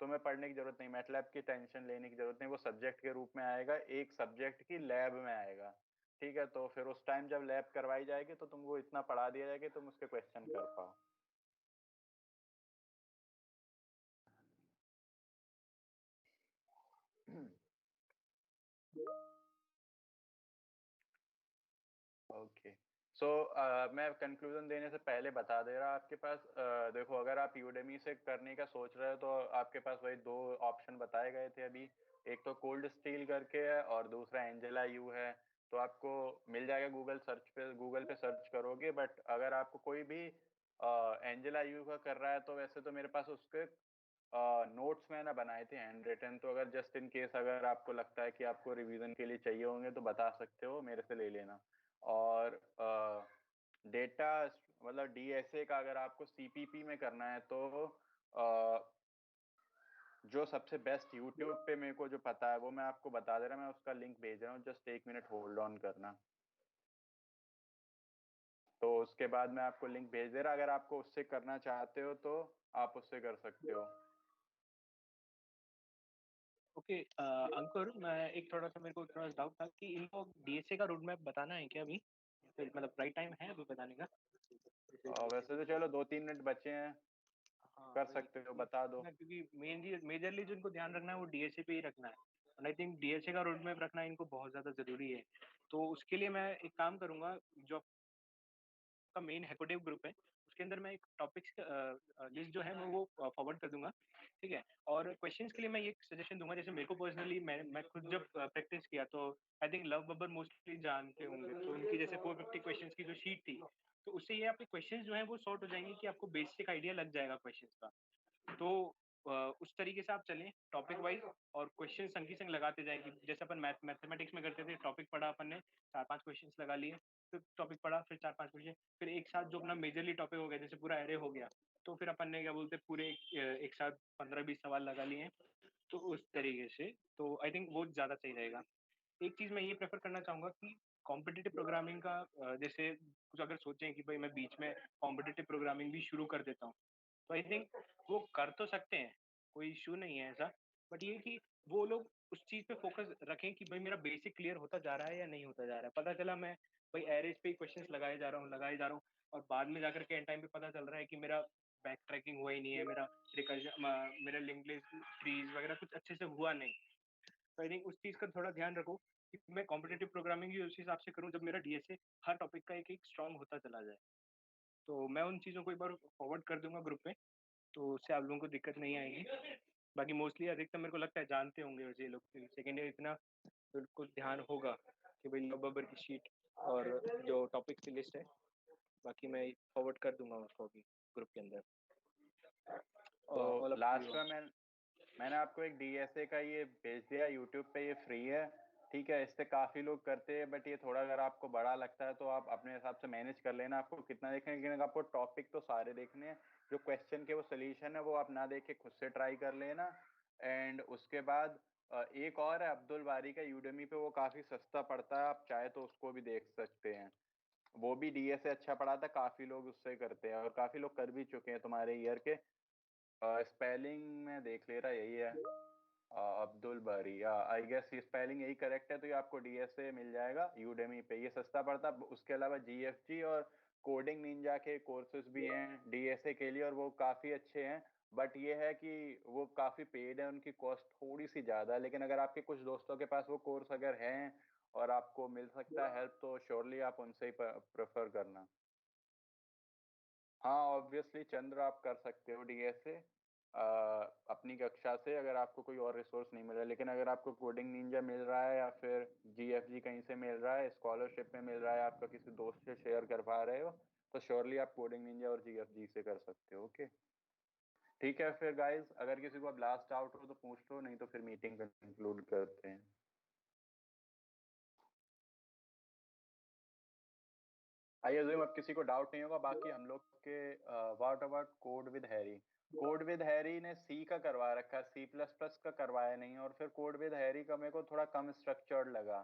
तुम्हें पढ़ने की जरूरत नहीं, मैटलैब की टेंशन लेने की जरूरत नहीं, वो सब्जेक्ट के रूप में आएगा, एक सब्जेक्ट की लैब में आएगा। ठीक है, तो फिर उस टाइम जब लैब करवाई जाएगी तो तुमको इतना पढ़ा दिया जाएगा कि तुम उसके क्वेश्चन कर पाओ। ओके। सो मैं कंक्लूजन देने से पहले बता दे रहा आपके पास, देखो अगर आप यूडेमी से करने का सोच रहे हो तो आपके पास वही 2 ऑप्शन बताए गए थे अभी। एक तो कोल्ड स्टील करके है और दूसरा एंजेला यू है। तो आपको मिल जाएगा गूगल पे सर्च करोगे। बट अगर आपको कोई भी एंजेला यू का कर रहा है तो वैसे तो मेरे पास उसके नोट्स मैंने बनाए थे हैंड रिटन, तो अगर जस्ट इन केस अगर आपको लगता है कि आपको रिवीजन के लिए चाहिए होंगे तो बता सकते हो, मेरे से ले लेना। और डेटा मतलब डीएसए का अगर आपको सीपीपी में करना है तो जो सबसे बेस्ट यूट्यूब पे मेरे को जो पता है वो मैं आपको बता दे रहा हूँ, मैं उसका लिंक भेज रहा हूँ, जस्ट 1 मिनट होल्ड ऑन करना। तो उसके बाद मैं आपको लिंक भेज दे रहा, अगर आपको उससे करना चाहते हो तो आप उससे कर सकते हो। ओके अंकुर, मैं एक थोड़ा सा मेरे को थोड़ा डाउट था कि इनको डीएसए का रोड मैप बताना है क्या अभी? फिर मतलब राइट टाइम है अभी बताने का? वैसे तो चलो 2-3 मिनट बचे हैं, हाँ कर वही सकते हो, बता दो। क्योंकि मेजरली जो इनको ध्यान रखना है वो डीएसए पे ही रखना है। और आई थिंक डीएसए का रोड मैप रखना इनको बहुत ज़्यादा ज़रूरी है। तो उसके लिए मैं एक काम करूँगा, जो का मेन हैकोडेव ग्रुप है उसके अंदर मैं एक टॉपिक्स लिस्ट जो है मैं वो फॉरवर्ड कर दूंगा। ठीक है, और क्वेश्चंस के लिए मैं ये सजेशन दूंगा, जैसे मेरे को पर्सनली मैं खुद जब प्रैक्टिस किया तो I think love Babbar mostly जानते होंगे, तो उनकी जैसे 450 क्वेश्चंस की जो शीट थी, तो उससे ये आपके क्वेश्चंस जो है वो सॉर्ट हो जाएंगे कि आपको बेसिक आइडिया लग जाएगा क्वेश्चंस का। तो उस तरीके से आप चलें टॉपिक वाइज, और क्वेश्चन संग की संग लगाते जाएंगे। जैसे अपन मैथमेटिक्स में करते थे, टॉपिक पढ़ा अपन ने, 4-5 क्वेश्चंस लगा लिए, फिर टॉपिक पढ़ा, फिर 4-5 क्वेश्चन, फिर एक साथ जो अपना मेजरली टॉपिक हो गया जैसे पूरा एरे हो गया, तो फिर अपन ने क्या बोलते पूरे एक साथ 15-20 सवाल लगा लिए हैं। तो उस तरीके से तो आई थिंक वो ज़्यादा सही रहेगा। एक चीज़ मैं ये प्रेफर करना चाहूँगा कि कॉम्पिटिटिव प्रोग्रामिंग का जैसे कुछ अगर सोचें कि भाई मैं बीच में कॉम्पिटिटिव प्रोग्रामिंग भी शुरू कर देता हूँ, तो आई थिंक वो कर तो सकते हैं, कोई इशू नहीं है ऐसा। बट ये कि वो लोग उस चीज़ पे फोकस रखें कि भाई मेरा बेसिक क्लियर होता जा रहा है या नहीं होता जा रहा है। पता चला मैं भाई एरेज पे ही क्वेश्चंस लगाए जा रहा हूँ, और बाद में जाकर के एंड टाइम पे पता चल रहा है कि मेरा बैक ट्रैकिंग हुआ ही नहीं है, मेरा रिकर्जन, मेरा लिंक्ड लिस्ट ट्रीज वगैरह कुछ अच्छे से हुआ नहीं। तो आई थिंक उस चीज़ का थोड़ा ध्यान रखो कि मैं कॉम्पिटेटिव प्रोग्रामिंग ही उस हिसाब से करूँ जब मेरा डीएसए हर टॉपिक का एक एक स्ट्रांग होता चला जाए। तो मैं उन चीज़ों को एक बार फॉरवर्ड कर दूंगा ग्रुप पे, तो उससे आप लोगों को दिक्कत नहीं आएगी। बाकी मोस्टली अधिकतर मेरे को लगता है जानते होंगे वैसे ये लोग, सेकेंड ईयर इतना बिल्कुल ध्यान होगा कि भाई लो बबर की शीट और जो टॉपिक की लिस्ट है, बाकी मैं फॉरवर्ड कर दूंगा उसको अभी ग्रुप के अंदर। तो ऑल ऑफ लास्ट यू। में मैंने आपको एक डीएसए का ये भेज दिया यूट्यूब पे, ये फ्री है। ठीक है, इससे काफी लोग करते हैं, बट ये थोड़ा अगर आपको बड़ा लगता है तो आप अपने हिसाब से मैनेज कर लेना, आपको कितना देखना है, लेकिन आपको टॉपिक तो सारे देखने हैं। जो क्वेश्चन के वो सोल्यूशन है वो आप ना देख के खुद से ट्राई कर लेना। एंड उसके बाद एक और है अब्दुल बारी का यूडेमी पे, वो काफी सस्ता पड़ता है, आप चाहे तो उसको भी देख सकते हैं। वो भी डीएसए अच्छा पढ़ाता है, काफी लोग उससे करते हैं और काफी लोग कर भी चुके हैं तुम्हारे ईयर के। स्पेलिंग में देख ले रहा, यही है अब्दुल बारी, आई गेस ये स्पेलिंग यही करेक्ट है, तो ये आपको डीएसए मिल जाएगा यूडेमी पे, ये सस्ता पड़ता है। उसके अलावा जीएफजी और कोडिंग निंजा के कोर्सेज भी हैं डीएसए के लिए, और वो काफी अच्छे हैं। बट ये है कि वो काफ़ी पेड है, उनकी कॉस्ट थोड़ी सी ज़्यादा है, लेकिन अगर आपके कुछ दोस्तों के पास वो कोर्स अगर हैं और आपको मिल सकता है हेल्प, तो श्योरली आप उनसे ही प्रेफर करना। हाँ, ऑब्वियसली चंद्र आप कर सकते हो डीएसए अपनी कक्षा से, अगर आपको कोई और रिसोर्स नहीं मिल रहा है। लेकिन अगर आपको कोडिंग निंजा मिल रहा है या फिर जीएफजी कहीं से मिल रहा है, स्कॉलरशिप में मिल रहा है, आपका किसी दोस्त से शेयर करवा रहे हो, तो श्योरली आप कोडिंग निंजा और जीएफजी से कर सकते हो। ओके, ठीक है फिर गाइस, अगर किसी को अब लास्ट डाउट हो तो पूछ लो, नहीं तो फिर मीटिंग कंक्लूड करते हैं। आई अज्यूम अब किसी को डाउट नहीं होगा। बाकी हम लोग के what about code with Harry? Code with Harry ने सी का करवा रखा है, C++ का करवाया नहीं, और फिर कोड विद हैरी का मेरे को थोड़ा कम स्ट्रक्चर्ड लगा।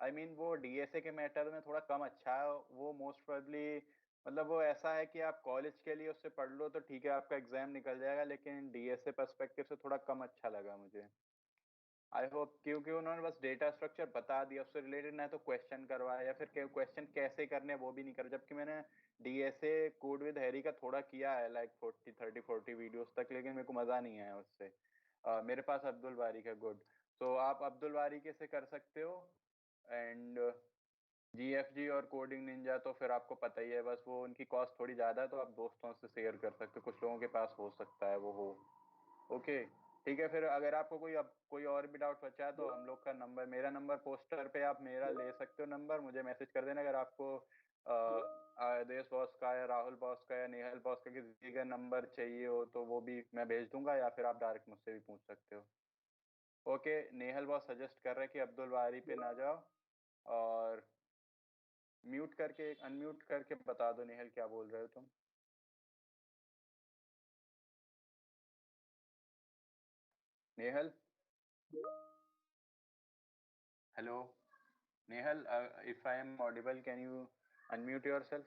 आई मीन वो डीएसए के मैटर में थोड़ा कम अच्छा है। वो मोस्ट प्रोबेबली मतलब वो ऐसा है कि आप कॉलेज के लिए उससे पढ़ लो तो ठीक है, आपका एग्जाम निकल जाएगा, लेकिन डीएसए पर्सपेक्टिव से थोड़ा कम अच्छा लगा मुझे। आई होप, क्योंकि उन्होंने बस डेटा स्ट्रक्चर बता दिया, उससे रिलेटेड ना तो क्वेश्चन करवाया या फिर क्वेश्चन कैसे करने वो भी नहीं करा। जबकि मैंने डीएसए कोड विद हैरी का थोड़ा किया है, लाइक 40 वीडियोस तक, लेकिन मेरे को मजा नहीं आया उससे। मेरे पास अब्दुल बारी का गुड, तो आप अब्दुल बारी के से कर सकते हो। एंड जीएफजी और कोडिंग निंजा तो फिर आपको पता ही है, बस वो उनकी कॉस्ट थोड़ी ज़्यादा है, तो आप दोस्तों से शेयर कर सकते हो, कुछ लोगों के पास हो सकता है वो हो। ओके, ठीक है फिर, अगर आपको कोई अब कोई और भी डाउट बचा है तो हम लोग का नंबर, मेरा नंबर पोस्टर पे आप मेरा ले सकते हो नंबर, मुझे मैसेज कर देना। अगर आपको आदेश बॉस का या राहुल बॉस का या नेहल बॉस का किसी का नंबर चाहिए हो तो वो भी मैं भेज दूंगा, या फिर आप डायरेक्ट मुझसे भी पूछ सकते हो। ओके, नेहल बॉस सजेस्ट कर रहे हैं कि अब्दुल बारी पे ना जाओ, और म्यूट करके अनम्यूट करके बता दो नेहल क्या बोल रहे हो तुम। Nehal, hello Nehal, if I am audible can you unmute yourself?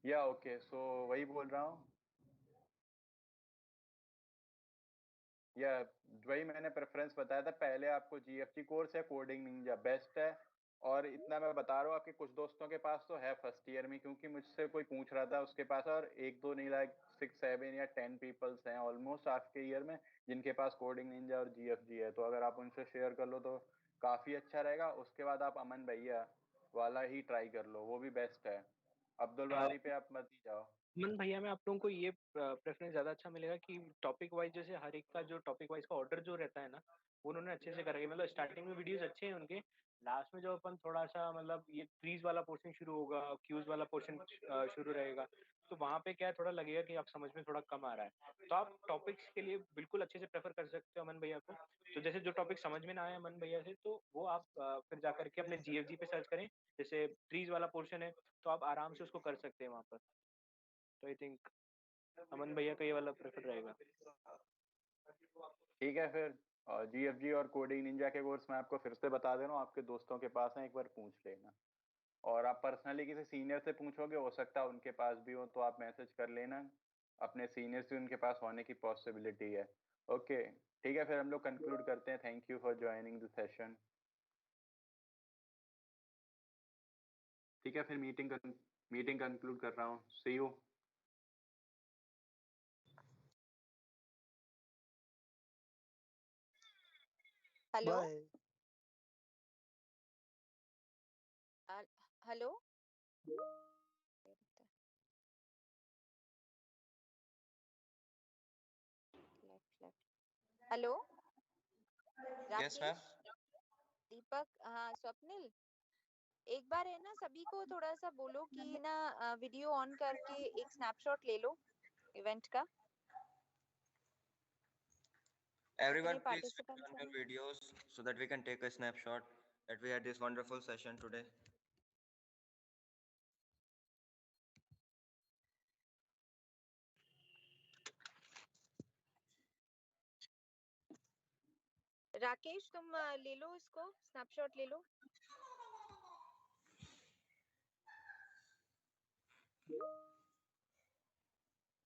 या ओके, सो वही बोल रहा हूँ, या वही मैंने प्रेफरेंस बताया था पहले आपको, जीएफटी कोर्स है, कोडिंग निंजा बेस्ट है। और इतना मैं बता रहा हूँ, आपके कुछ दोस्तों के पास तो है फर्स्ट ईयर में, क्योंकि मुझसे कोई पूछ रहा था उसके पास, और एक दो नहीं, लाइक 6 7 या 10 पीपल्स हैं ऑलमोस्ट आपके ईयर में जिनके पास कोडिंग निंजा और जीएफजी है। तो अगर आप उनसे शेयर कर लो तो काफी अच्छा रहेगा। उसके बाद आप अमन भैया वाला ही ट्राई कर लो, वो भी बेस्ट है। अब्दुल बारी पे आप मत ही जाओ। मन भैया में आप लोगों को ये प्रेफरेंस ज्यादा अच्छा मिलेगा कि टॉपिक वाइज, जैसे हर एक का जो टॉपिक वाइज का ऑर्डर जो रहता है ना, वो उन्होंने अच्छे से करेंगे। मतलब स्टार्टिंग में वीडियोस अच्छे हैं उनके, लास्ट में जो अपन थोड़ा सा मतलब ये ट्रीज वाला पोर्शन शुरू होगा, क्यूज वाला पोर्शन शुरू रहेगा, तो वहाँ पे क्या थोड़ा लगेगा कि आप समझ में थोड़ा कम आ रहा है। तो आप टॉपिक्स के लिए बिल्कुल अच्छे से प्रेफर कर सकते हो अमन भैया को। तो जैसे जो टॉपिक समझ में ना आए अमन भैया से, तो वो आप फिर जा करके अपने जीएफजी पे सर्च करें। जैसे ट्रीज वाला पोर्शन है तो आप आराम से उसको कर सकते हैं वहाँ पर। तो आई थिंक अमन भैया का ये वाला प्रेफर रहेगा। ठीक है फिर, जीएफजी और कोडिंग निंजा के कोर्स मैं आपको फिर से बता दे रहा हूँ, आपके दोस्तों के पास है, एक बार पूछ लेना। और आप पर्सनली किसी सीनियर से पूछोगे, हो सकता है उनके पास भी हो, तो आप मैसेज कर लेना, अपने सीनियर से उनके पास होने की पॉसिबिलिटी है। ओके, ठीक है फिर हम लोग कंक्लूड करते हैं। Thank you for joining the session. ठीक है फिर, मीटिंग कंक्लूड कर रहा हूँ। See you. Hello bye. Hello hello Yes, ma'am. Rakesh, Deepak, हाँ स्वप्निल, एक बार है ना सभी को थोड़ा सा बोलो कि ना वीडियो ऑन करके एक स्नैपशॉट ले लो इवेंट का। Everyone, जितने please switch पार्टिसिपेंट्स on हैं। your videos so that we can take a snapshot that we had this wonderful session today. Rakesh तुम ले लो इसको, स्नैपशॉट ले लो।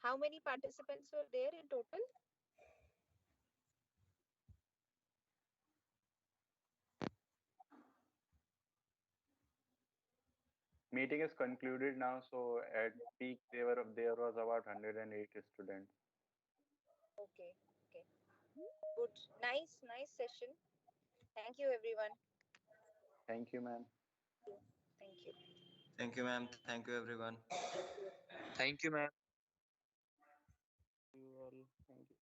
How many participants were there in total? meeting is concluded now. So at peak, there was about 108 students. Okay. Okay. Good. Nice session. Thank you, everyone. Thank you, ma'am. Thank you. Thank you, ma'am. Thank you, everyone. Thank you, ma'am. You all. Thank you.